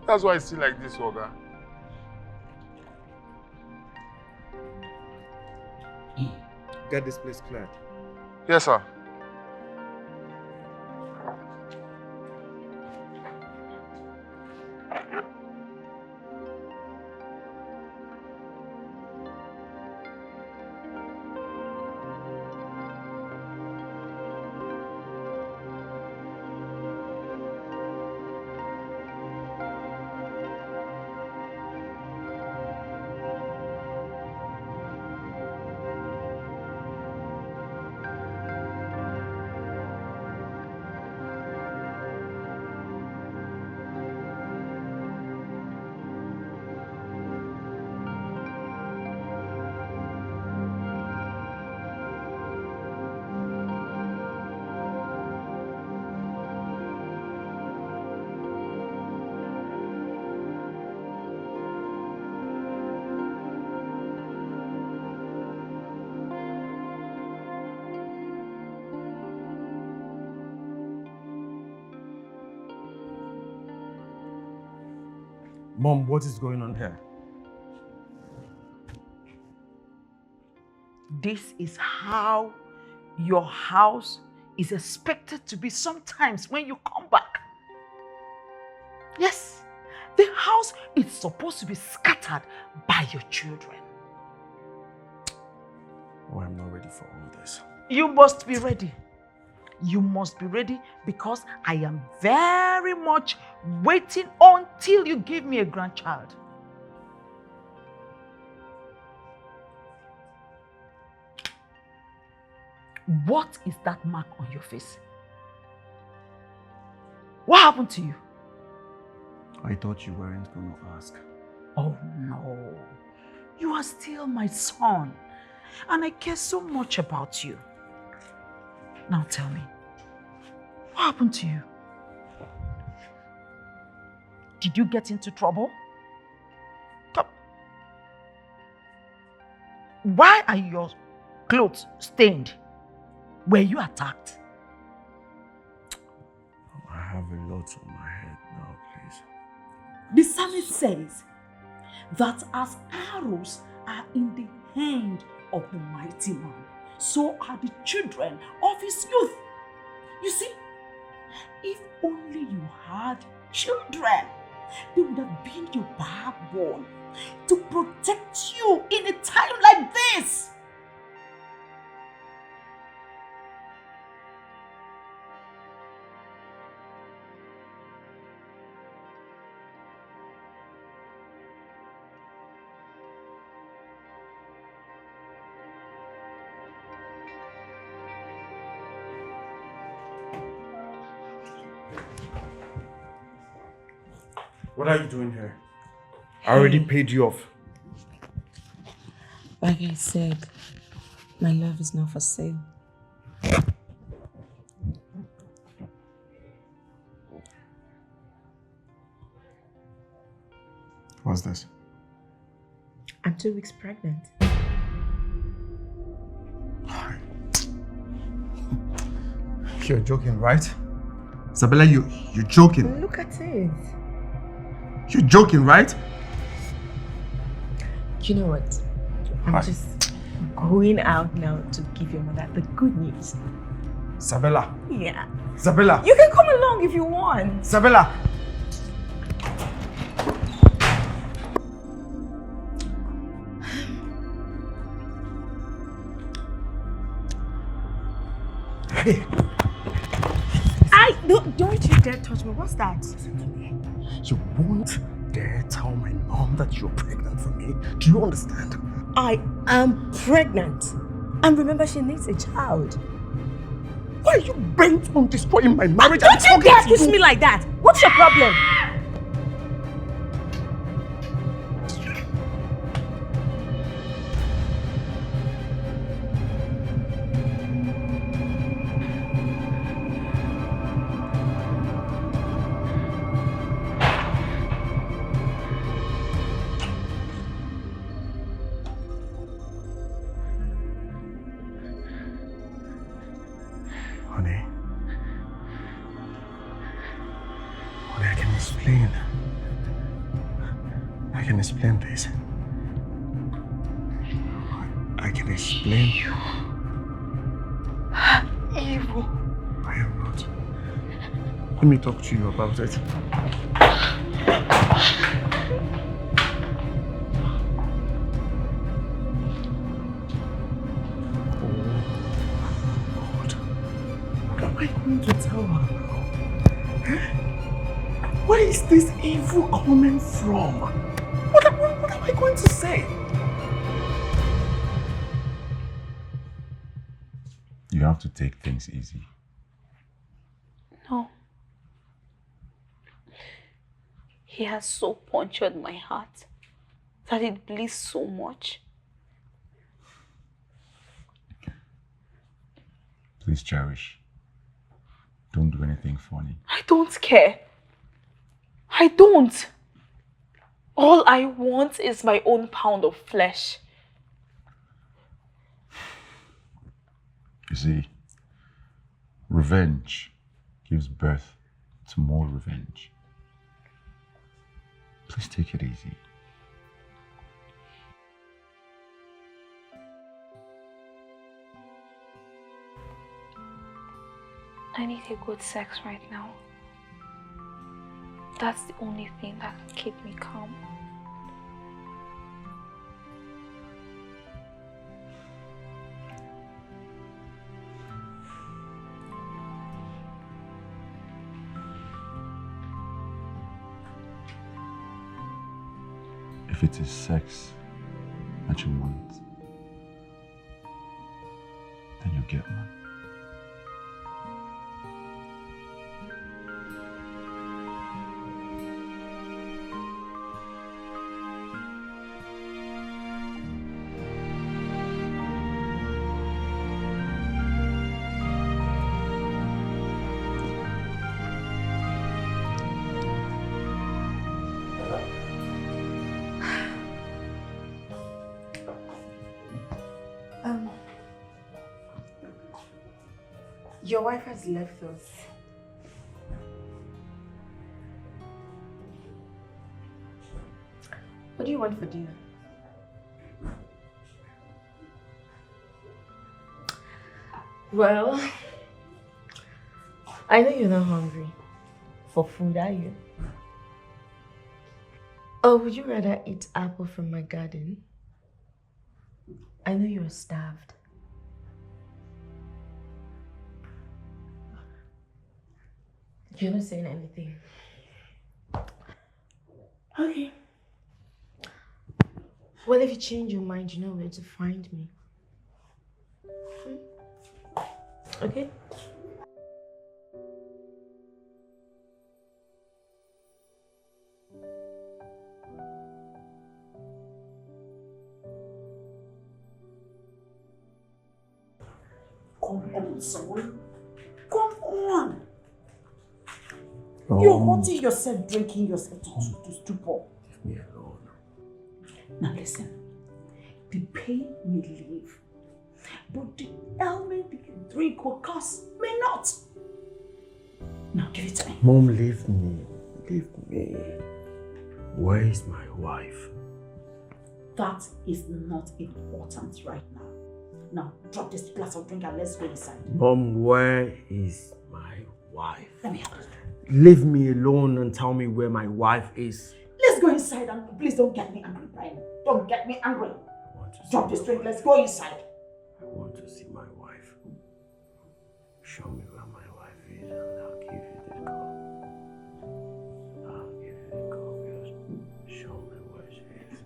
That's why it's still like this, Oga. Get this place cleared. Yes, sir. Mom, what is going on here? This is how your house is expected to be sometimes when you come back. Yes, the house is supposed to be scattered by your children. Oh, I'm not ready for all this. You must be ready. You must be ready because I am very much waiting until you give me a grandchild. What is that mark on your face? What happened to you? I thought you weren't going to ask. Oh no, you are still my son and I care so much about you. Now tell me, what happened to you? Did you get into trouble? Come. Why are your clothes stained? Were you attacked? I have a lot on my head now, please. The psalmist says that as arrows are in the hand of the mighty man, so are the children of his youth. You see, if only you had children, they would have been your backbone to protect you in a time like this. What are you doing here? I already paid you off. Like I said, my love is not for sale. What's this? I'm 2 weeks pregnant. You're joking, right? Isabella, you're joking. Look at it. You're joking, right? You know what? I'm just going out now to give your mother the good news. Isabella. Yeah. Isabella. You can come along if you want. Isabella. Hey. Don't you dare touch me. What's that? You won't dare tell my mom that you're pregnant for me. Do you understand? I am pregnant. And remember, she needs a child. Why are you bent on destroying my marriage? Don't you dare kiss me like that. What's your problem? Honey, I can explain. I can explain this. I can explain. Evil. I am not. Let me talk to you about it. What am I going to tell her now? Where is this evil coming from? What am I going to say? You have to take things easy. No. He has so punctured my heart that it bleeds so much. Please cherish. Don't do anything funny. I don't care. I don't. All I want is my own pound of flesh. You see, revenge gives birth to more revenge. Please take it easy. I need a good sex right now. That's the only thing that can keep me calm. If it is sex that you want, then you get one. Your wife has left us. What do you want for dinner? Well, I know you're not hungry for food, are you? Or would you rather eat apple from my garden? I know you're starved. You're not saying anything. Okay. Well, if you change your mind, you know where to find me. Okay? Come on, son. Come on. You're hurting yourself, drinking yourself to stupor. Leave me alone. Now listen, the pain may leave, but the ailment you can drink or cause may not. Now give it to me. Mom, leave me. Leave me. Where is my wife? That is not important right now. Now drop this glass of drink and let's go inside. Mom, where is my wife? Let me help you. Leave me alone and tell me where my wife is. Let's go inside and please don't get me angry, Brian. Don't get me angry. Drop this drink, let's go inside. I want to see my wife. Show me where my wife is and I'll give you the call. I'll give you the call. Just show me where she is.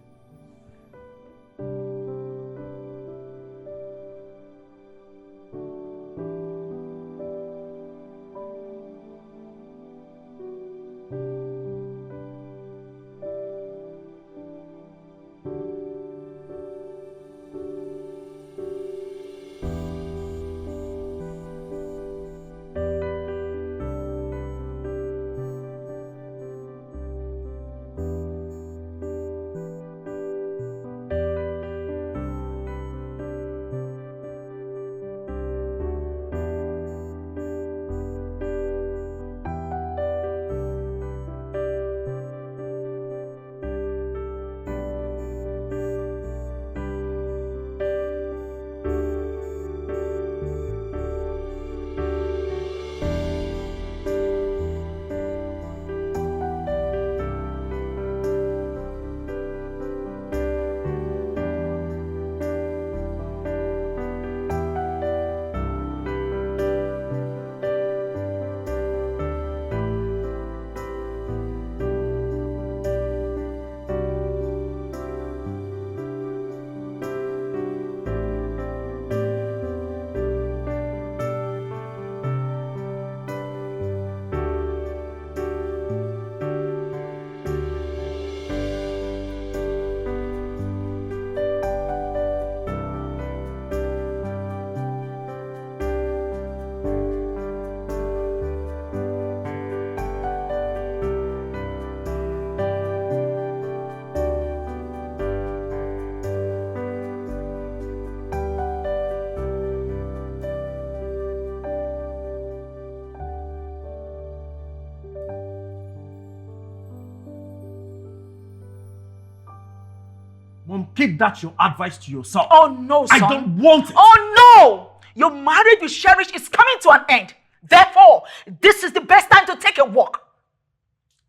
keep that your advice to yourself. Oh no, son. I don't want it. Oh no! Your marriage with Cherish is coming to an end. Therefore, this is the best time to take a walk.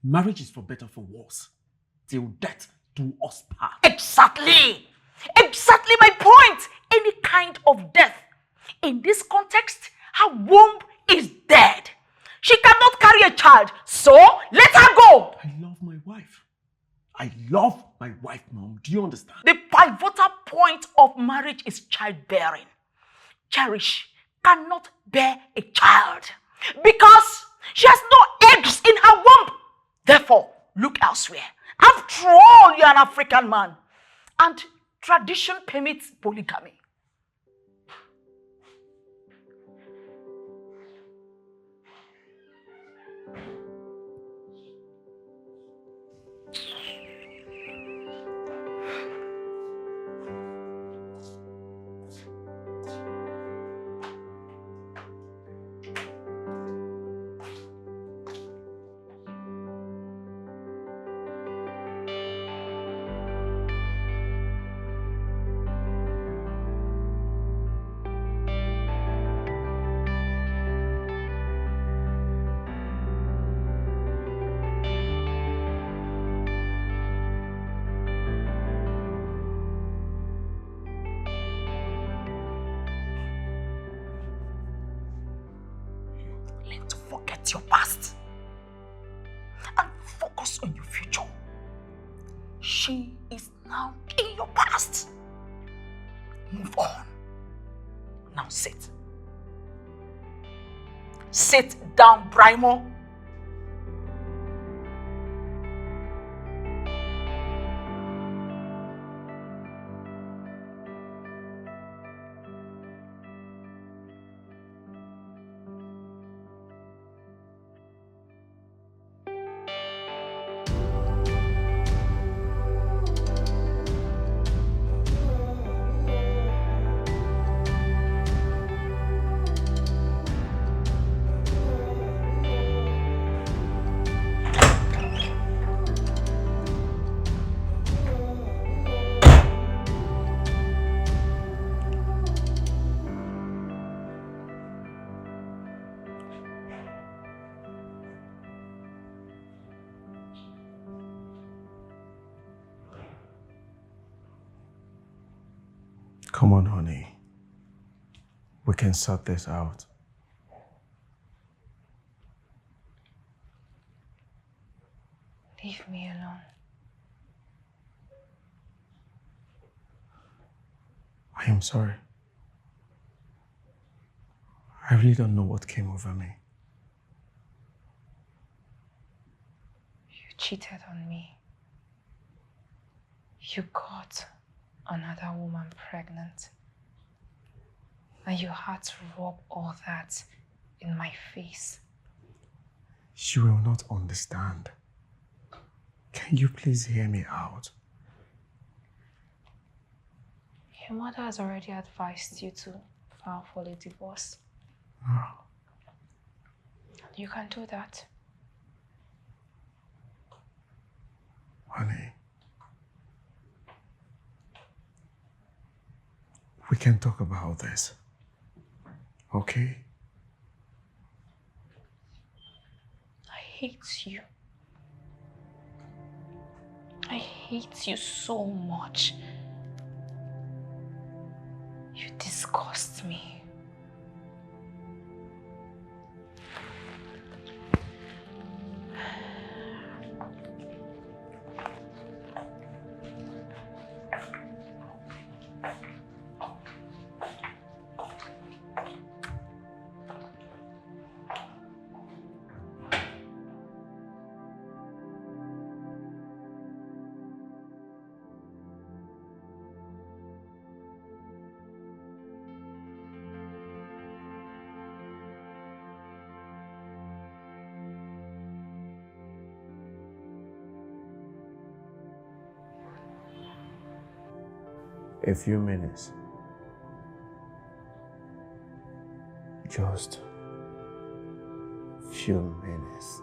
Marriage is for better, for worse. Till death do us part. Exactly! Exactly my point! Any kind of death. In this context, her womb is dead. She cannot carry a child, so let her go! I love my wife. I love my wife, Mom. Do you understand? The pivotal point of marriage is childbearing. Cherish cannot bear a child because she has no eggs in her womb. Therefore, look elsewhere. After all, you're an African man, and tradition permits polygamy. Learn to forget your past and focus on your future. She is now in your past. Move on. Now sit. Sit down, Brimo. Come on, honey. We can sort this out. Leave me alone. I am sorry. I really don't know what came over me. You cheated on me. You got another woman pregnant. And you had to rub all that in my face. She will not understand. Can you please hear me out? Your mother has already advised you to file for a divorce. Oh. You can do that. Honey, we can talk about this, okay? I hate you. I hate you so much. You disgust me. A few minutes. Just few minutes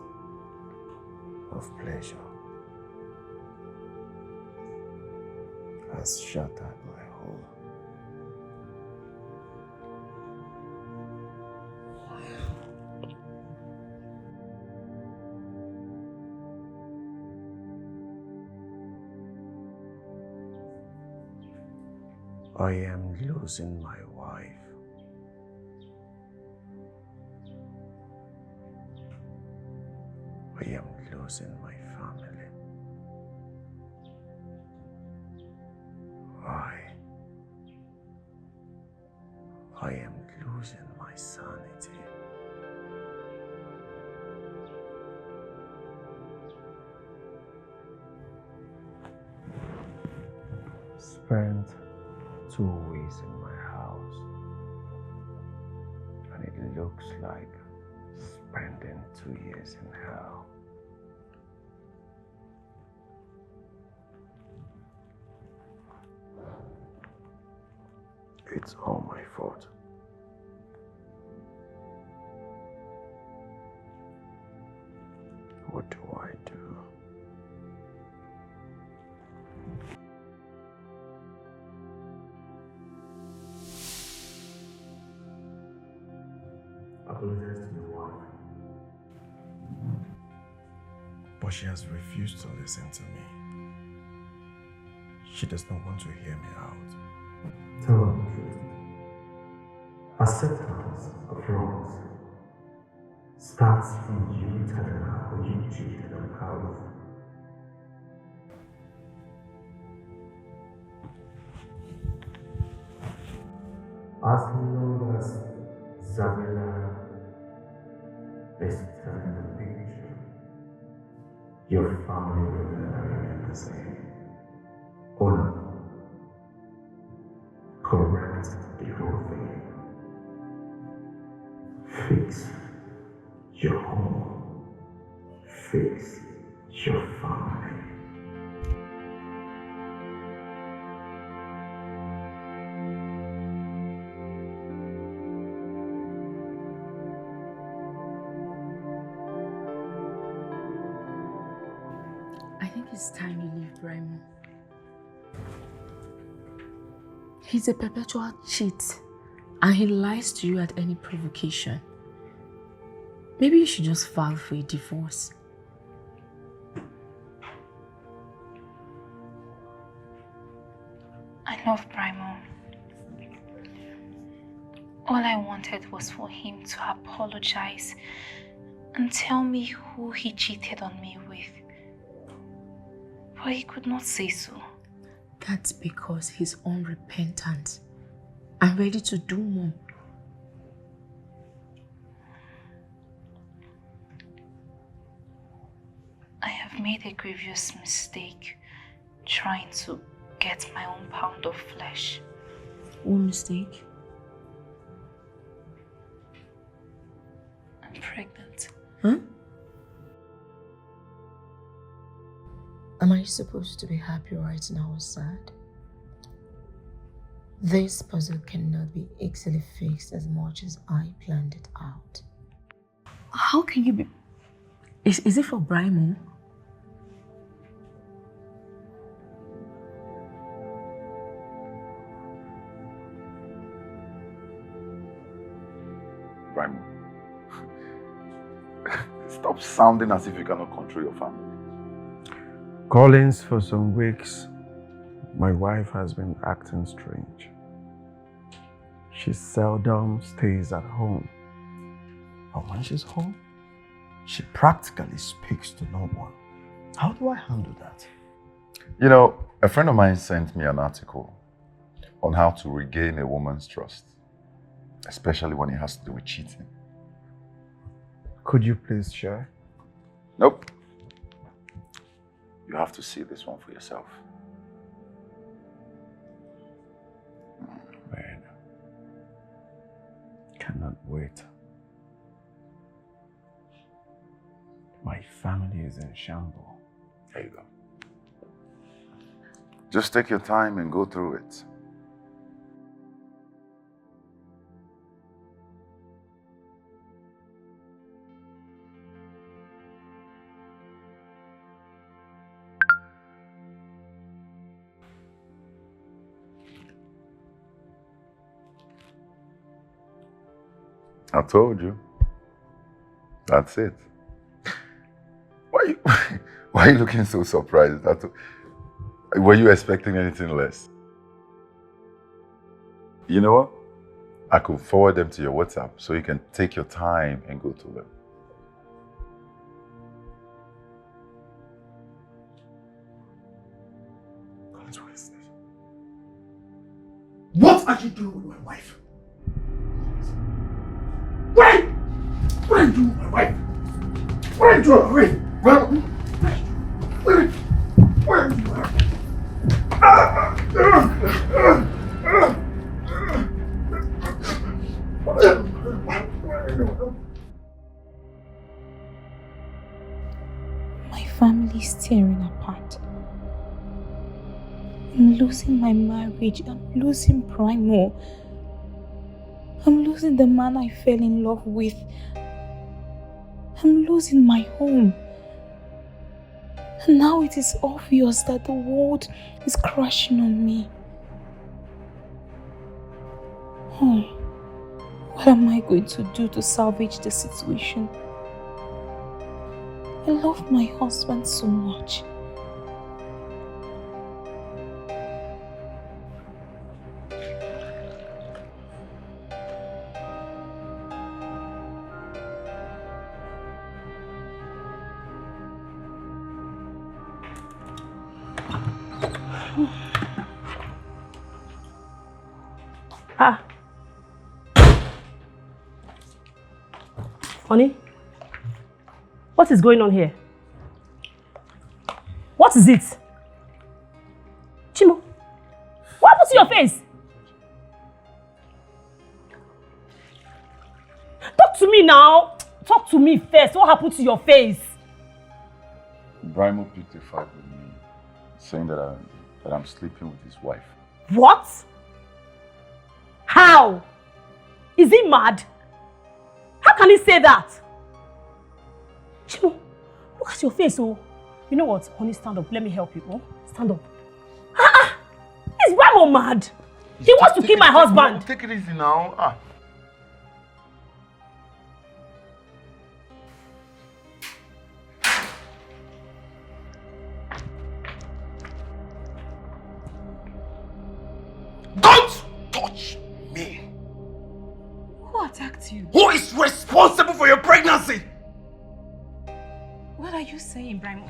of pleasure. has shattered my home. I am losing my wife. I am losing my family. I am losing my sanity. Spent 2 weeks in my house, and it looks like spending 2 years in hell. It's all my fault. What do I do? Apologize to your wife. But she has refused to listen to me. She does not want to hear me out. Tell her the truth. Acceptance of wrongs starts in you telling her who you cheated on her with. As long as Isabella is telling the picture, your family will never remain the same. Honor. Correct the whole thing. Fix your home. Fix your family. I think it's time you leave Brimo. He's a perpetual cheat, and he lies to you at any provocation. Maybe you should just file for a divorce. I love Brimo. All I wanted was for him to apologize and tell me who he cheated on me with. But he could not say so. That's because he's unrepentant and ready to do more. I have made a grievous mistake trying to get my own pound of flesh. What mistake? I'm pregnant. Huh? Am I supposed to be happy right now or sad? This puzzle cannot be easily fixed as much as I planned it out. How can you be... Is it for Brimo? Brimo. Stop sounding as if you cannot control your family. Collins, for some weeks, my wife has been acting strange. She seldom stays at home. But when she's home, she practically speaks to no one. How do I handle that? You know, a friend of mine sent me an article on how to regain a woman's trust, especially when it has to do with cheating. Could you please share? Nope. You have to see this one for yourself. Man, cannot wait. My family is in shambles. There you go. Just take your time and go through it. I told you. That's it. Why are you looking so surprised? Were you expecting anything less? You know what? I could forward them to your WhatsApp so you can take your time and go to them. What are you doing with my wife? What are you doing with my wife? What are you doing with my wife? Where are you? My family is tearing apart. I'm losing my marriage. I'm losing Primo. I'm losing the man I fell in love with. I'm losing my home. And now it is obvious that the world is crashing on me. Oh, what am I going to do to salvage the situation? I love my husband so much. Ah. Honey, what is going on here? What is it? Chimo, what happened to your face? Talk to me now. Talk to me first. What happened to your face? Brimo picked a fight with me, saying that I'm sleeping with his wife. What? How? Is he mad? How can he say that? Chimo, look at your face, oh. You know what? Honey, stand up. Let me help you, oh. Stand up. Is Brimo mad? He wants to kill my husband. Take it easy now. Don't touch me! Who attacked you? Who is responsible for your pregnancy? What are you saying, Brimo?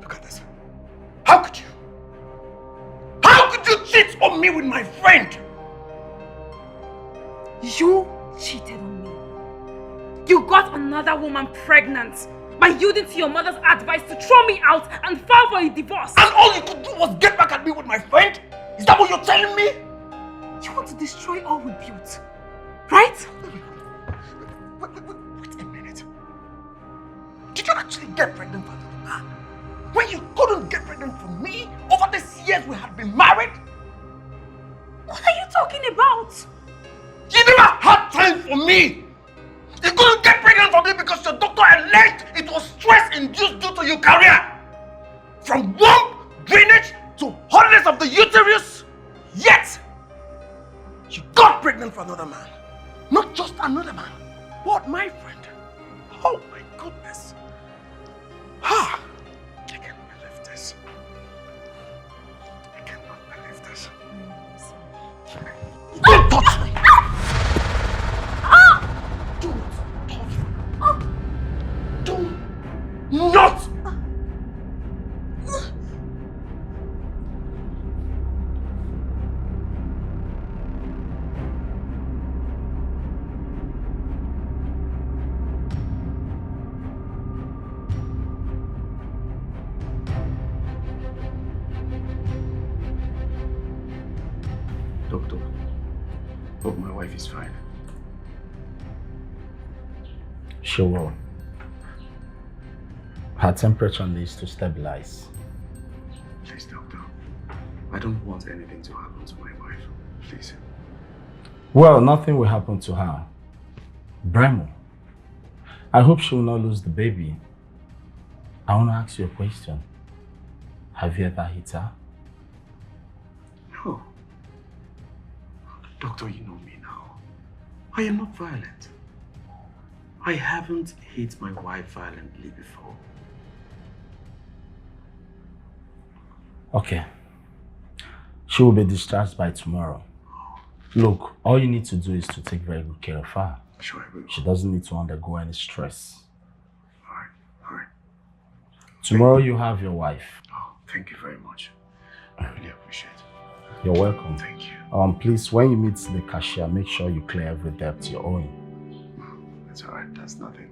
Look at this. How could you? How could you cheat on me with my friend? You cheated on me. You got another woman pregnant by yielding to your mother's advice to throw me out and file for a divorce. And all you could do was get back at me with my friend? Is that what you're telling me? You want to destroy all we built, right? Wait a minute. Did you actually get pregnant for another man? When you couldn't get pregnant for me over these years we had been married? What are you talking about? You never had time for me! You couldn't get pregnant for me because your doctor alleged it was stress-induced due to your career! From womb, drainage, to hardness of the uterus! Yet, you got pregnant for another man. Not just another man, but my friend. Oh my goodness. I can't believe this. I cannot believe this. Don't touch me! Do not! Doctor, hope my wife is fine. She will. Her temperature needs to stabilize. Please, doctor. I don't want anything to happen to my wife. Please. Well, nothing will happen to her. Brimo, I hope she will not lose the baby. I want to ask you a question. Have you ever hit her? Doctor, you know me now. I am not violent. I haven't hit my wife violently before. Okay. She will be discharged by tomorrow. Look, all you need to do is to take very good care of her. Sure, I will. She doesn't need to undergo any stress. Alright. Tomorrow you have your wife. Oh, thank you very much. I really appreciate it. You're welcome. Thank you. Please, when you meet the cashier, make sure you clear every debt you're owing. That's alright, that's nothing.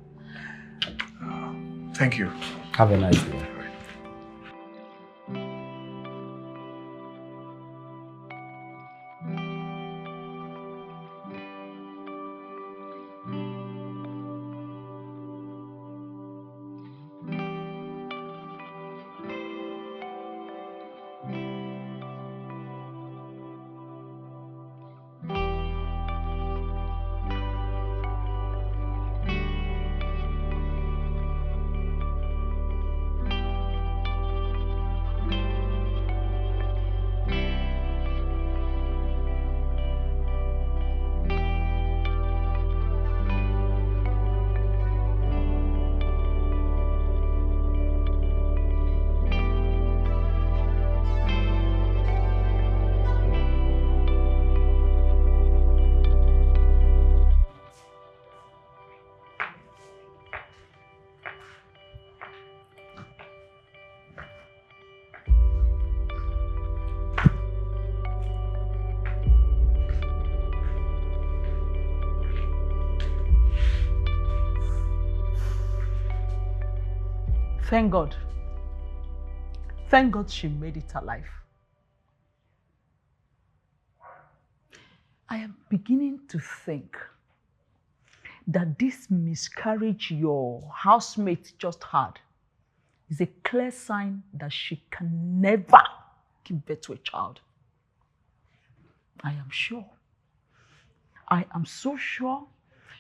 Thank you. Have a nice day. Thank God. Thank God she made it alive. I am beginning to think that this miscarriage your housemate just had is a clear sign that she can never give birth to a child. I am sure. I am so sure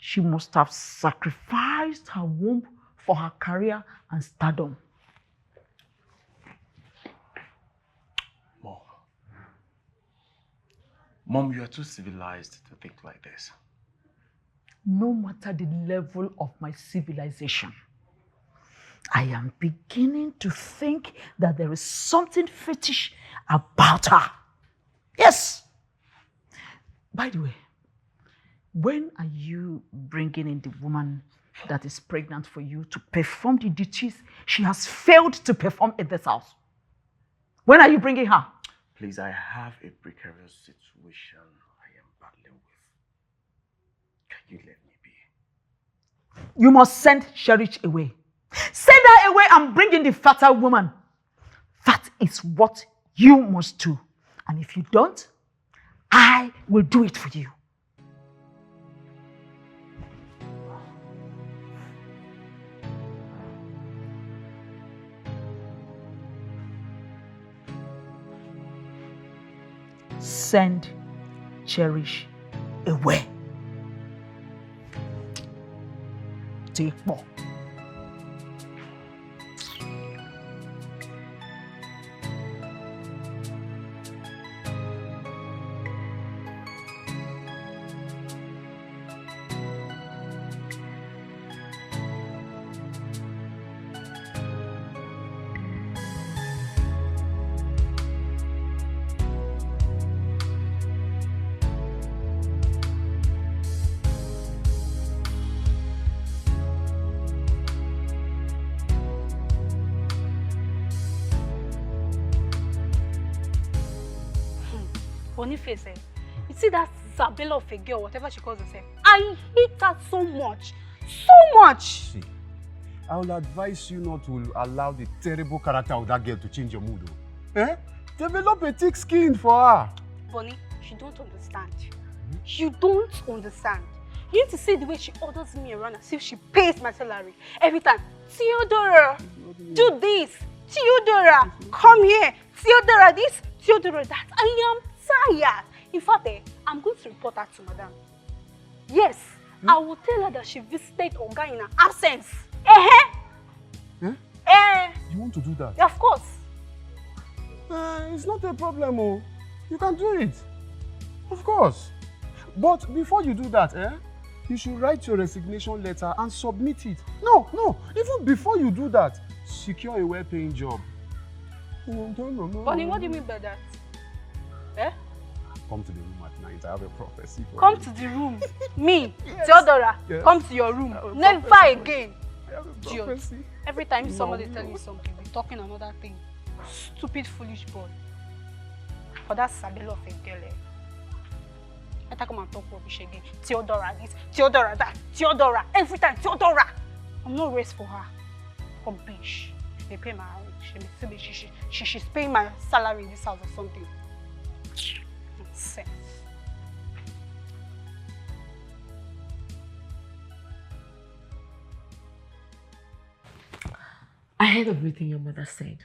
she must have sacrificed her womb for her career and stardom. Mom, you are too civilized to think like this. No matter the level of my civilization, I am beginning to think that there is something fetish about her. Yes. By the way, when are you bringing in the woman that is pregnant for you to perform the duties she has failed to perform in this house? When are you bringing her? Please, I have a precarious situation I am battling with. Can you let me be? You must send Cherish away. Send her away and bring in the fertile woman. That is what you must do. And if you don't, I will do it for you. Send Cherish away. Take more. Boniface, you see that Isabella of a girl, whatever she calls herself, I hate her so much. So much! See, I will advise you not to allow the terrible character of that girl to change your mood. Eh? Develop a thick skin for her. Bonnie, you don't understand. You don't understand. You need to see the way she orders me around as if she pays my salary. Every time, Theodora, do this. Theodora, come here. Theodora this, Theodora that. I am tired. In fact, I'm going to report her to Madam. Yes, I will tell her that she visited Oga in her absence. You want to do that? Of course. It's not a problem, oh. You can do it. Of course. But before you do that, you should write your resignation letter and submit it. No, even before you do that, secure a well-paying job. Bonnie, what do you mean by that? Eh? Come to the room at night. I have a prophecy for Come you. to the room. Me, Theodora, Yes. come to your room. Never again. Idiot. Every time somebody tell you something, you're talking another thing. Stupid, foolish boy. For that Sabelo of a girl. I come and talk rubbish again. Theodora this, Theodora that, Theodora. Every time, Theodora. I'm not raised for her. Come bitch. They pay my she's paying my salary in this house or something. Nonsense. I heard everything your mother said.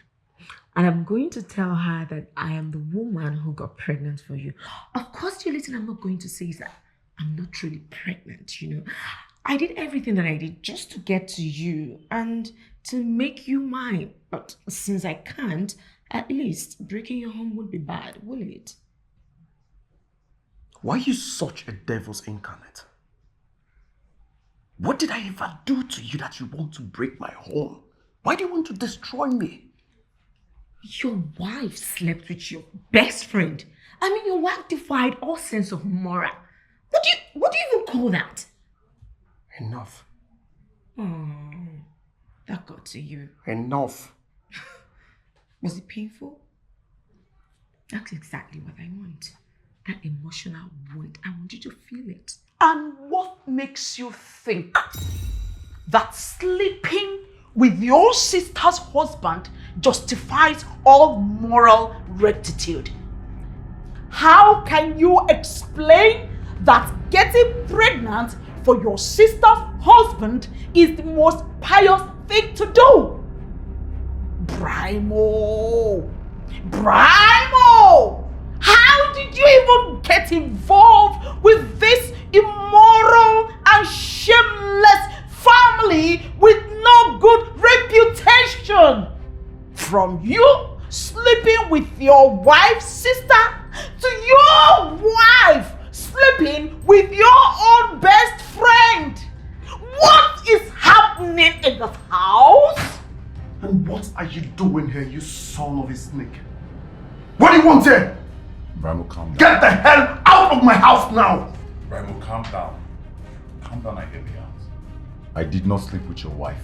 And I'm going to tell her that I am the woman who got pregnant for you. Of course, the only thing I'm not going to say is that I'm not truly pregnant, you know. I did everything that I did just to get to you and to make you mine. But since I can't, at least breaking your home would be bad, will it? Why are you such a devil's incarnate? What did I ever do to you that you want to break my home? Why do you want to destroy me? Your wife slept with your best friend. I mean, your wife defied all sense of moral. What do you even call that? Enough. Oh, that got to you. Enough. Was it painful? That's exactly what I want. That emotional wound. I want you to feel it. And what makes you think that sleeping with your sister's husband justifies all moral rectitude? How can you explain that getting pregnant for your sister's husband is the most pious thing to do? Brimo! How did you even get involved with this immoral and shameless family with no good reputation? From you sleeping with your wife's sister to your wife sleeping with your own best friend. What is happening in this house? And what are you doing here, you son of a snake? What do you want here? Brimo, calm down. Get the hell out of my house now! Brimo, calm down. Calm down and hear me out. I did not sleep with your wife.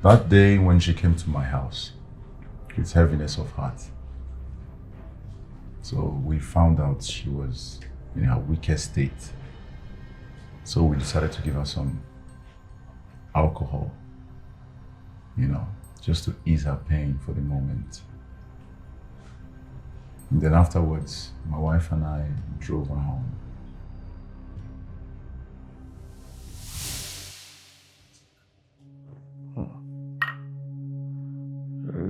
That day when she came to my house with heaviness of heart, so we found out she was in her weakest state. So we decided to give her some alcohol, you know, just to ease her pain for the moment. And then afterwards, my wife and I drove her home.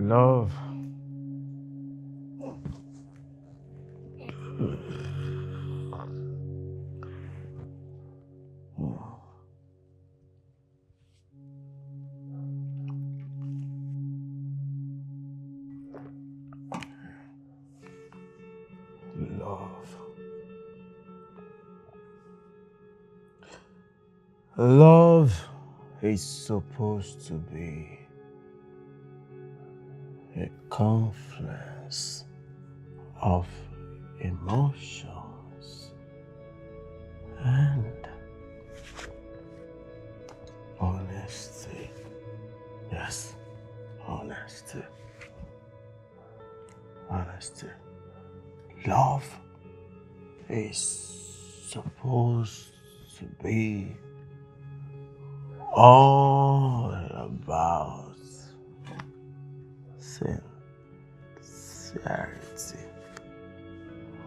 Love. Love is supposed to be a confluence of emotions and honesty. Yes, honesty. Honesty. Love is supposed to be all about sincerity.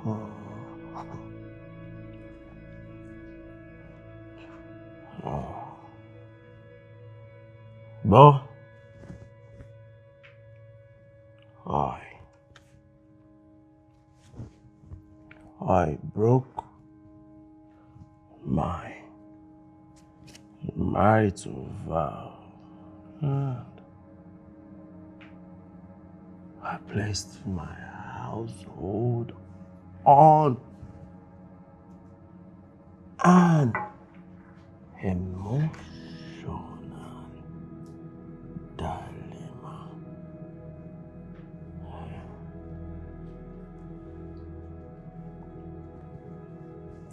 Oh. Oh. But I broke my marital vow and I placed my household on an emotional dilemma.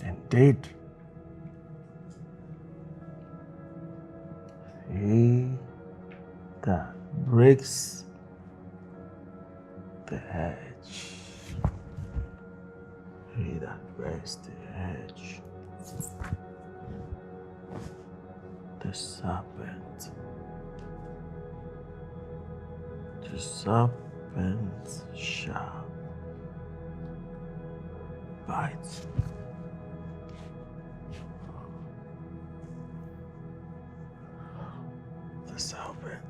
Indeed, he that breaks the hedge, he that breaks the hedge, the serpent shall bite. The serpent.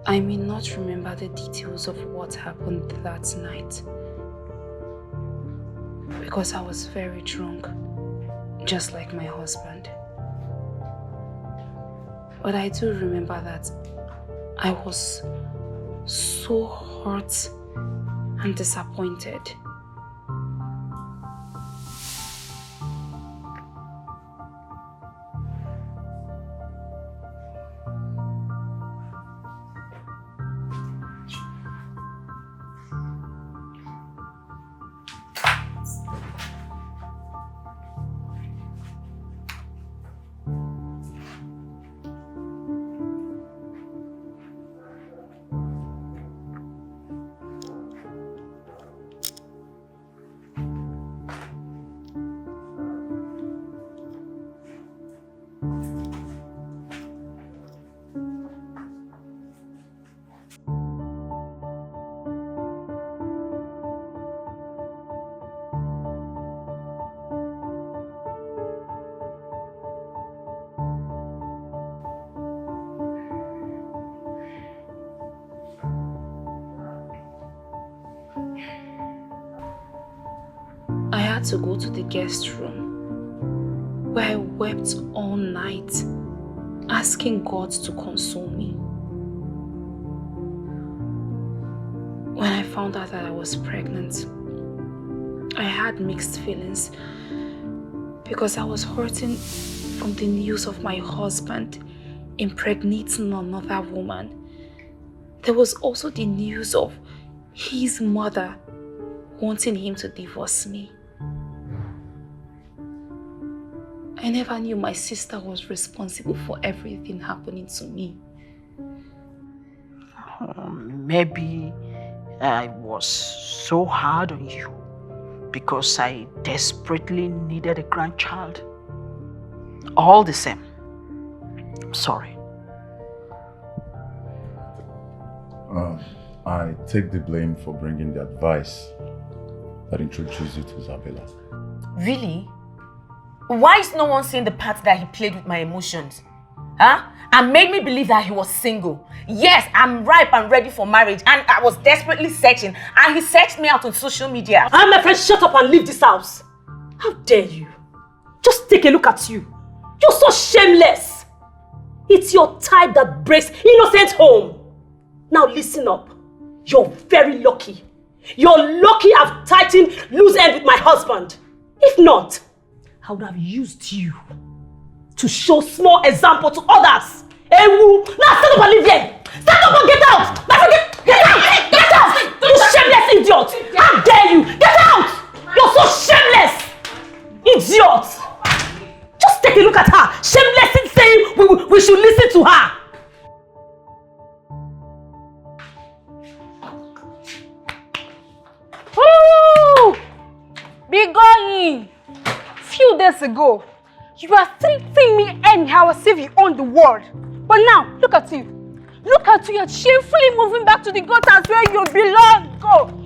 I may not remember the details of what happened that night because I was very drunk, just like my husband. But I do remember that I was so hurt and disappointed. I had to go to the guest room where I wept all night, asking God to console me. When I found out that I was pregnant, I had mixed feelings because I was hurting from the news of my husband impregnating another woman. There was also the news of his mother wanting him to divorce me. I never knew my sister was responsible for everything happening to me. Maybe I was so hard on you because I desperately needed a grandchild. All the same, I'm sorry. I take the blame for bringing the advice that introduced you to Isabella. Really? Why is no one seeing the part that he played with my emotions? Huh? And made me believe that he was single. Yes, I'm ripe and ready for marriage, and I was desperately searching, and he searched me out on social media. My friend, shut up and leave this house. How dare you? Just take a look at you. You're so shameless. It's your type that breaks innocent home. Now listen up. You're very lucky. You're lucky I've tightened loose end with my husband. If not, I would have used you to show small example to others. Ewu! Now stand up and leave here! Stand up and get out! Now get out! Get out! You shameless idiot! How dare you! Get out! You're so shameless! Idiot! Just take a look at her! Shameless in saying we should listen to her! Ooh! Be going! Few days ago, you were treating me anyhow as if you own the world. But now, look at you. Look at you, you're shamefully moving back to the gutters where you belong. Go!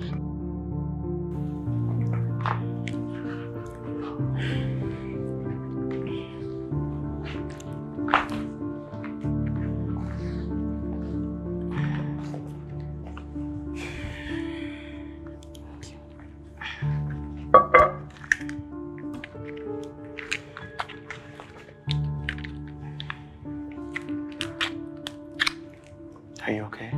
Are you okay?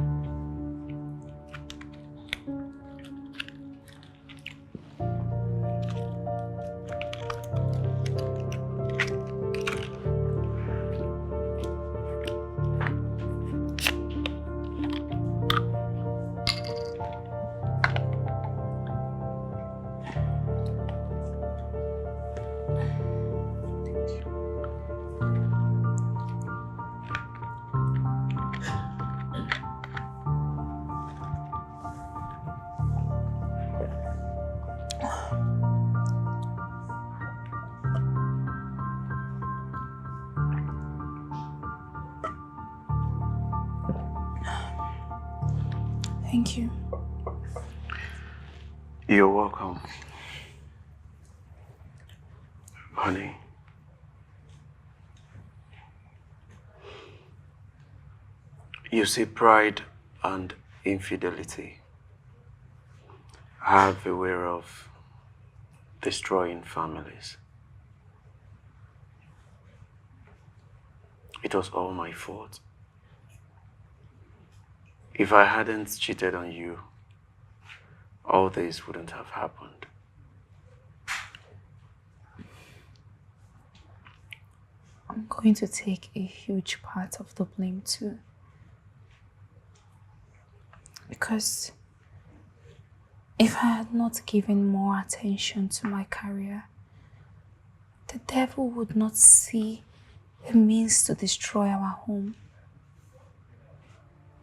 Thank you. You're welcome. Honey. You see, pride and infidelity have a way of destroying families. It was all my fault. If I hadn't cheated on you, all this wouldn't have happened. I'm going to take a huge part of the blame too. Because if I had not given more attention to my career, the devil would not see a means to destroy our home.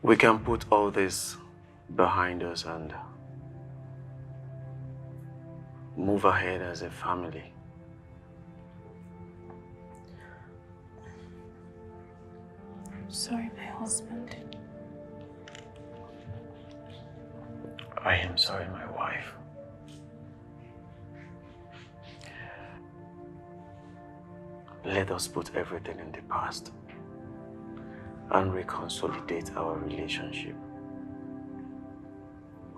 We can put all this behind us and move ahead as a family. Sorry, my husband. I am sorry, my wife. Let us put everything in the past and reconsolidate our relationship.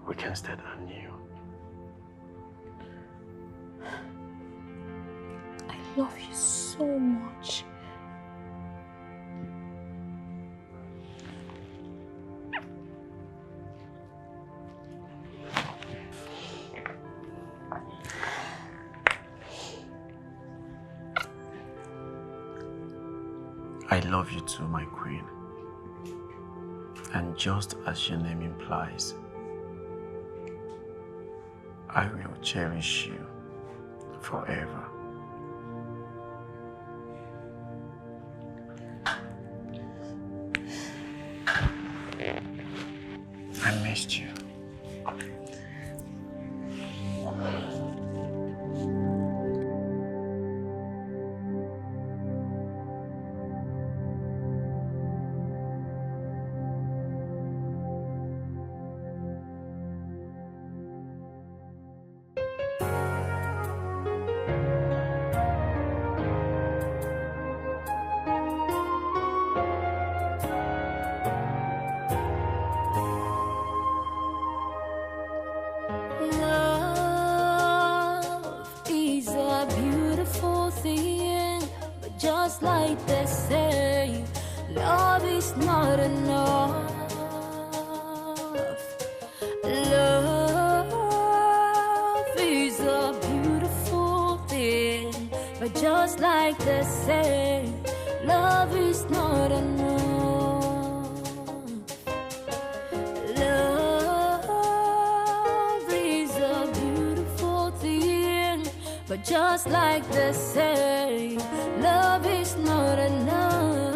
We can start anew. I love you so much. I love you too, my queen. And just as your name implies, I will cherish you forever. I missed you. Love is a beautiful thing, but just like they say, love is not enough. Love is a beautiful thing, but just like they say, love is not enough. Love is a beautiful thing, but just like they say, love is not enough.